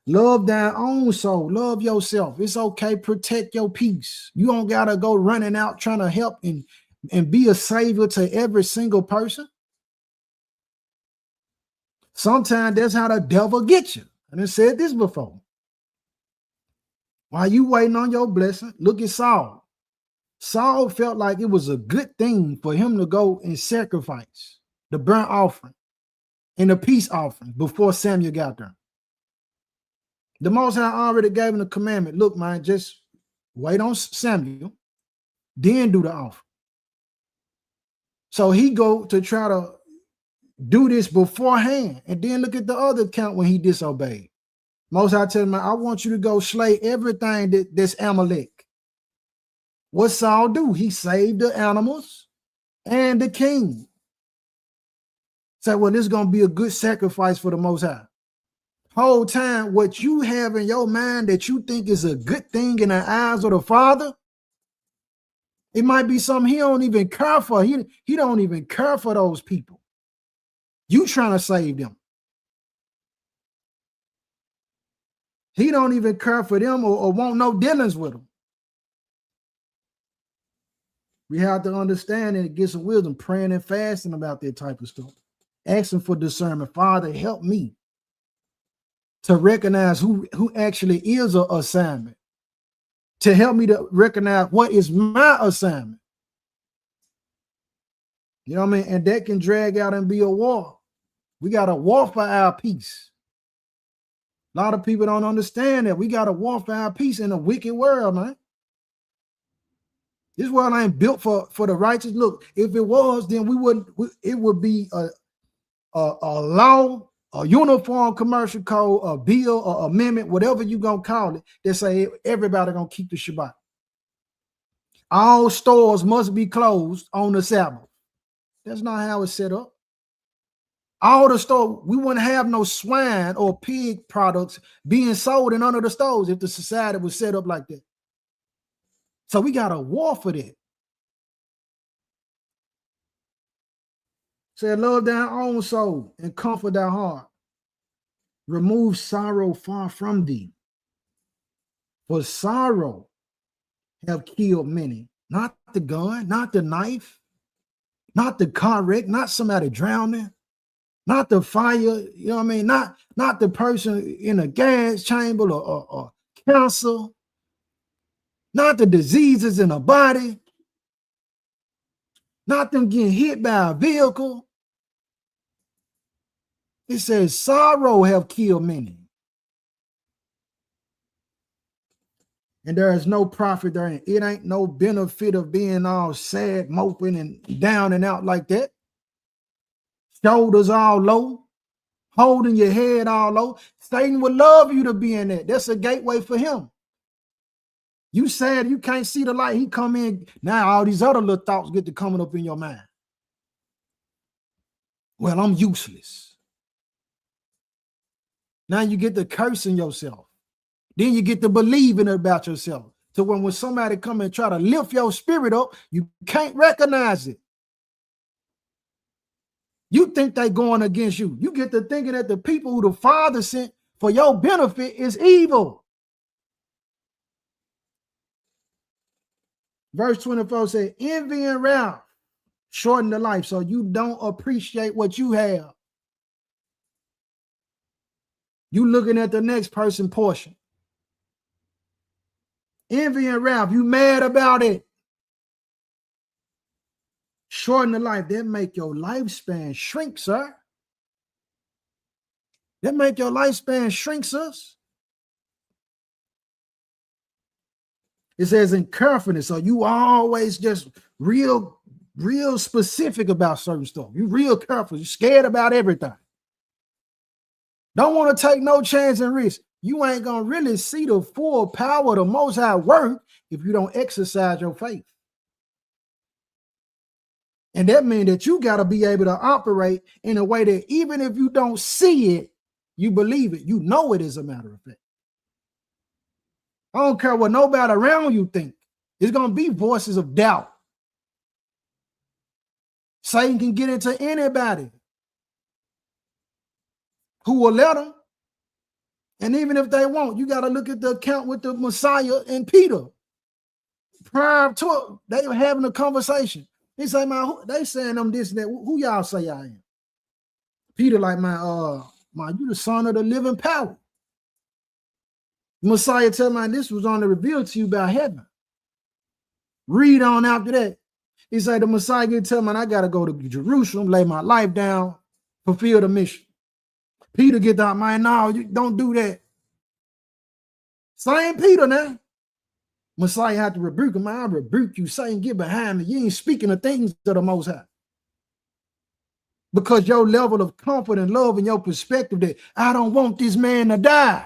Love thy own soul. Love yourself. It's okay. Protect your peace. You don't gotta go running out trying to help and be a savior to every single person. Sometimes that's how the devil gets you. And I said this before. While you waiting on your blessing, look at Saul. Saul felt like it was a good thing for him to go and sacrifice the burnt offering and the peace offering before Samuel got there. The Most High already gave him the commandment. Look, man, just wait on Samuel, then do the offering. So he go to try to do this beforehand, and then look at the other account when he disobeyed. Most High tell him, I want you to go slay everything that's Amalek. What Saul do? He saved the animals and the king. Say, well, this is going to be a good sacrifice for the Most High. Whole time, what you have in your mind that you think is a good thing in the eyes of the Father, it might be something he don't even care for. He don't even care for those people. You trying to save them. He don't even care for them or want no dealings with them. We have to understand and get some wisdom, praying and fasting about that type of stuff. Asking for discernment. Father, help me to recognize who actually is an assignment. To help me to recognize what is my assignment. You know what I mean? And that can drag out and be a war. We got to war for our peace. A lot of people don't understand that. We got to war for our peace in a wicked world, man. This world ain't built for the righteous. Look, if it was, then it would be a law, a uniform commercial code, a bill, or amendment, whatever you gonna call it, that say everybody gonna keep the Shabbat. All stores must be closed on the Sabbath. That's not how it's set up. All the stores, we wouldn't have no swine or pig products being sold in under the stores if the society was set up like that. So we got a war for that. Say, love thy own soul and comfort thy heart. Remove sorrow far from thee. For sorrow have killed many. Not the gun, not the knife, not the car wreck, not somebody drowning, not the fire, you know what I mean? Not the person in a gas chamber or cancer, not the diseases in the body, not them getting hit by a vehicle. It says sorrow have killed many. And there is no profit therein. It ain't no benefit of being all sad, moping, and down and out like that. Shoulders all low, holding your head all low. Satan would love you to be in that. That's a gateway for him. You sad, you can't see the light. He come in. Now all these other little thoughts get to coming up in your mind. Well, I'm useless. Now you get to cursing yourself. Then you get to believing about yourself. So when somebody come and try to lift your spirit up, you can't recognize it. You think they going against you. You get to thinking that the people who the Father sent for your benefit is evil. Verse 24 says, envy and wrath shorten the life, so you don't appreciate what you have. You looking at the next person's portion. Envy and wrath, you mad about it. Shorten the life, that make your lifespan shrink, sir. That make your lifespan shrink, sis. It says in carefulness, so you always just real specific about certain stuff. You real careful, you're scared about everything. Don't want to take no chance and risk. You ain't gonna really see the full power of the Most High work if you don't exercise your faith. And that means that you got to be able to operate in a way that even if you don't see it, you believe it. You know it, as a matter of fact. I don't care what nobody around you think. There's going to be voices of doubt. Satan can get into anybody who will let them. And even if they won't, you got to look at the account with the Messiah and Peter. Prior to it, they were having a conversation. He say, man, they saying them this and that. Who y'all say I am? Peter like, man, you the son of the living power. Messiah tell me this was only revealed to you by heaven. Read on after that. He said, the Messiah can tell me, I got to go to Jerusalem, lay my life down, fulfill the mission. Peter get down, man, no, you don't do that. Same Peter now. Messiah had to rebuke him. I rebuke you, Satan, get behind me. You ain't speaking the things of the Most High. Because your level of comfort and love and your perspective that I don't want this man to die.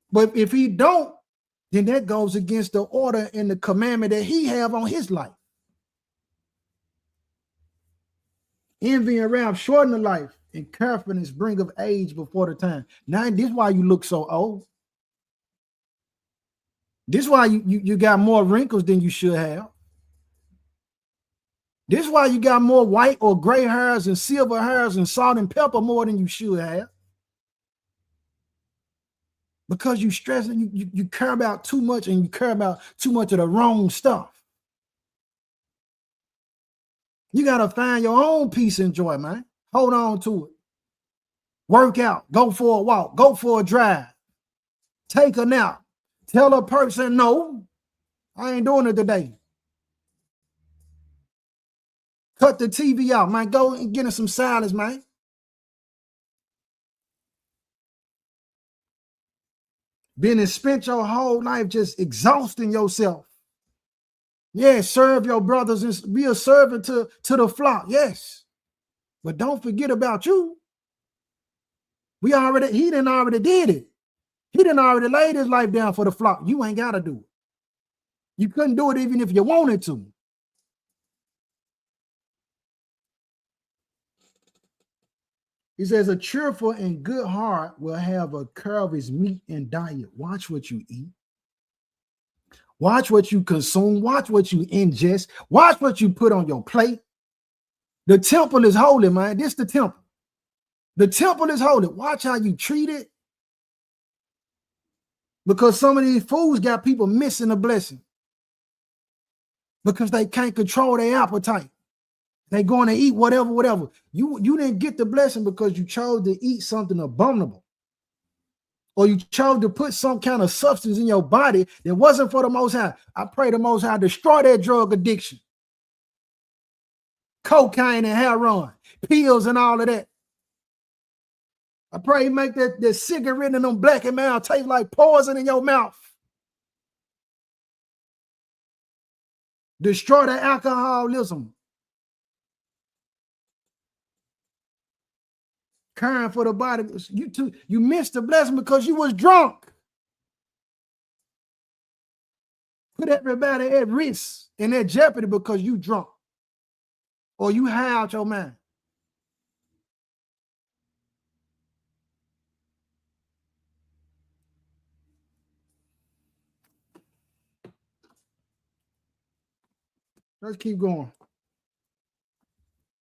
But if he don't, then that goes against the order and the commandment that he have on his life. Envy and wrath shorten the life, and carefulness bring of age before the time. Now, this is why you look so old. This is why you got more wrinkles than you should have. This is why you got more white or gray hairs and silver hairs and salt and pepper more than you should have. Because you stress and you care about too much, and you care about too much of the wrong stuff. You got to find your own peace and joy, man. Hold on to it. Work out. Go for a walk. Go for a drive. Take a nap. Tell a person, no, I ain't doing it today. Cut the TV out, man. Go and get in some silence, man. Been and spent your whole life just exhausting yourself. Yeah, serve your brothers and be a servant to the flock. Yes. But don't forget about you. He done already did it. He done already laid his life down for the flock. You ain't got to do it. You couldn't do it even if you wanted to. He says, a cheerful and good heart will have a care of his meat and diet. Watch what you eat. Watch what you consume. Watch what you ingest. Watch what you put on your plate. The temple is holy, man. This is the temple. The temple is holy. Watch how you treat it. Because some of these fools got people missing a blessing. Because they can't control their appetite. They going to eat whatever. You didn't get the blessing because you chose to eat something abominable. Or you chose to put some kind of substance in your body that wasn't for the Most High. I pray the Most High destroy that drug addiction. cocaine and heroin, pills and all of that. I pray he make that cigarette and them black and mouth taste like poison in your mouth. Destroy the alcoholism. Caring for the body. You missed the blessing because you was drunk. Put everybody at risk and at jeopardy because you drunk. Or you high out your mind. Let's keep going.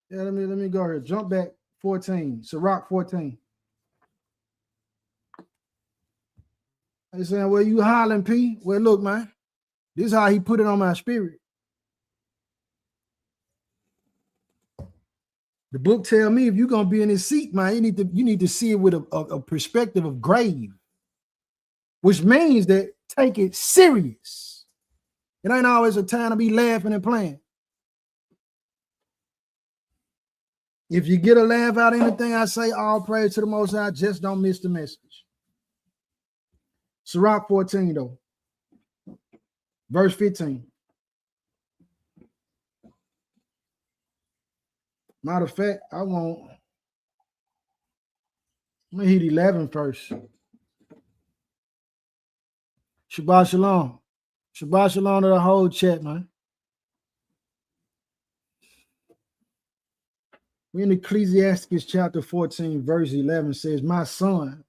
Yeah, let me go here. Jump back 14. Sirach 14. They saying, well, you hollering, P? Well, look, man. This is how he put it on my spirit. The book tell me if you're gonna be in his seat, man, you need to see it with a perspective of grave, which means that take it serious. It ain't always a time to be laughing and playing. If you get a laugh out of anything I say, all praise to the Most High, just don't miss the message. Sirach 14, though. Verse 15. Matter of fact, I'm gonna hit 11 first. Shabbat shalom. Shabbat shalom to the whole chat, man. We're in Ecclesiastes chapter 14, verse 11 says, my son.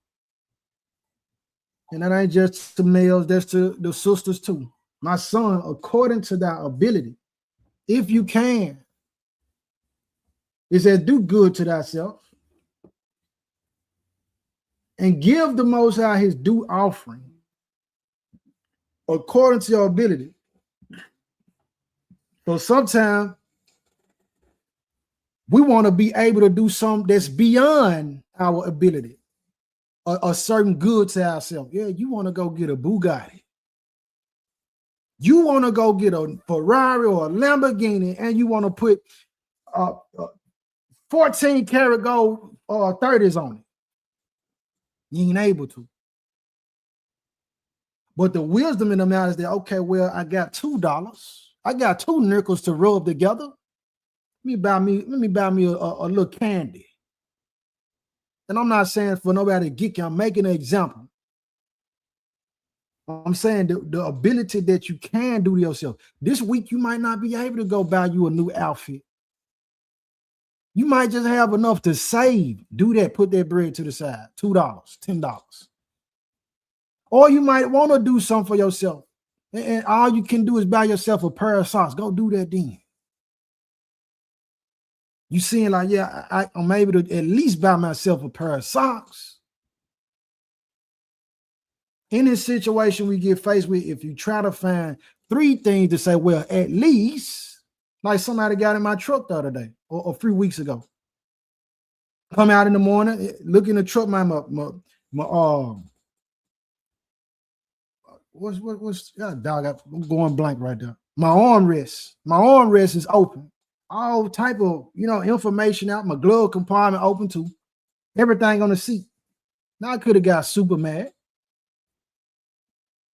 And that ain't just to males, that's to the sisters too. My son, according to thy ability, if you can, it says, do good to thyself and give the Most High his due offering according to your ability. So sometimes we want to be able to do something that's beyond our ability, a certain good to ourselves. Yeah, you want to go get a Bugatti. You want to go get a Ferrari or a Lamborghini, and you want to put 14 karat gold or 30s on it. You ain't able to. But the wisdom in the matter is that, okay, well, I got $2. I got 2 nickels to rub together. Let me buy me a little candy. And I'm not saying for nobody to geek you. I'm making an example. I'm saying the ability that you can do to yourself. This week, you might not be able to go buy you a new outfit. You might just have enough to save. Do that. Put that bread to the side. $2, $10. Or you might want to do something for yourself. And all you can do is buy yourself a pair of socks. Go do that then. You seeing like, yeah, I'm able to at least buy myself a pair of socks. In this situation we get faced with, if you try to find 3 things to say, well, at least, like somebody got in my truck the other day or a few weeks ago. Come out in the morning, look in the truck, what's dog? I'm going blank right there. My armrest is open. All type of information out. My glove compartment open too. Everything on the seat. Now I could have got super mad.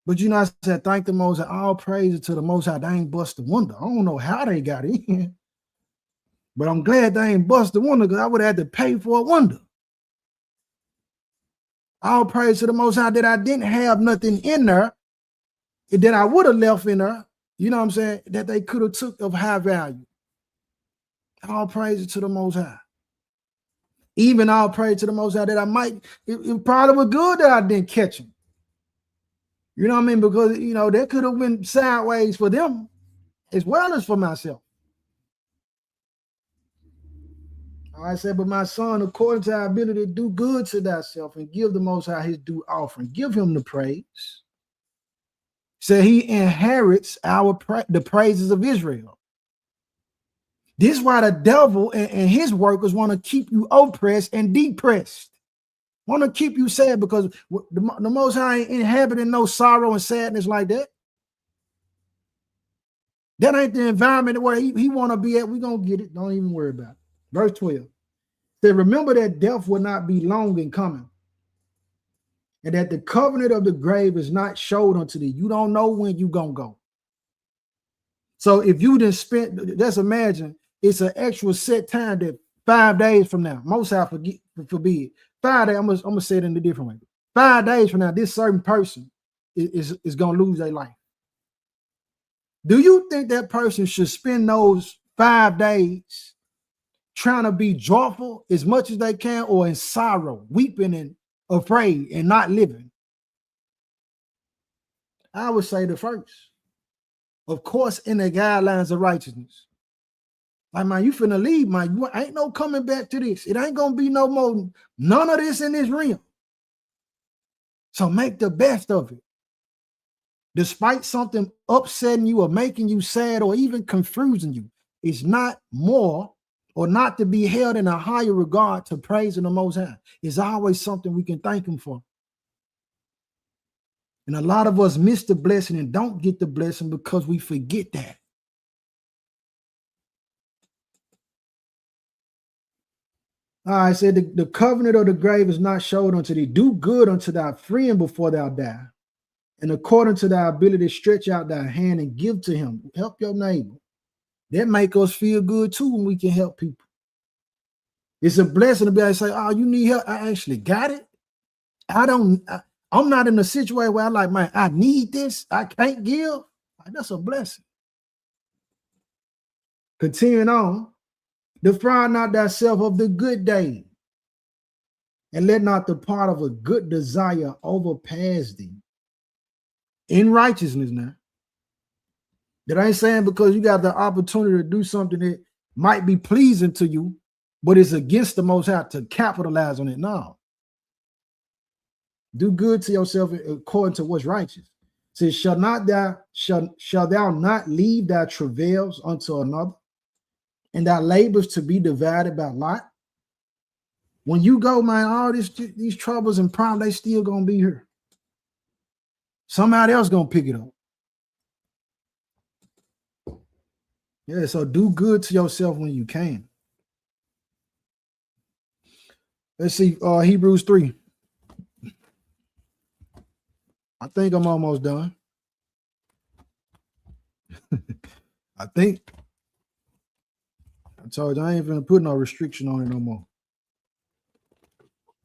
But I said, thank the Most High. All praise to the Most High. They ain't bust the window. I don't know how they got in. But I'm glad they ain't bust the window because I would have had to pay for a window. All praise to the Most High that I didn't have nothing in there that I would have left in there. You know what I'm saying? That they could have took of high value. All praise to the Most High. Even all praise to the Most High that it probably was good that I didn't catch him. You know what I mean? Because, that could have went sideways for them as well as for myself. I said, but my son, according to our ability, do good to thyself and give the Most High his due offering. Give him the praise. So he inherits the praises of Israel. This is why the devil and his workers want to keep you oppressed and depressed. Want to keep you sad because the Most High ain't inhabiting no sorrow and sadness like that. That ain't the environment where he want to be at. We're going to get it. Don't even worry about it. Verse 12. Say, remember that death will not be long in coming, and that the covenant of the grave is not showed unto thee. You don't know when you going to go. So if you didn't spend, just imagine it's an actual set time that 5 days from now, most High forbid, 5 days, I'm gonna say it in a different way. 5 days from now, this certain person is gonna lose their life. Do you think that person should spend those 5 days trying to be joyful as much as they can, or in sorrow, weeping and afraid and not living? I would say the first. Of course, in the guidelines of righteousness. Like, man, you finna leave, man. You ain't no coming back to this. It ain't gonna be no more, none of this in this realm. So make the best of it. Despite something upsetting you or making you sad or even confusing you, it's not more or not to be held in a higher regard to praising the Most High. It's always something we can thank him for. And a lot of us miss the blessing and don't get the blessing because we forget that. All right, said the covenant of the grave is not showed unto thee. Do good unto thy friend before thou die. And according to thy ability, stretch out thy hand and give to him. Help your neighbor. That make us feel good too when we can help people. It's a blessing to be able to say, oh, you need help. I actually got it. I'm not in a situation where I'm like, man, I need this. I can't give. That's a blessing. Continuing on. Defraud not thyself of the good day, and let not the part of a good desire overpass thee. In righteousness now. That ain't saying because you got the opportunity to do something that might be pleasing to you, but it's against the Most High to capitalize on it. No. Do good to yourself according to what's righteous. It says, shall thou not leave thy travails unto another, and thy labors to be divided by lot? When you go, man, all these troubles and problems, they still gonna be here. Somebody else gonna pick it up. Yeah, so do good to yourself when you can. Let's see, Hebrews 3. I think I'm almost done. I think. I told you I ain't gonna put no restriction on it no more.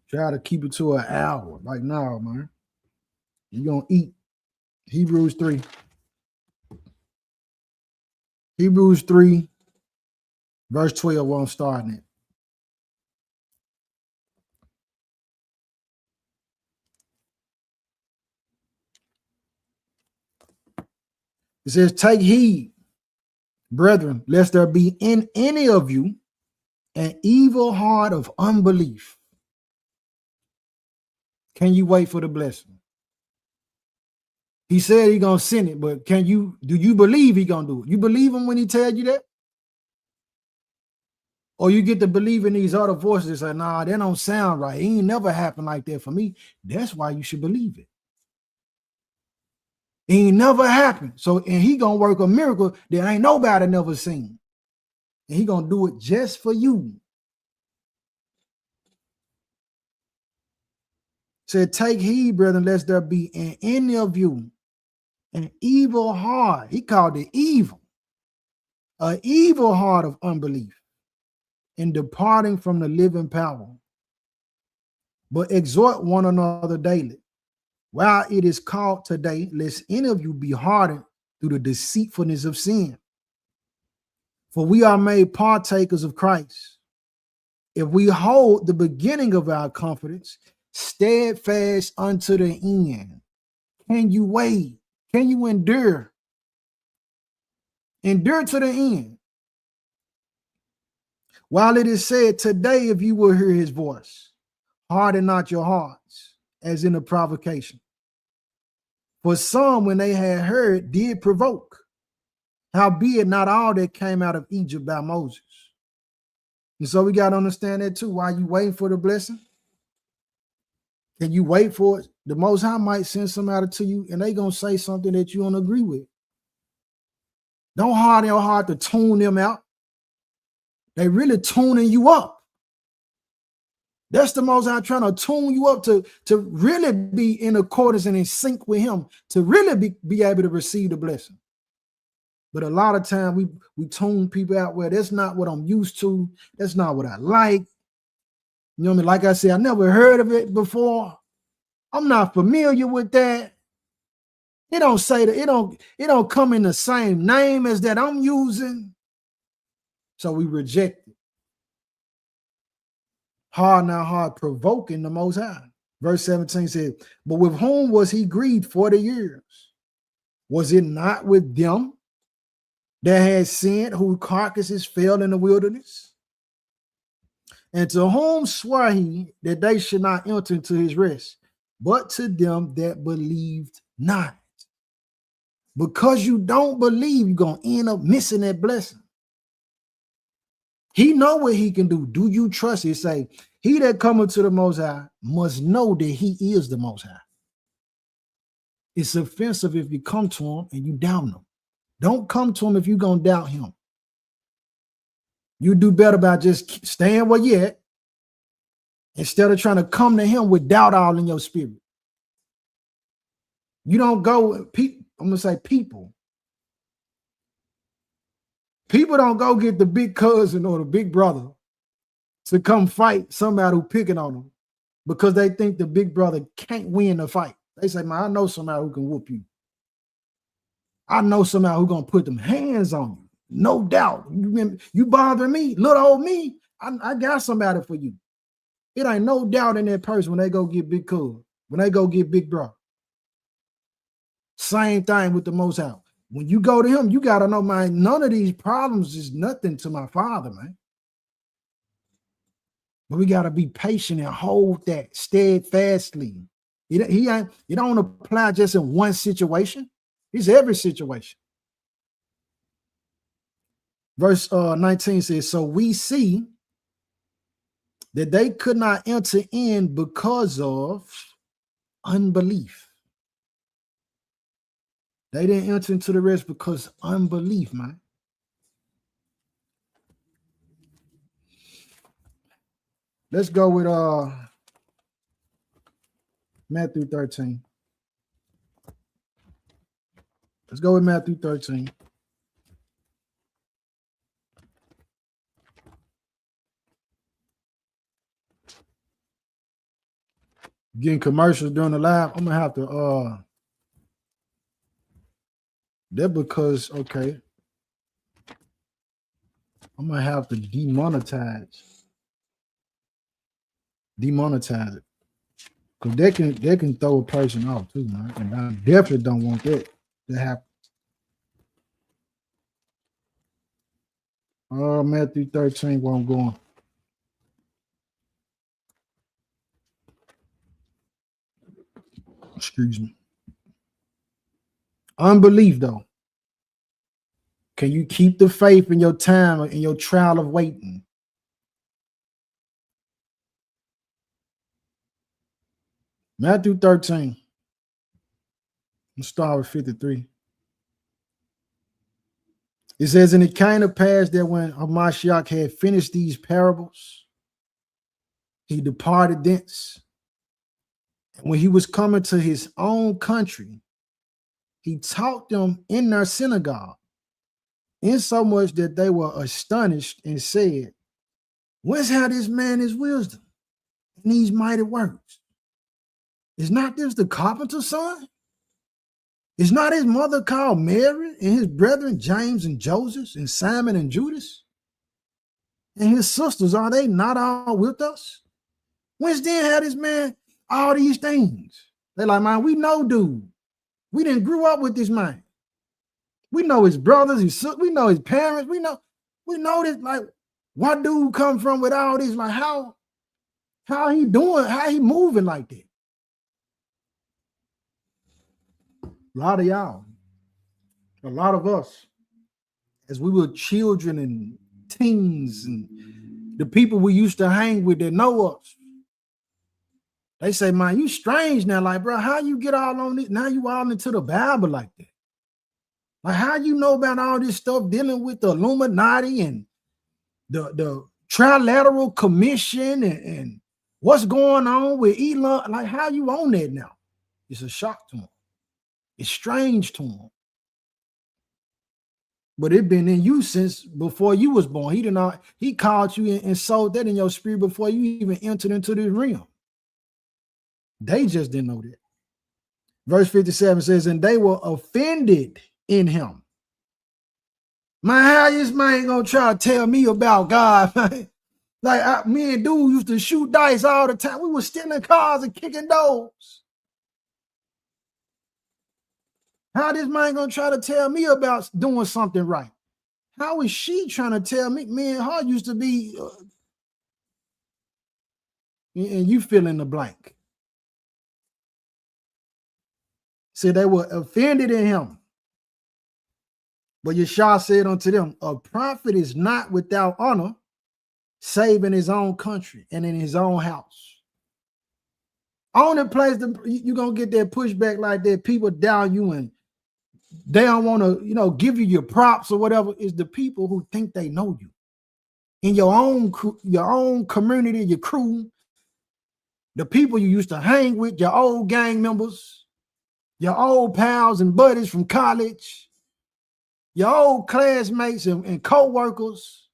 Try to keep it to an hour. Like now, man. You're gonna eat. Hebrews 3. Hebrews 3, verse 12, where I'm starting it. It says, take heed, brethren, lest there be in any of you an evil heart of unbelief. Can you wait for the blessing? He said he's going to send it, but do you believe he's going to do it? You believe him when he tells you that? Or you get to believe in these other voices that say, nah, that don't sound right. It ain't never happened like that for me. That's why you should believe it. It ain't never happened. So, and he going to work a miracle that ain't nobody never seen. And he going to do it just for you. Said, take heed, brethren, lest there be in any of you an evil heart. He called it evil. An evil heart of unbelief in departing from the living power. But exhort one another daily, while it is called today, lest any of you be hardened through the deceitfulness of sin. For we are made partakers of Christ, if we hold the beginning of our confidence steadfast unto the end. Can you wait? Can you endure? Endure to the end. While it is said, today, if you will hear his voice, harden not your hearts, as in a provocation. For some, when they had heard, did provoke. Howbeit not all that came out of Egypt by Moses. And so we got to understand that too. While you waiting for the blessing, can you wait for it? The Most High might send somebody to you and they going to say something that you don't agree with. Don't harden your heart to tune them out. They really tuning you up. That's the Most High trying to tune you up to really be in accordance and in sync with him, to really be able to receive the blessing. But a lot of time we tune people out where that's not what I'm used to. That's not what I like. You know what I mean? Like I said, I never heard of it before. I'm not familiar with that. It don't say that, it don't come in the same name as that I'm using. So we reject it. Hard, not hard, provoking the Most High. Verse 17 says, but with whom was he grieved 40 years? Was it not with them that had sinned, whose carcasses fell in the wilderness? And to whom swore he that they should not enter into his rest, but to them that believed not? Because you don't believe, you're going to end up missing that blessing. He know what he can do. Do you trust? He say, he that cometh to the Most High must know that he is the Most High. It's offensive if you come to him and you doubt him. Don't come to him if you're going to doubt him. You do better by just staying where you're at instead of trying to come to him with doubt all in your spirit. You don't go, I'm going to say people. People don't go get the big cousin or the big brother to come fight somebody who picking on them because they think the big brother can't win the fight. They say, man, I know somebody who can whoop you. I know somebody who's going to put them hands on you. No doubt. You bothering me, little old me, I got somebody for you. It ain't no doubt in that person when they go get big cousin, when they go get big brother. Same thing with the Most High. When you go to him, you got to know, man, none of these problems is nothing to my Father, man. But we got to be patient and hold that steadfastly. It don't apply just in one situation. It's every situation. Verse 19 says, so we see that they could not enter in because of unbelief. They didn't enter into the rest because unbelief, man. Let's go with Matthew 13. Let's go with Matthew 13. Getting commercials during the live. I'm gonna have to that because okay. I'm gonna have to demonetize it. Because they can throw a person off too, man. And I definitely don't want that to happen. Matthew 13, where I'm going. Excuse me. Unbelief, though. Can you keep the faith in your time, in your trial of waiting? Matthew 13. Let's start with 53. It says, and it came to pass that when Hamashiach had finished these parables, he departed thence. And when he was coming to his own country, he taught them in their synagogue, insomuch that they were astonished and said, whence had this man his wisdom and these mighty works? Is not this the carpenter's son? Is not his mother called Mary, and his brethren James and Joseph and Simon and Judas? And his sisters, are they not all with us? Whence then had this man all these things? They're like, man, we know dude. We didn't grow up with this man. We know his brothers, his sisters, we know his parents, we know this. Like, what dude come from with all this? Like, how he doing? How he moving like that? A lot of y'all, a lot of us, as we were children and teens and the people we used to hang with that know us, they say, man, you strange now. Like, bro, how you get all on this? Now you all into the Bible like that. Like, how you know about all this stuff dealing with the Illuminati and the Trilateral Commission and what's going on with Elon? Like, how you on that now? It's a shock to him. It's strange to him. But it been in you since before you was born. He called you and sowed that in your spirit before you even entered into this realm. They just didn't know that. Verse 57 says, and they were offended in him. Man, how this man gonna try to tell me about God, man? Like, me and dude used to shoot dice all the time. We were stealing cars and kicking doors. How this man gonna try to tell me about doing something right? How is she trying to tell me? Me and her used to be, and you fill in the blank. See, they were offended in him. But Yeshua said unto them, a prophet is not without honor, save in his own country and in his own house. Only place you're going to get that pushback like that, people down you and they don't want to, give you your props or whatever, is the people who think they know you. In your own community, your crew, the people you used to hang with, your old gang members, your old pals and buddies from college, your old classmates and co-workers.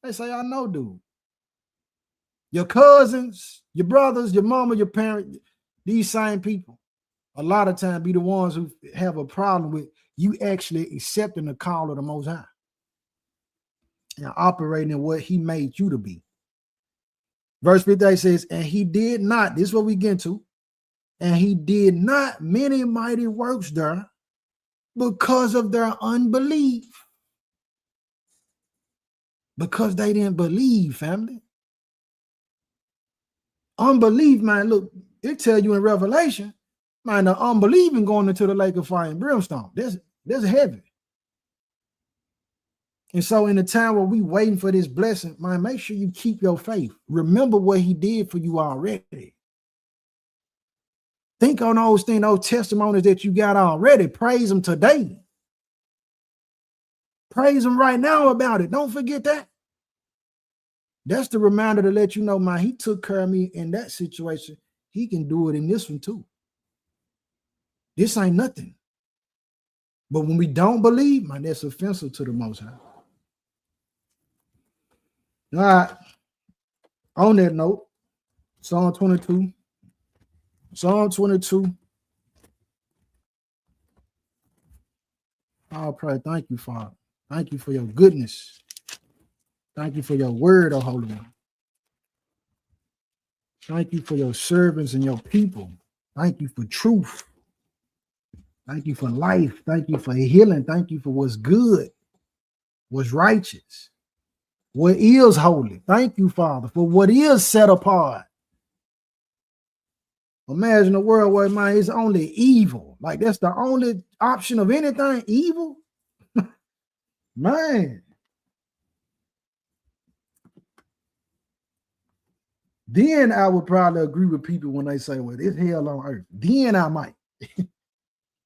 They say, I know, dude. Your cousins, your brothers, your mama, your parents, these same people, a lot of times be the ones who have a problem with you actually accepting the call of the Most High and operating in what he made you to be. Verse 58 says, and he did not, this is what we get to, and he did not many mighty works there because of their unbelief. Because they didn't believe, family. Unbelief, man, look, it tell you in Revelation, man, the unbelieving going into the lake of fire and brimstone. That's heavy. And so in the time where we waiting for this blessing, man, make sure you keep your faith. Remember what he did for you already. Think on those things, those testimonies that you got already. Praise him today. Praise him right now about it. Don't forget that. That's the reminder to let you know, man, he took care of me in that situation. He can do it in this one too. This ain't nothing. But when we don't believe, man, that's offensive to the Most High. All right. On that note, Psalm 22. Psalm 22. I'll pray. Thank you, Father. Thank you for your goodness. Thank you for your word, O Holy One. Thank you for your servants and your people. Thank you for truth. Thank you for life. Thank you for healing. Thank you for what's good, what's righteous, what is holy. Thank you, Father, for what is set apart. Imagine a world where, man, it's only evil. Like, that's the only option of anything, evil. Man. Then I would probably agree with people when they say, well, it's hell on earth. Then I might.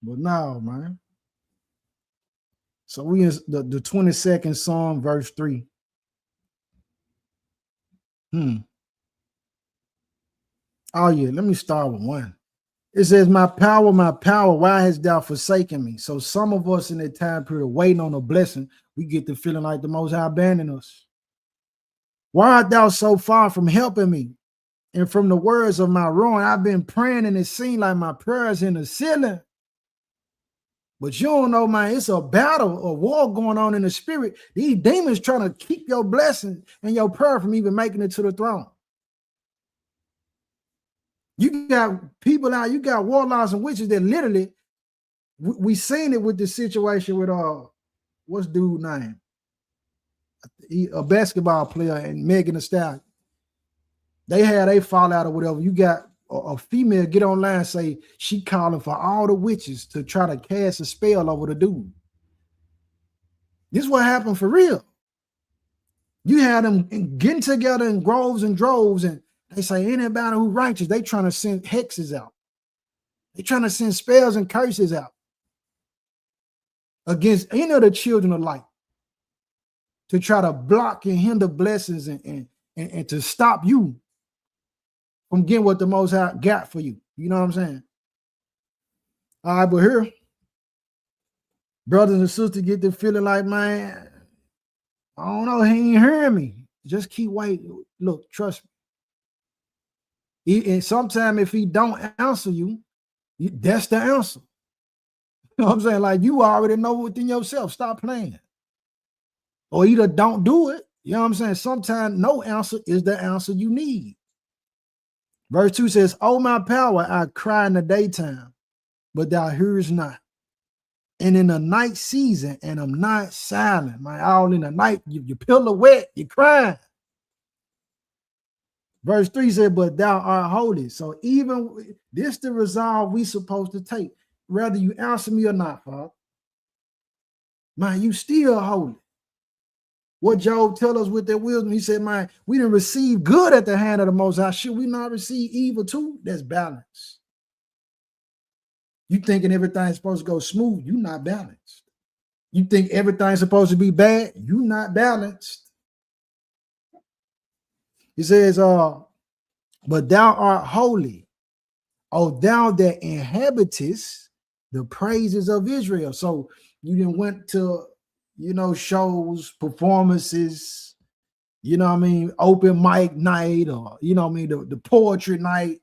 But no, man. So we in the 22nd Psalm, verse 3. Oh, yeah, let me start with 1. It says, my power, why hast thou forsaken me? So some of us in that time period waiting on a blessing, we get the feeling like the Most High abandoned us. Why art thou so far from helping me? And from the words of my ruin, I've been praying and it seemed like my prayers in the ceiling. But you don't know, man, it's a battle, a war going on in the spirit. These demons trying to keep your blessing and your prayer from even making it to the throne. You got people out, you got warlocks and witches that literally, we seen it with the situation with, what's dude's name? A basketball player and Megan Thee Stallion. They had a fallout or whatever. You got a female get online and say she calling for all the witches to try to cast a spell over the dude. This is what happened for real. You had them getting together in groves and droves, and they say anybody who righteous, they trying to send hexes out. They trying to send spells and curses out against any of the children of light to try to block and hinder blessings and to stop you from getting what the Most High got for you. You know what I'm saying? All right, but here, brothers and sisters get the feeling like, man, I don't know, he ain't hearing me. Just keep waiting. Look, trust me. And sometimes if he don't answer you, that's the answer. You know what I'm saying? Like, you already know within yourself. Stop playing. Or either don't do it. You know what I'm saying? Sometimes no answer is the answer you need. Verse 2 says, "Oh, my power, I cry in the daytime, but thou hearest not. And in the night season, and I'm not silent." My all in the night, your pillow wet, you crying. Verse 3 said, "But thou art holy." So even this the resolve we supposed to take. Whether you answer me or not, Father. Man, you still holy. What Job tell us with that wisdom, he said, man, we didn't receive good at the hand of the Most High. Should we not receive evil too? That's balance. You thinking everything's supposed to go smooth, you not balanced. You think everything's supposed to be bad, you not balanced. He says, "But thou art holy, O thou that inhabitest the praises of Israel." So you didn't went to, shows, performances, open mic night, or, the poetry night.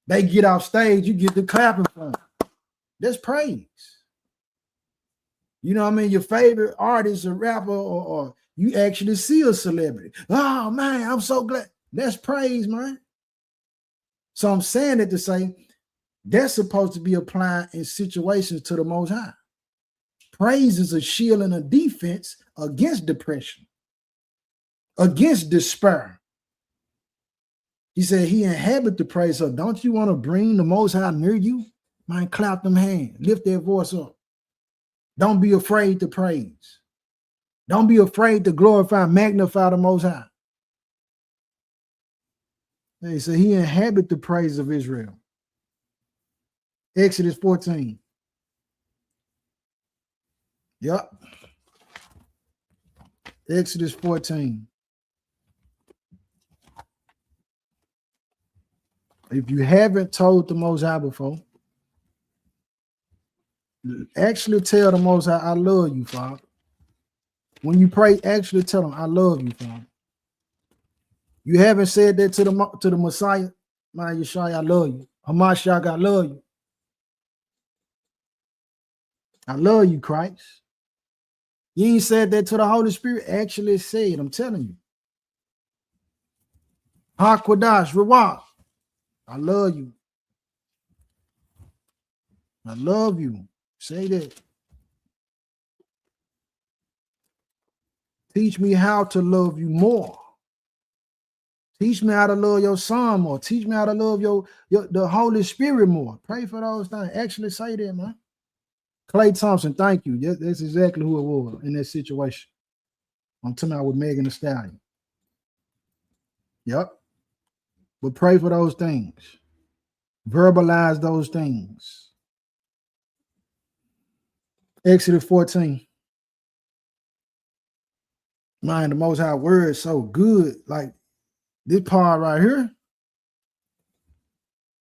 They get off stage, you get the clapping from them. That's praise. Your favorite artist, a rapper, or you actually see a celebrity. Oh, man, I'm so glad. That's praise, man. So I'm saying it to say that's supposed to be applied in situations to the Most High. Praise is a shield and a defense against depression, against despair. He said he inhabit the praise. So don't you want to bring the Most High near you? Man, clap them hands, lift their voice up. Don't be afraid to praise. Don't be afraid to glorify, magnify the Most High. He said he inhabit the praise of Israel. Exodus 14. Yep. Exodus 14. If you haven't told the Most High before, actually tell the Most High, I love you, Father. When you pray, actually tell him, I love you, Father. You haven't said that to the Messiah, my Yeshua, I love you. Hamashiach, I love you. I love you, Christ. You ain't said that to the Holy Spirit. Actually said, I'm telling you. HaKodesh, Rawah, I love you. I love you. Say that. Teach me how to love you more. Teach me how to love your son more. Teach me how to love the Holy Spirit more. Pray for those things. Actually say that, man. Clay Thompson, thank you. That's exactly who it was in that situation. I'm talking about with Megan Thee Stallion. Yep. But pray for those things. Verbalize those things. Exodus 14. Man, the Most High word is so good. Like this part right here.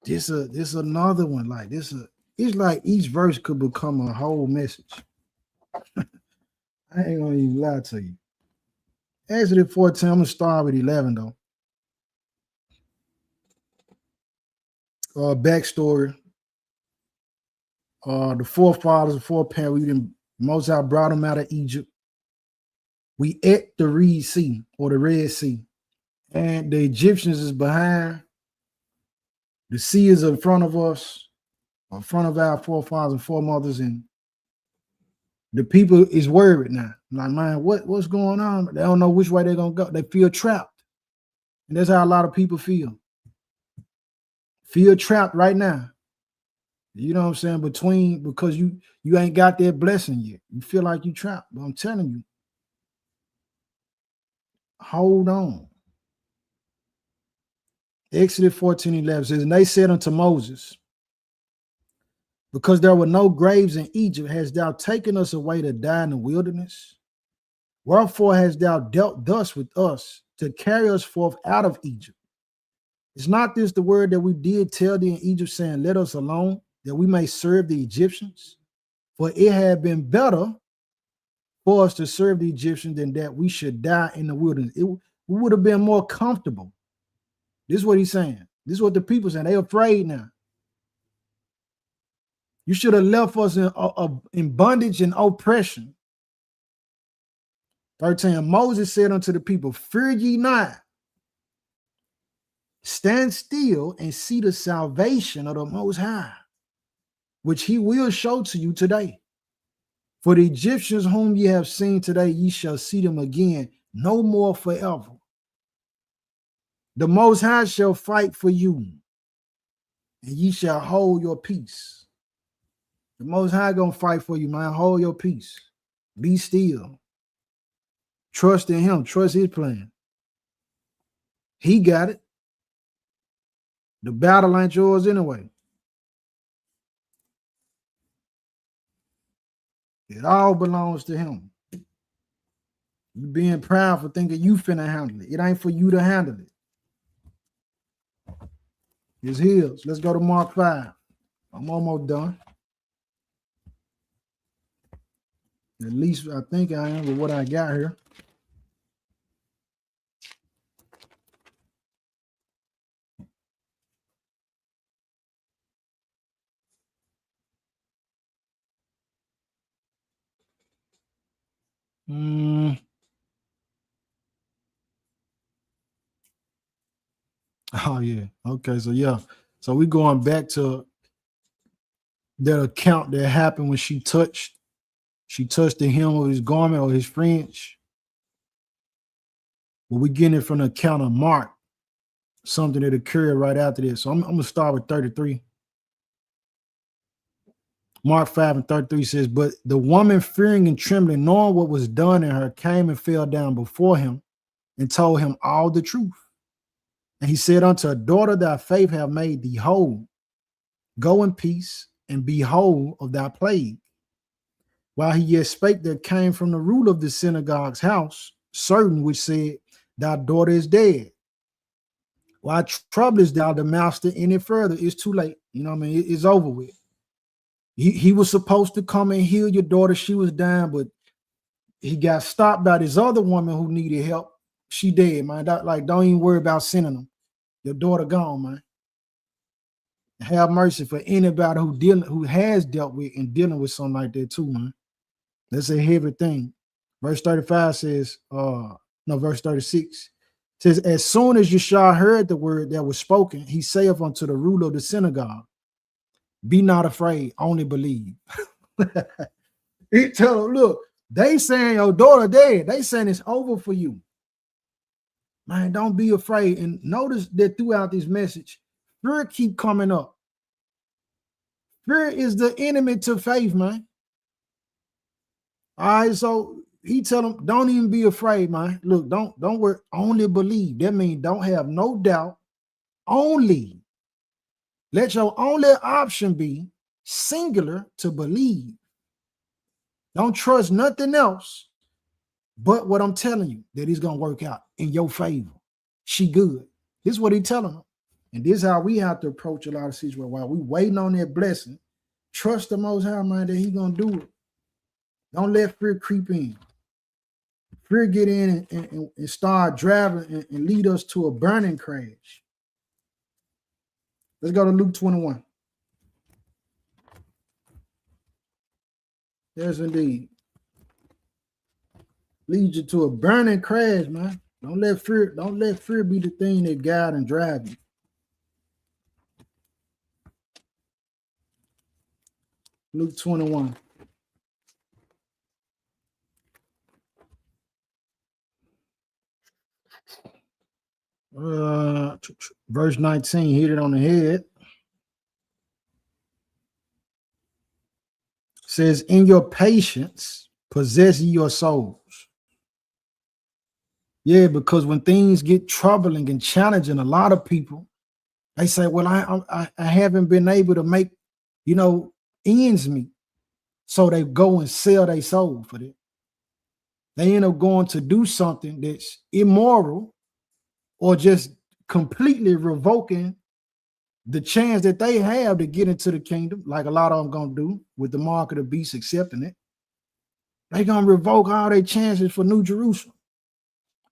This another one. Like this. It's like each verse could become a whole message. I ain't gonna even lie to you. Exodus 14. I'm gonna start with 11 though. Backstory. The forefathers, the foreparents, Most High brought them out of Egypt. We ate the Red Sea or the Red Sea, and the Egyptians is behind. The sea is in front of us, in front of our forefathers and foremothers, and the people is worried now. Like, man, what's going on? They don't know which way they're gonna go. They feel trapped, and that's how a lot of people feel. Feel trapped right now. You know what I'm saying? Because you ain't got that blessing yet. You feel like you trapped. But I'm telling you, hold on. Exodus 14:11 says, and they said unto Moses, Because there were no graves in Egypt, hast thou taken us away to die in the wilderness? Wherefore hast thou dealt thus with us to carry us forth out of Egypt? Is not this the word that we did tell thee in Egypt, saying, let us alone, that we may serve the Egyptians? For it had been better for us to serve the Egyptians than that we should die in the wilderness. It would have been more comfortable. This is what he's saying. This is what the people saying. They're afraid now. You should have left us in bondage and oppression. 13, Moses said unto the people, fear ye not. Stand still and see the salvation of the Most High, which he will show to you today. For the Egyptians whom ye have seen today, ye shall see them again, no more forever. The Most High shall fight for you, and ye shall hold your peace. The Most High gonna fight for you, man. Hold your peace. Be still. Trust in him. Trust his plan. He got it. The battle ain't yours anyway. It all belongs to him. You being proud for thinking you finna handle it. It ain't for you to handle it. It's his. Let's go to Mark 5. I'm almost done. At least I think I am with what I got here. Oh, yeah. Okay, so yeah. So we going back to that account that happened when she touched the hem of his garment or his fringe. Well, we getting it from the account of Mark, something that occurred right after this. So I'm going to start with 33. Mark 5 and 33 says, but the woman, fearing and trembling, knowing what was done in her, came and fell down before him and told him all the truth. And he said unto her, daughter, thy faith have made thee whole. Go in peace and be whole of thy plague. While he yet spake, there came from the ruler of the synagogue's house certain which said, thy daughter is dead. Why troublest thou the master any further? It's too late. You know what I mean? It's over with. He was supposed to come and heal your daughter. She was dying, but he got stopped by this other woman who needed help. She dead, man. Don't even worry about sending them. Your daughter gone, man. Have mercy for anybody who has dealt with and dealing with something like that too, man. That's a heavy thing. Verse 35 says, verse 36 says, as soon as Yeshua heard the word that was spoken, he saith unto the ruler of the synagogue, be not afraid, only believe. He tell him, look, they saying your daughter dead. They saying it's over for you. Man, don't be afraid. And notice that throughout this message, fear keep coming up. Fear is the enemy to faith, man. All right, so he tell them, don't even be afraid, man. Look, don't worry, only believe. That means don't have no doubt. Only. Let your only option be singular to believe. Don't trust nothing else but what I'm telling you, that it's going to work out in your favor. She good. This is what he's telling them. And this is how we have to approach a lot of situations. While we waiting on that blessing, trust the Most High, man, that he's going to do it. Don't let fear creep in. Fear get in and start driving and lead us to a burning crash. Let's go to Luke 21. Yes, indeed. Lead you to a burning crash, man. Don't let fear be the thing that guide and drive you. Luke 21. Verse 19, hit it on the head. Says, in your patience, possess ye your souls. Yeah, because when things get troubling and challenging, a lot of people, they say, well, I haven't been able to make, ends meet. So they go and sell their soul for that. They end up going to do something that's immoral or just completely revoking the chance that they have to get into the kingdom, like a lot of them gonna do with the mark of the beast accepting it. They're gonna revoke all their chances for New Jerusalem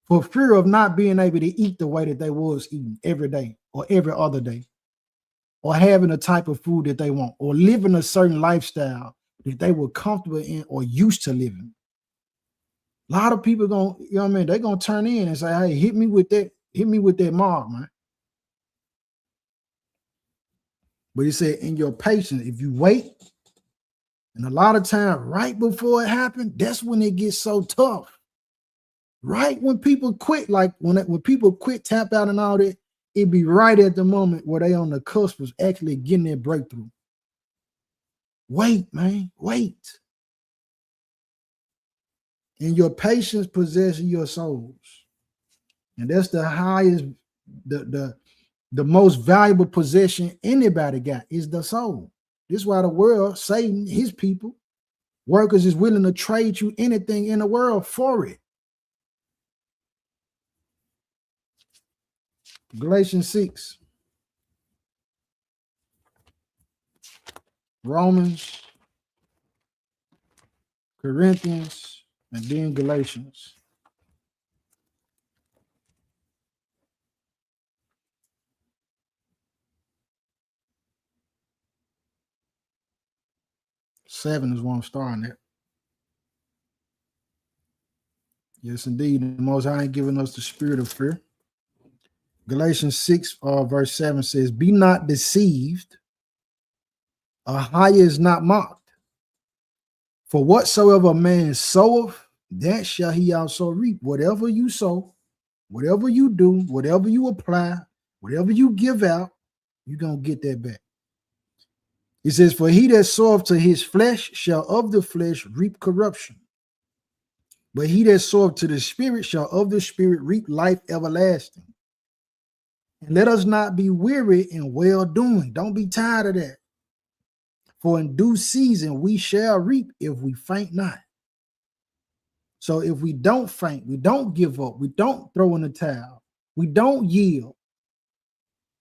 for fear of not being able to eat the way that they was eating every day or every other day, or having a type of food that they want, or living a certain lifestyle that they were comfortable in or used to living. A lot of people gonna, you know what I mean, they're gonna turn in and say, hey, hit me with that mark, man. But he said, in your patience, if you wait, and a lot of time right before it happened, that's when it gets so tough. Right when people quit, like when people quit, tap out and all that, it be right at the moment where they on the cusp of actually getting their breakthrough. Wait, man, wait. In your patience possess your souls. And that's the highest, the most valuable possession anybody got is the soul. This is why the world, Satan, his people, workers is willing to trade you anything in the world for it. Galatians 6. Romans, Corinthians, and then Galatians. Seven is what I'm starting at. Yes, indeed. The Most High ain't giving us the spirit of fear. Galatians 6, verse 7 says, be not deceived. A hire is not mocked. For whatsoever a man soweth, that shall he also reap. Whatever you sow, whatever you do, whatever you apply, whatever you give out, you're going to get that back. He says, for he that soweth to his flesh shall of the flesh reap corruption. But he that soweth to the spirit shall of the spirit reap life everlasting. And let us not be weary in well doing. Don't be tired of that. For in due season we shall reap if we faint not. So if we don't faint, we don't give up, we don't throw in the towel, we don't yield,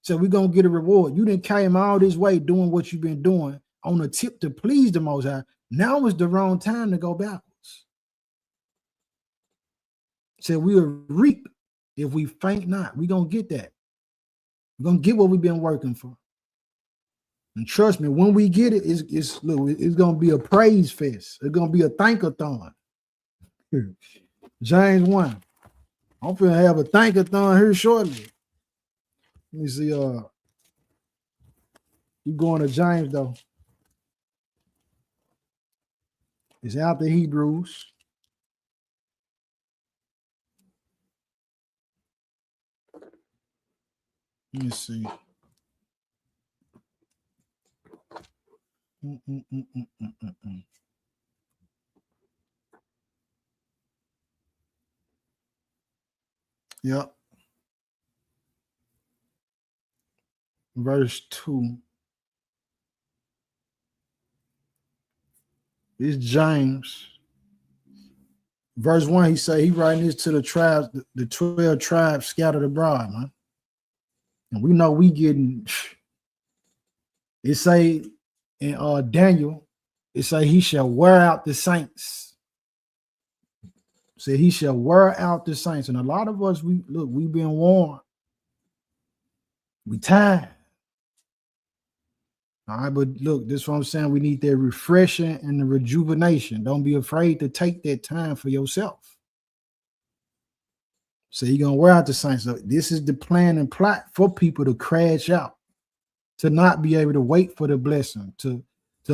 so we're going to get a reward. You didn't came all this way doing what you've been doing on a tip to please the Most High. Now is the wrong time to go backwards. So we'll reap if we faint not. We're going to get that. We're going to get what we've been working for. And trust me, when we get it, it's going to be a praise fest. It's going to be a thankathon. James 1. I'm going to have a thankathon here shortly. Let me see. You going to James, though. It's out the Hebrews. Let me see. Yep. Verse 2. It's James. Verse 1, he writing this to the tribes, the 12 tribes scattered abroad, man. And we know we getting, it say in Daniel, it say he shall wear out the saints. Say he shall wear out the saints. And a lot of us, we've been warned. We tired. All right, but look, this is what I'm saying. We need that refreshing and the rejuvenation. Don't be afraid to take that time for yourself. So you're going to wear out the saints. So this is the plan and plot for people to crash out, to not be able to wait for the blessing, to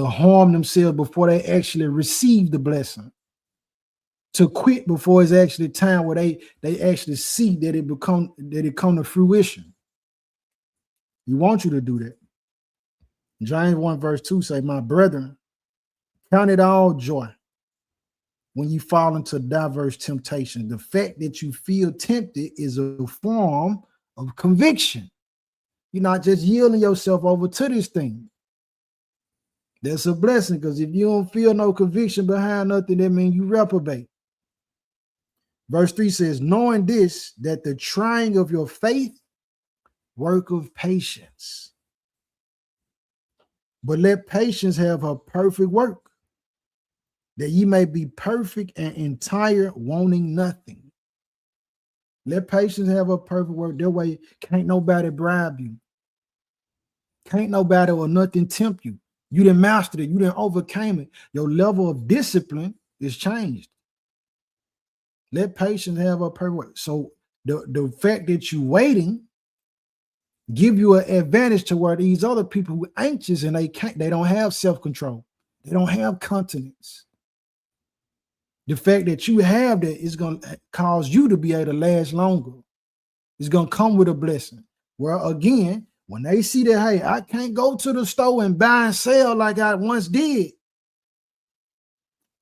harm themselves before they actually receive the blessing, to quit before it's actually time where they actually see that it come to fruition. He wants you to do that. James 1 verse 2 say, my brethren, count it all joy when you fall into diverse temptations. The fact that you feel tempted is a form of conviction. You're not just yielding yourself over to this thing, That's a blessing, because if you don't feel no conviction behind nothing, that means you reprobate. Verse 3 says, knowing this, that the trying of your faith work of patience. But let patience have her perfect work, that ye may be perfect and entire, wanting nothing. Let patience have a perfect work. That way, can't nobody bribe you. Can't nobody or nothing tempt you. You didn't master it. You didn't overcame it. Your level of discipline is changed. Let patience have a perfect work. So the fact that you waiting give you an advantage to where these other people who are anxious and they don't have self-control. They don't have continence. The fact that you have that is going to cause you to be able to last longer. It's going to come with a blessing. Well, again, when they see that, hey, I can't go to the store and buy and sell like I once did,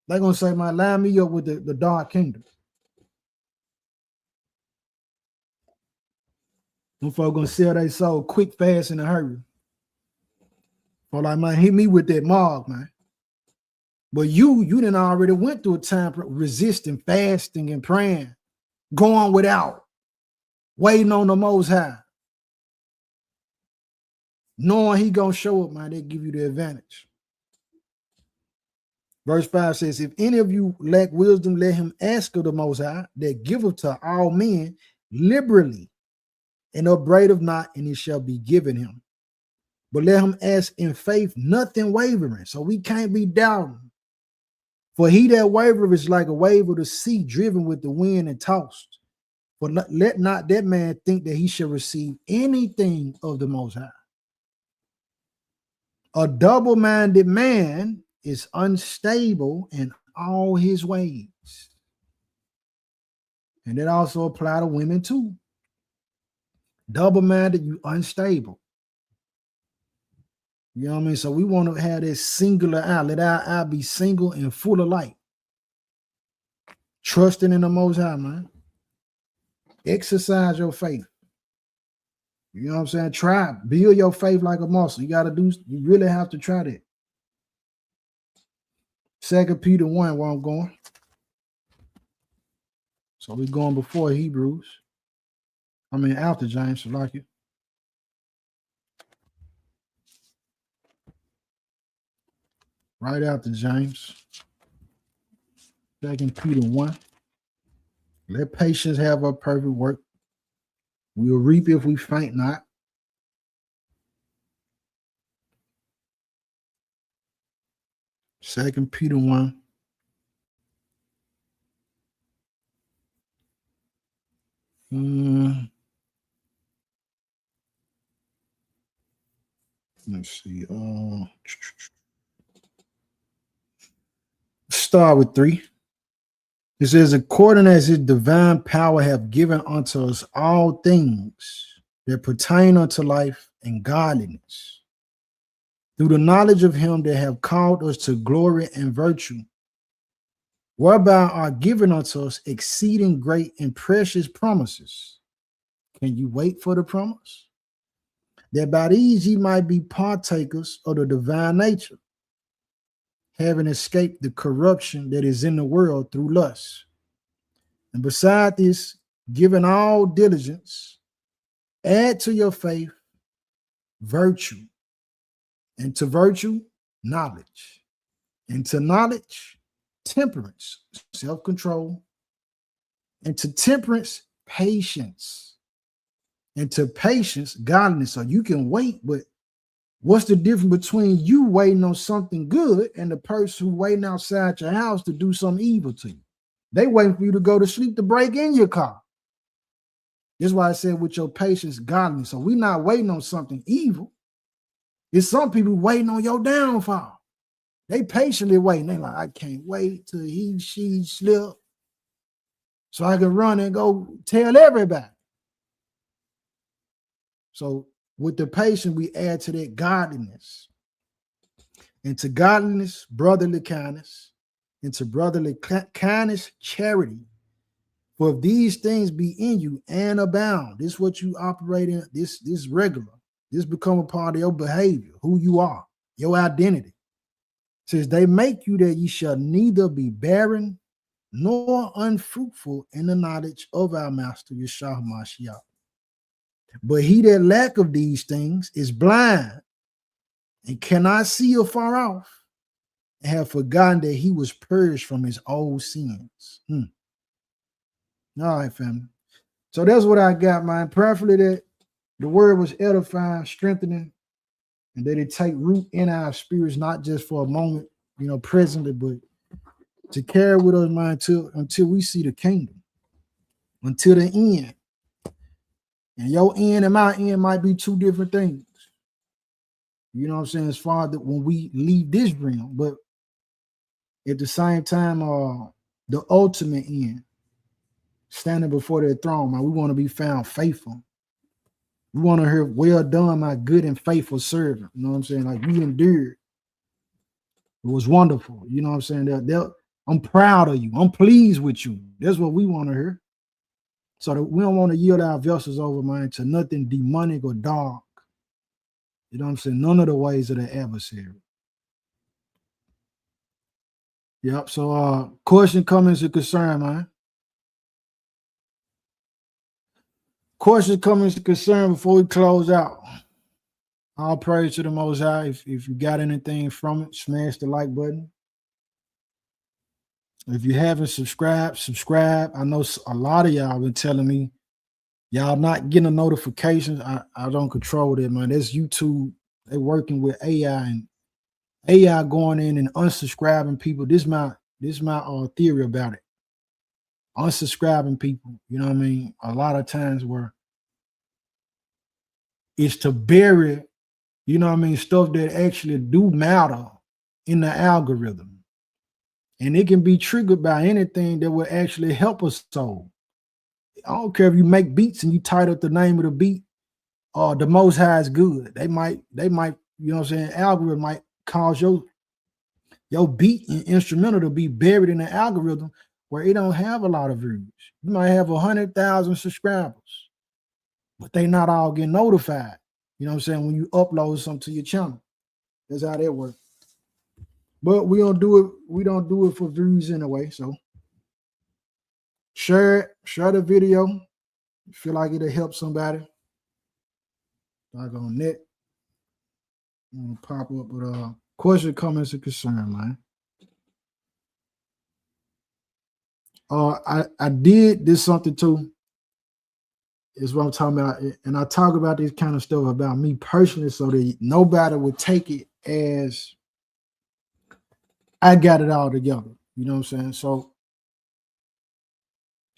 they're going to say, man, line me up with the dark kingdom. Them folks going to sell their soul quick, fast, in a hurry. For like, man, hit me with that mark, man. But you done already went through a time resisting, fasting, and praying, going without, waiting on the Most High. Knowing he gonna show up, man, they give you the advantage. Verse 5 says, if any of you lack wisdom, let him ask of the Most High, that giveth to all men liberally, and upbraideth not, and it shall be given him. But let him ask in faith, nothing wavering. So we can't be doubting. For he that wavereth is like a wave of the sea, driven with the wind and tossed. But let not that man think that he shall receive anything of the Most High. A double-minded man is unstable in all his ways. And it also applies to women too. Double-minded, you unstable. You know what I mean? So we want to have this singular eye. Let our eye be single and full of light. Trusting in the Most High, man. Exercise your faith. You know what I'm saying? Try, build your faith like a muscle. You really have to try that. 2 Peter 1, where I'm going. So we're going before Hebrews. I mean, after James, like it. Right after James. 2 Peter 1. Let patience have her perfect work. We'll reap if we faint not. Second Peter 1. Let's see. Start with 3. It says, according as his divine power have given unto us all things that pertain unto life and godliness, through the knowledge of him that have called us to glory and virtue, whereby are given unto us exceeding great and precious promises. Can you wait for the promise? That by these ye might be partakers of the divine nature, having escaped the corruption that is in the world through lust. And beside this, giving all diligence, add to your faith virtue, and to virtue, knowledge, and to knowledge, temperance, self-control, and to temperance, patience, and to patience, godliness. So you can wait, but what's the difference between you waiting on something good and the person who waiting outside your house to do something evil to you? They waiting for you to go to sleep to break in your car. This is why I said with your patience, godliness. So we're not waiting on something evil. It's some people waiting on your downfall. They patiently waiting. They like, I can't wait till she slip so I can run and go tell everybody. So with the patience, we add to that godliness. And to godliness, brotherly kindness. And to brotherly kindness, charity. For if these things be in you and abound, this is what you operate in, this regular. This become a part of your behavior, who you are, your identity. says, they make you that ye shall neither be barren nor unfruitful in the knowledge of our master Yeshua HaMashiach. But he that lack of these things is blind and cannot see afar off, and have forgotten that he was purged from his old sins. All right, family. So that's what I got, man. Prayerfully that the word was edifying, strengthening, and that it take root in our spirits, not just for a moment, presently, but to carry with us, man, until we see the kingdom, until the end. And your end and my end might be two different things. You know what I'm saying? As far as when we leave this realm, but at the same time, the ultimate end, standing before their throne, man, we want to be found faithful. We want to hear, well done, my good and faithful servant. You know what I'm saying? Like, you endured. It was wonderful. You know what I'm saying? I'm proud of you. I'm pleased with you. That's what we want to hear. So that we don't want to yield our vessels over, man, to nothing demonic or dark. You know what I'm saying? None of the ways of the adversary. Yep. So question, comments, and concern, man. Question, comments, and concern before we close out. All praise to the Most High. If you got anything from it, smash the like button. If you haven't subscribed, subscribe. I know a lot of y'all been telling me y'all not getting the notifications. I don't control that, man. That's YouTube. They're working with AI and AI going in and unsubscribing people. This is my theory about it. Unsubscribing people, you know what I mean? A lot of times where it's to bury, you know what I mean, stuff that actually do matter in the algorithm. And it can be triggered by anything that will actually help us soul. I don't care if you make beats and you title the name of the beat, the Most High is good. They might, you know what I'm saying, algorithm might cause your beat and instrumental to be buried in the algorithm where it don't have a lot of views. You might have 100,000 subscribers, but they not all get notified. You know what I'm saying? When you upload something to your channel. That's how that works. But we don't do it for views anyway. So share the video. Feel like it'll help somebody. Like on net. I'm gonna pop up with question, comments, and concern, man. I did this something too. Is what I'm talking about. And I talk about this kind of stuff about me personally so that nobody would take it as I got it all together. You know what I'm saying? So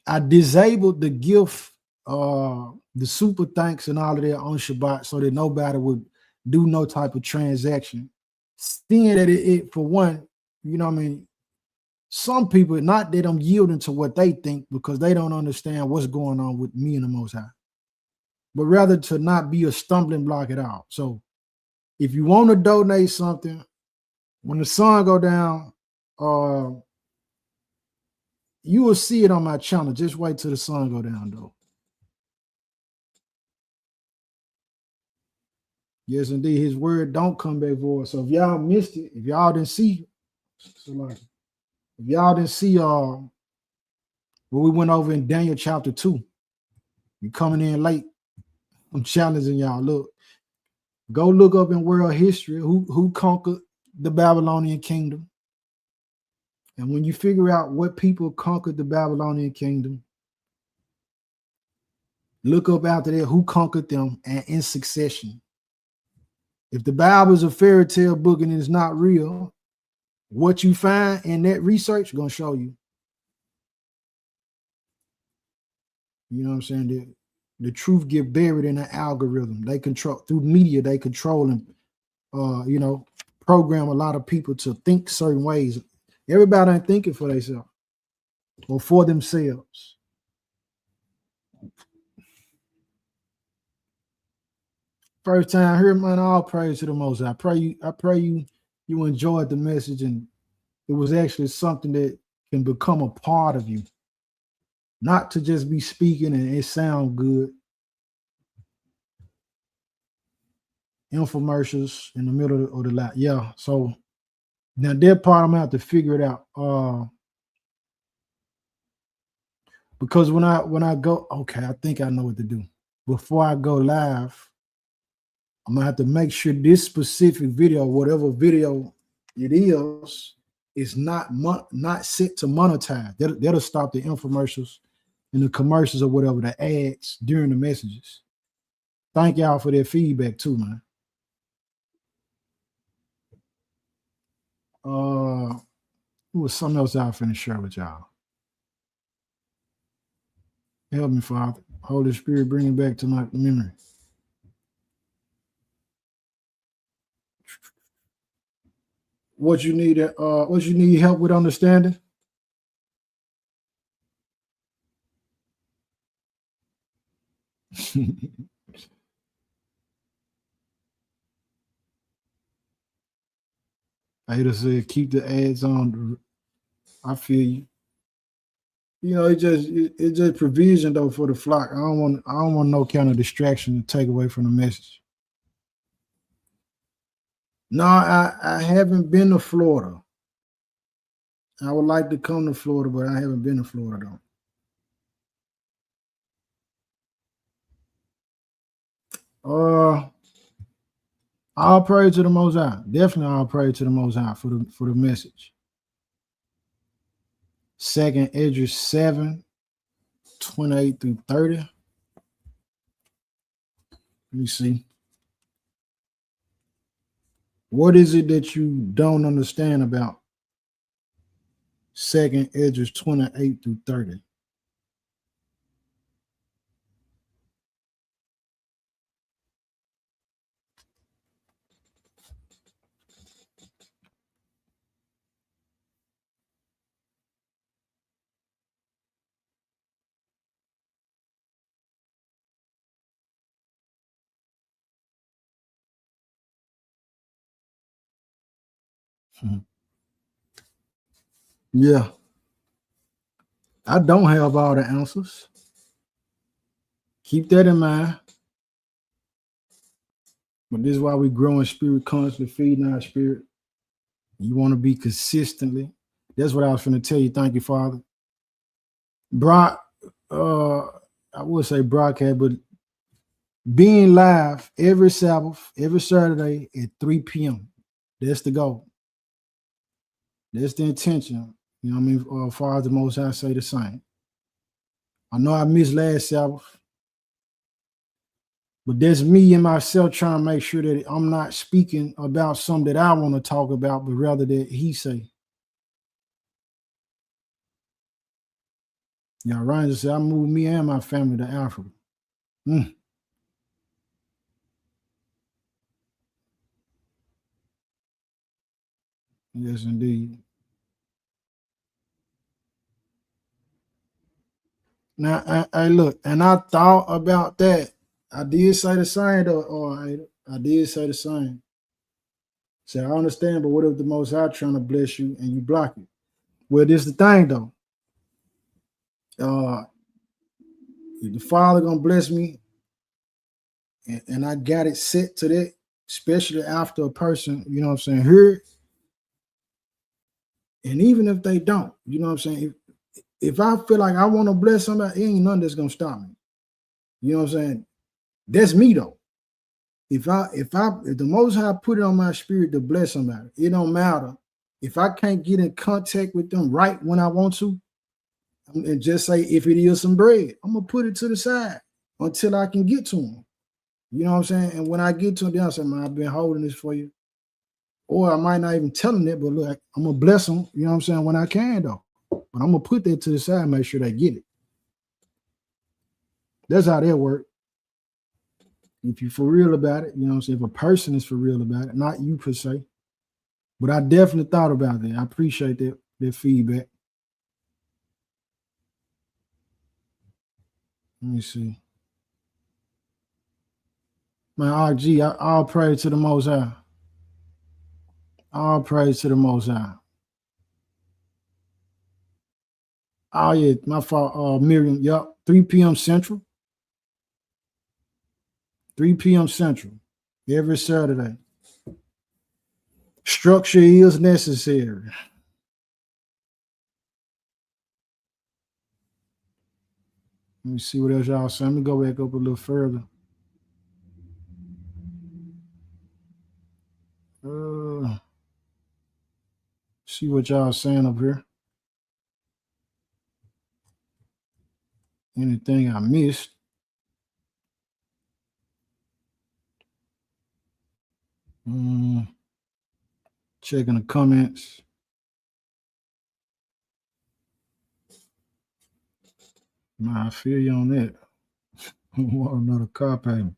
I disabled the gift, the super thanks and all of that on Shabbat so that nobody would do no type of transaction. Seeing that it for one, you know what I mean? Some people, not that I'm yielding to what they think because they don't understand what's going on with me and the Most High, but rather to not be a stumbling block at all. So if you want to donate something, when the sun go down, you will see it on my channel. Just wait till the sun go down, though. Yes, indeed. His word don't come back void. So if y'all missed it, if y'all didn't see, what we went over in Daniel chapter 2, you coming in late. I'm challenging y'all. Go look up in world history who conquered the Babylonian kingdom. And when you figure out what people conquered the Babylonian kingdom, look up after that who conquered them and in succession. If the Bible is a fairy tale book and it's not real, what you find in that research is going to show you. You know what I'm saying? The truth get buried in an algorithm. They control through media. They control and program a lot of people to think certain ways. Everybody ain't thinking for themselves or for themselves. First time here, man. All praise to the Most High. I pray you enjoyed the message and it was actually something that can become a part of you. Not to just be speaking and it sound good. Infomercials in the middle of the lot. Yeah. So Now that part I'm gonna have to figure it out. Because when I go, okay, I think I know what to do. Before I go live, I'm gonna have to make sure this specific video, whatever video it is not set to monetize. That'll stop the infomercials and the commercials or whatever, the ads during the messages. Thank y'all for their feedback too, man. It was something else I was finna share with y'all. Help me, Father. Holy Spirit, bring it back to my memory. What you need help with understanding? Ada said, keep the ads on. I feel you. You know, it's just provision though for the flock. I don't want no kind of distraction to take away from the message. No, I haven't been to Florida. I would like to come to Florida, but I haven't been to Florida though. All praise to the Most High. Definitely all praise to the Most High for the message. 2nd Esdras 7, 28 through 30. Let me see. What is it that you don't understand about 2nd Esdras 28 through 30? Yeah. I don't have all the answers. Keep that in mind. But this is why we grow in spirit, constantly feeding our spirit. You want to be consistently. That's what I was going to tell you. Thank you, Father. Brock, I would say broadcast, but being live every Sabbath, every Saturday at 3 p.m. That's the goal. That's the intention. You know what I mean? As far as the Most High say the same. I know I missed last Sabbath, but that's me and myself trying to make sure that I'm not speaking about something that I want to talk about, but rather that he say. Yeah, Ryan just said, I moved me and my family to Africa. Yes, indeed. Now, I look, and I thought about that. I did say the same, though. I did say the same. Say, I understand, but what if the Most High trying to bless you and you block it? Well, this is the thing, though. If the Father gonna bless me, and I got it set to that, especially after a person, you know what I'm saying, heard. And even if they don't, you know what I'm saying, if I feel like I want to bless somebody, ain't nothing that's gonna stop me. You know what I'm saying? That's me though. If the Most High put it on my spirit to bless somebody, it don't matter. If I can't get in contact with them right when I want to, and just say if it is some bread, I'm gonna put it to the side until I can get to them. You know what I'm saying? And when I get to them, I'll say, man, I've been holding this for you. Or I might not even tell them that, but look, I'm gonna bless them, you know what I'm saying, when I can though. But I'm gonna put that to the side and make sure they get it. That's how that work. If you're for real about it, you know what I'm saying? If a person is for real about it, not you per se. But I definitely thought about that. I appreciate that feedback. Let me see. Man, RG, all praise to the Most High. All praise to the Most High. Oh, yeah, my fault, Miriam. Yep, 3 p.m. Central. 3 p.m. Central every Saturday. Structure is necessary. Let me see what else y'all saying. Let me go back up a little further. See what y'all saying up here. Anything I missed? Checking the comments. Nah, I feel you on that. I want another car payment.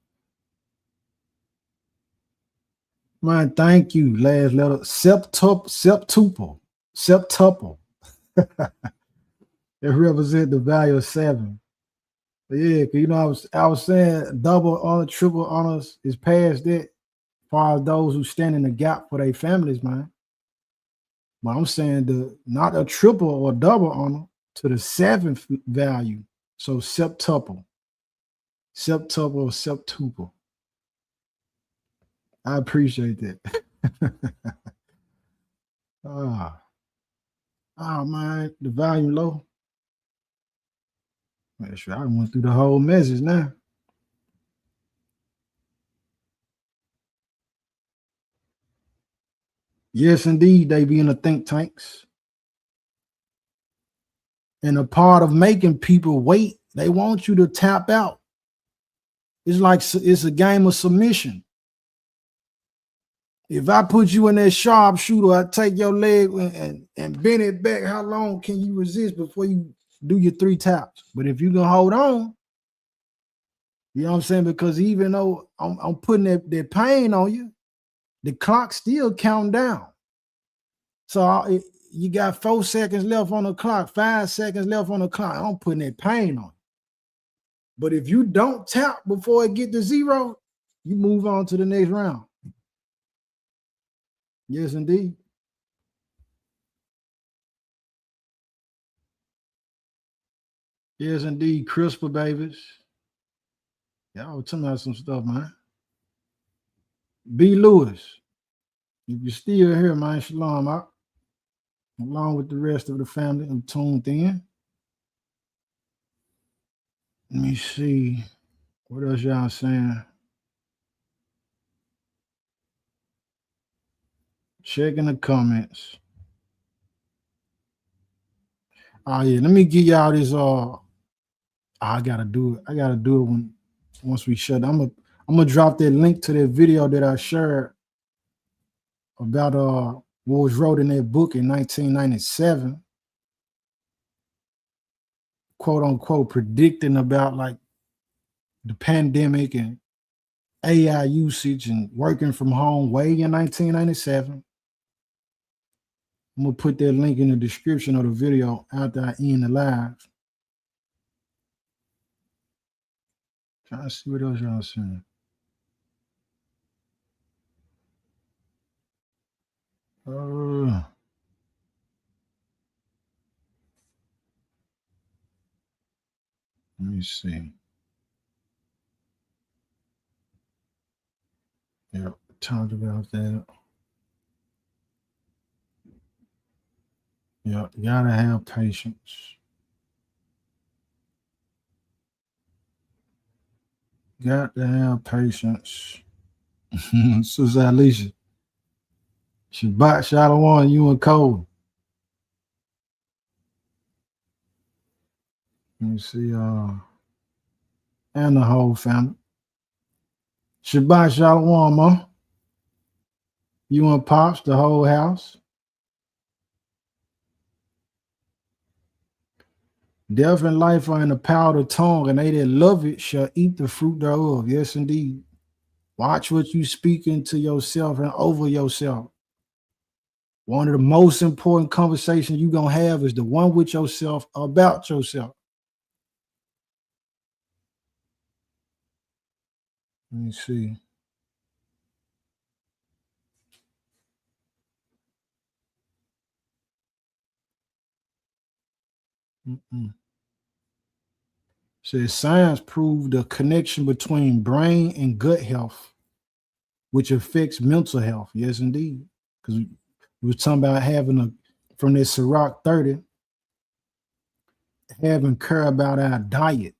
Man, thank you. Last letter. Septuple. It represents the value of 7. But yeah, you know, I was saying double honor, triple honors is past that as far as those who stand in the gap for their families, man. But I'm saying not a triple or double honor to the 7th value. So septuple or septuple. I appreciate that. Oh man, the volume low. Make sure I went through the whole message now. Yes, indeed, they be in the think tanks. And a part of making people wait, they want you to tap out. It's like it's a game of submission. If I put you in that sharpshooter, I take your leg and bend it back, how long can you resist before you do your 3 taps? But if you can hold on, you know what I'm saying? Because even though I'm putting that pain on you, the clock still counting down. So you got 4 seconds left on the clock, 5 seconds left on the clock. I'm putting that pain on you. But if you don't tap before it get to 0, you move on to the next round. Yes, indeed. Yes, indeed. CRISPR babies. Y'all tell me some stuff, man. B. Lewis. If you're still here, man, shalom out. Along with the rest of the family, I'm tuned in. Let me see. What else y'all saying? Checking the comments. Oh yeah, let me give y'all this. I gotta do it. I gotta do it once we shut. I'm gonna drop that link to that video that I shared about what was wrote in that book in 1997, quote unquote, predicting about like the pandemic and AI usage and working from home way in 1997. I'm gonna put that link in the description of the video after I end the live. Trying to see what else y'all saying. Let me see. Yeah, talked about that. Yeah, you gotta have patience. Got to have patience. Sister Alicia. Shabbat Shalom, you and Cole. Let me see, and the whole family. Shabbat Shalom, huh? You and Pops, the whole house. Death and life are in the power of the tongue, and they that love it shall eat the fruit thereof. Yes, indeed. Watch what you speak into yourself and over yourself. One of the most important conversations you're going to have is the one with yourself about yourself. Let me see. Says science proved the connection between brain and gut health, which affects mental health. Yes, indeed. because we was talking about having from this Ciroc 30, having care about our diet.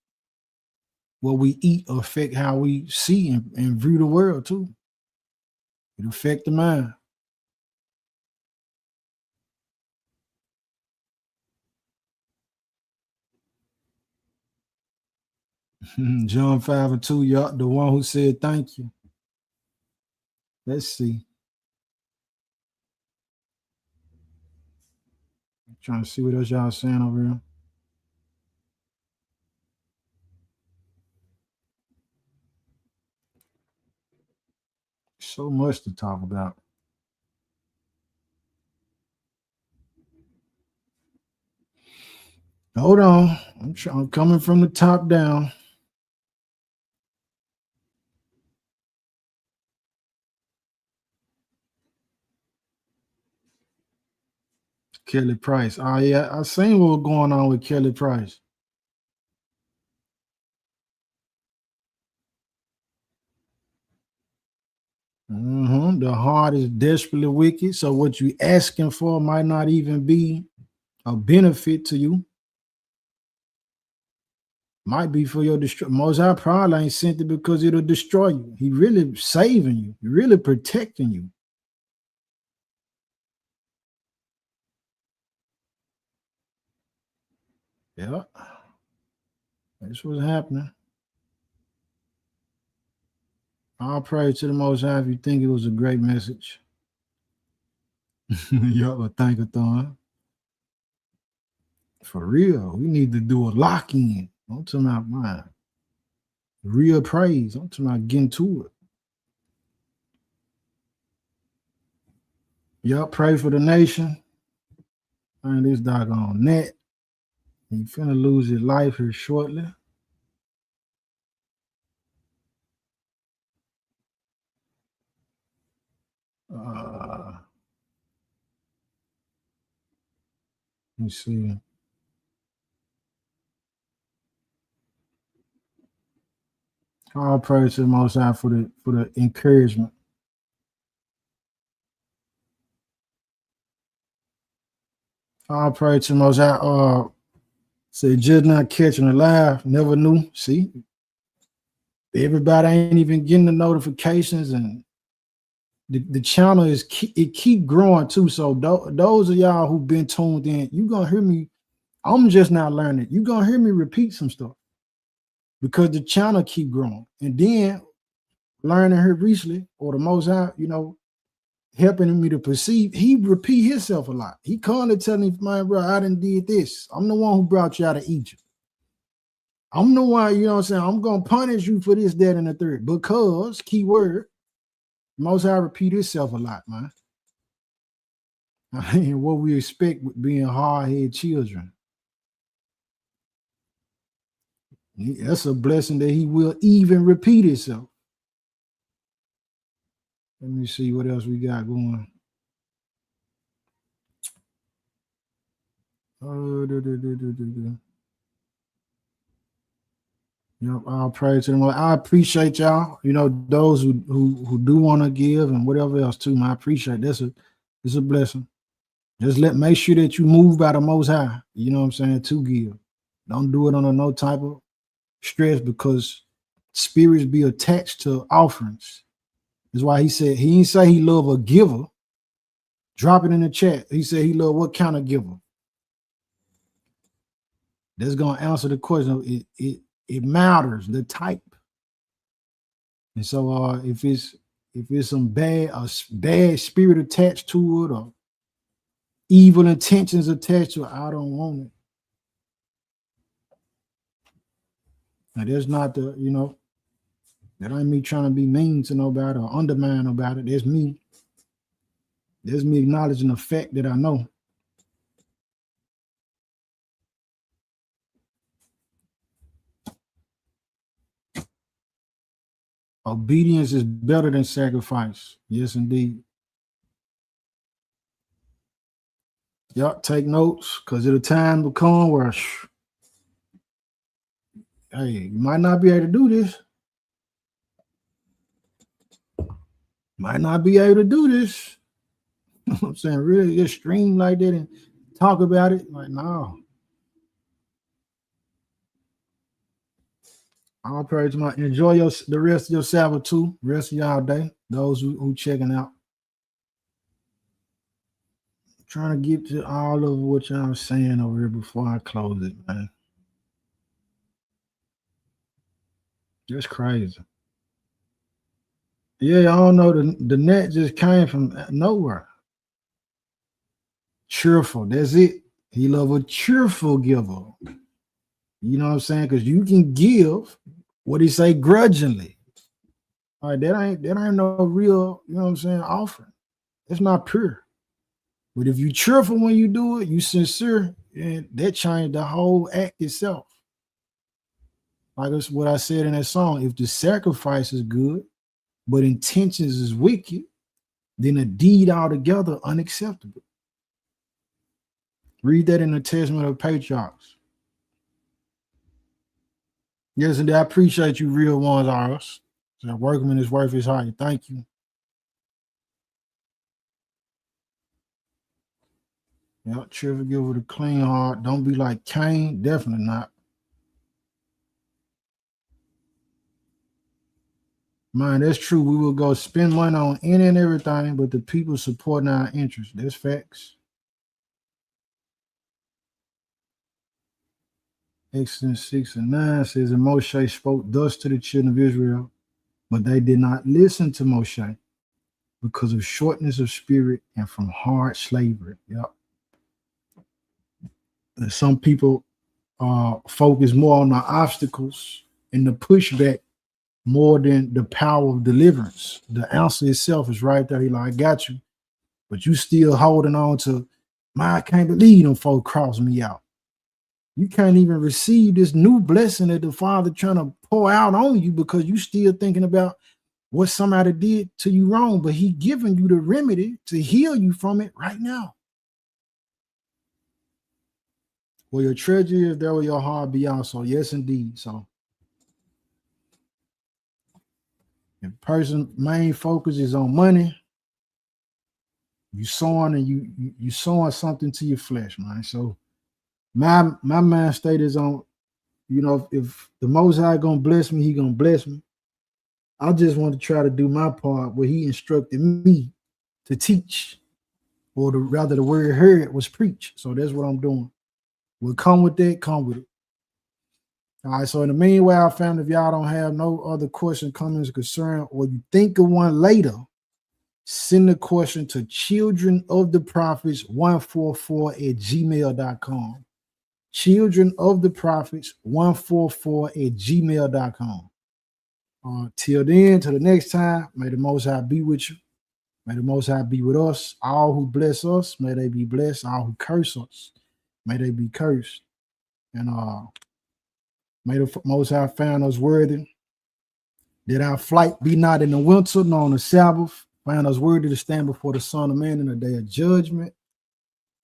What we eat affect how we see and view the world too. It affect the mind. John 5:2, y'all, the one who said thank you. Let's see. I'm trying to see what else y'all saying over here. So much to talk about. Hold on. I'm coming from the top down. Kelly Price. Oh, yeah. I seen what was going on with Kelly Price. The heart is desperately wicked. So what you asking for might not even be a benefit to you. Might be for your destruction. Most High probably ain't sent it because it'll destroy you. He really saving you. He really protecting you. Yeah. That's what's happening. I'll pray to the Most High if you think it was a great message. Y'all a thankathon. For real, we need to do a lock-in. I'm talking about mine. Real praise. I'm talking about getting to it. Y'all pray for the nation. Man, this doggone net. He finna lose his life here shortly. Let me see. All praise to the Most High for the encouragement. All praise to the Most High. Say just not catching a laugh. Never knew. See, everybody ain't even getting the notifications, and the channel it keep growing too. So those of y'all who've been tuned in, you gonna hear me. I'm just not learning. You gonna hear me repeat some stuff because the channel keep growing. And then learning here recently, or the Most High, helping me to perceive, he repeat himself a lot. He constantly telling me, man, bro, I done did this. I'm the one who brought you out of Egypt. I'm the one, you know what I'm saying? I'm going to punish you for this, that, and the third. Because, key word, Most High repeat himself a lot, man. I mean, what we expect with being hard-headed children. That's a blessing that he will even repeat himself. Let me see what else we got going. Yep, I'll pray to them. I appreciate y'all. Those who do want to give and whatever else too. Man, I appreciate it. It's a blessing. Just make sure that you move by the Most High. You know what I'm saying? To give. Don't do it under no type of stress, because spirits be attached to offerings. That's why he said he didn't say he love a giver. Drop it in the chat. He said he love what kind of giver. That's gonna answer the question. It matters the type. And so if it's some bad spirit attached to it, or evil intentions attached to it, I don't want it. Now there's not that ain't me trying to be mean to nobody or undermine nobody. There's me acknowledging the fact that I know. Obedience is better than sacrifice. Yes, indeed. Y'all take notes, because it'll time will come where, hey, you might not be able to do this. Might not be able to do this. You know what I'm saying? Really just stream like that and talk about it? Like, no. All praise to my enjoy the rest of your Sabbath too. Rest of y'all day. Those who checking out. Trying to get to all of what y'all saying over here before I close it, man. That's crazy. Yeah, I don't know. The net just came from nowhere. Cheerful. That's it. He love a cheerful giver. You know what I'm saying? Because you can give what he say grudgingly. All right, that ain't no real, you know what I'm saying, offering. It's not pure. But if you cheerful when you do it, you sincere, and that changed the whole act itself. Like that's what I said in that song. If the sacrifice is good, but intentions is wicked, then a deed altogether unacceptable. Read that in the Testament of Patriarchs. Yes, and I appreciate you, real ones, ours. So workman is worth his hire. Thank you. Yeah, cheerful give with a clean heart. Don't be like Cain. Definitely not. Man, that's true. We will go spend money on any and everything, but the people supporting our interests. That's facts. Exodus 6 and 9 says, and Moshe spoke thus to the children of Israel, but they did not listen to Moshe because of shortness of spirit and from hard slavery. Yep. And some people focus more on the obstacles and the pushback more than the power of deliverance. The answer itself is right there. He like, I got you, but you still holding on to, I can't believe them folks cross me out. You can't even receive this new blessing that the Father trying to pour out on you because you still thinking about what somebody did to you wrong, but he giving you the remedy to heal you from it right now. Well, your treasure is there where your heart be also. Yes, indeed. So if the person's main focus is on money, you sowing and you sowing something to your flesh, man. So my mind state is on, you know, if the Most High gonna bless me, he gonna bless me. I just want to try to do my part where he instructed me to teach, or rather the word heard was preach. So that's what I'm doing. We'll come with that, come with it. All right, so in the meanwhile, family, if y'all don't have no other question, comments, concern, or you think of one later, send the question to childrenoftheprophets144@gmail.com. childrenoftheprophets144@gmail.com. Till then, till the next time, may the Most High be with you. May the Most High be with us. All who bless us, may they be blessed. All who curse us, may they be cursed. And may the Most High find us worthy, that our flight be not in the winter, nor on the Sabbath. Find us worthy to stand before the Son of Man in the day of judgment.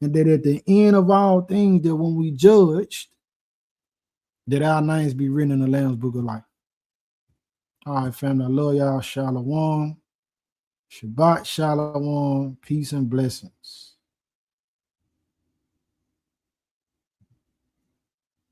And that at the end of all things, that when we judged, that our names be written in the Lamb's Book of Life. All right, family, I love y'all. Shalom. Shabbat Shalom. Peace and blessings.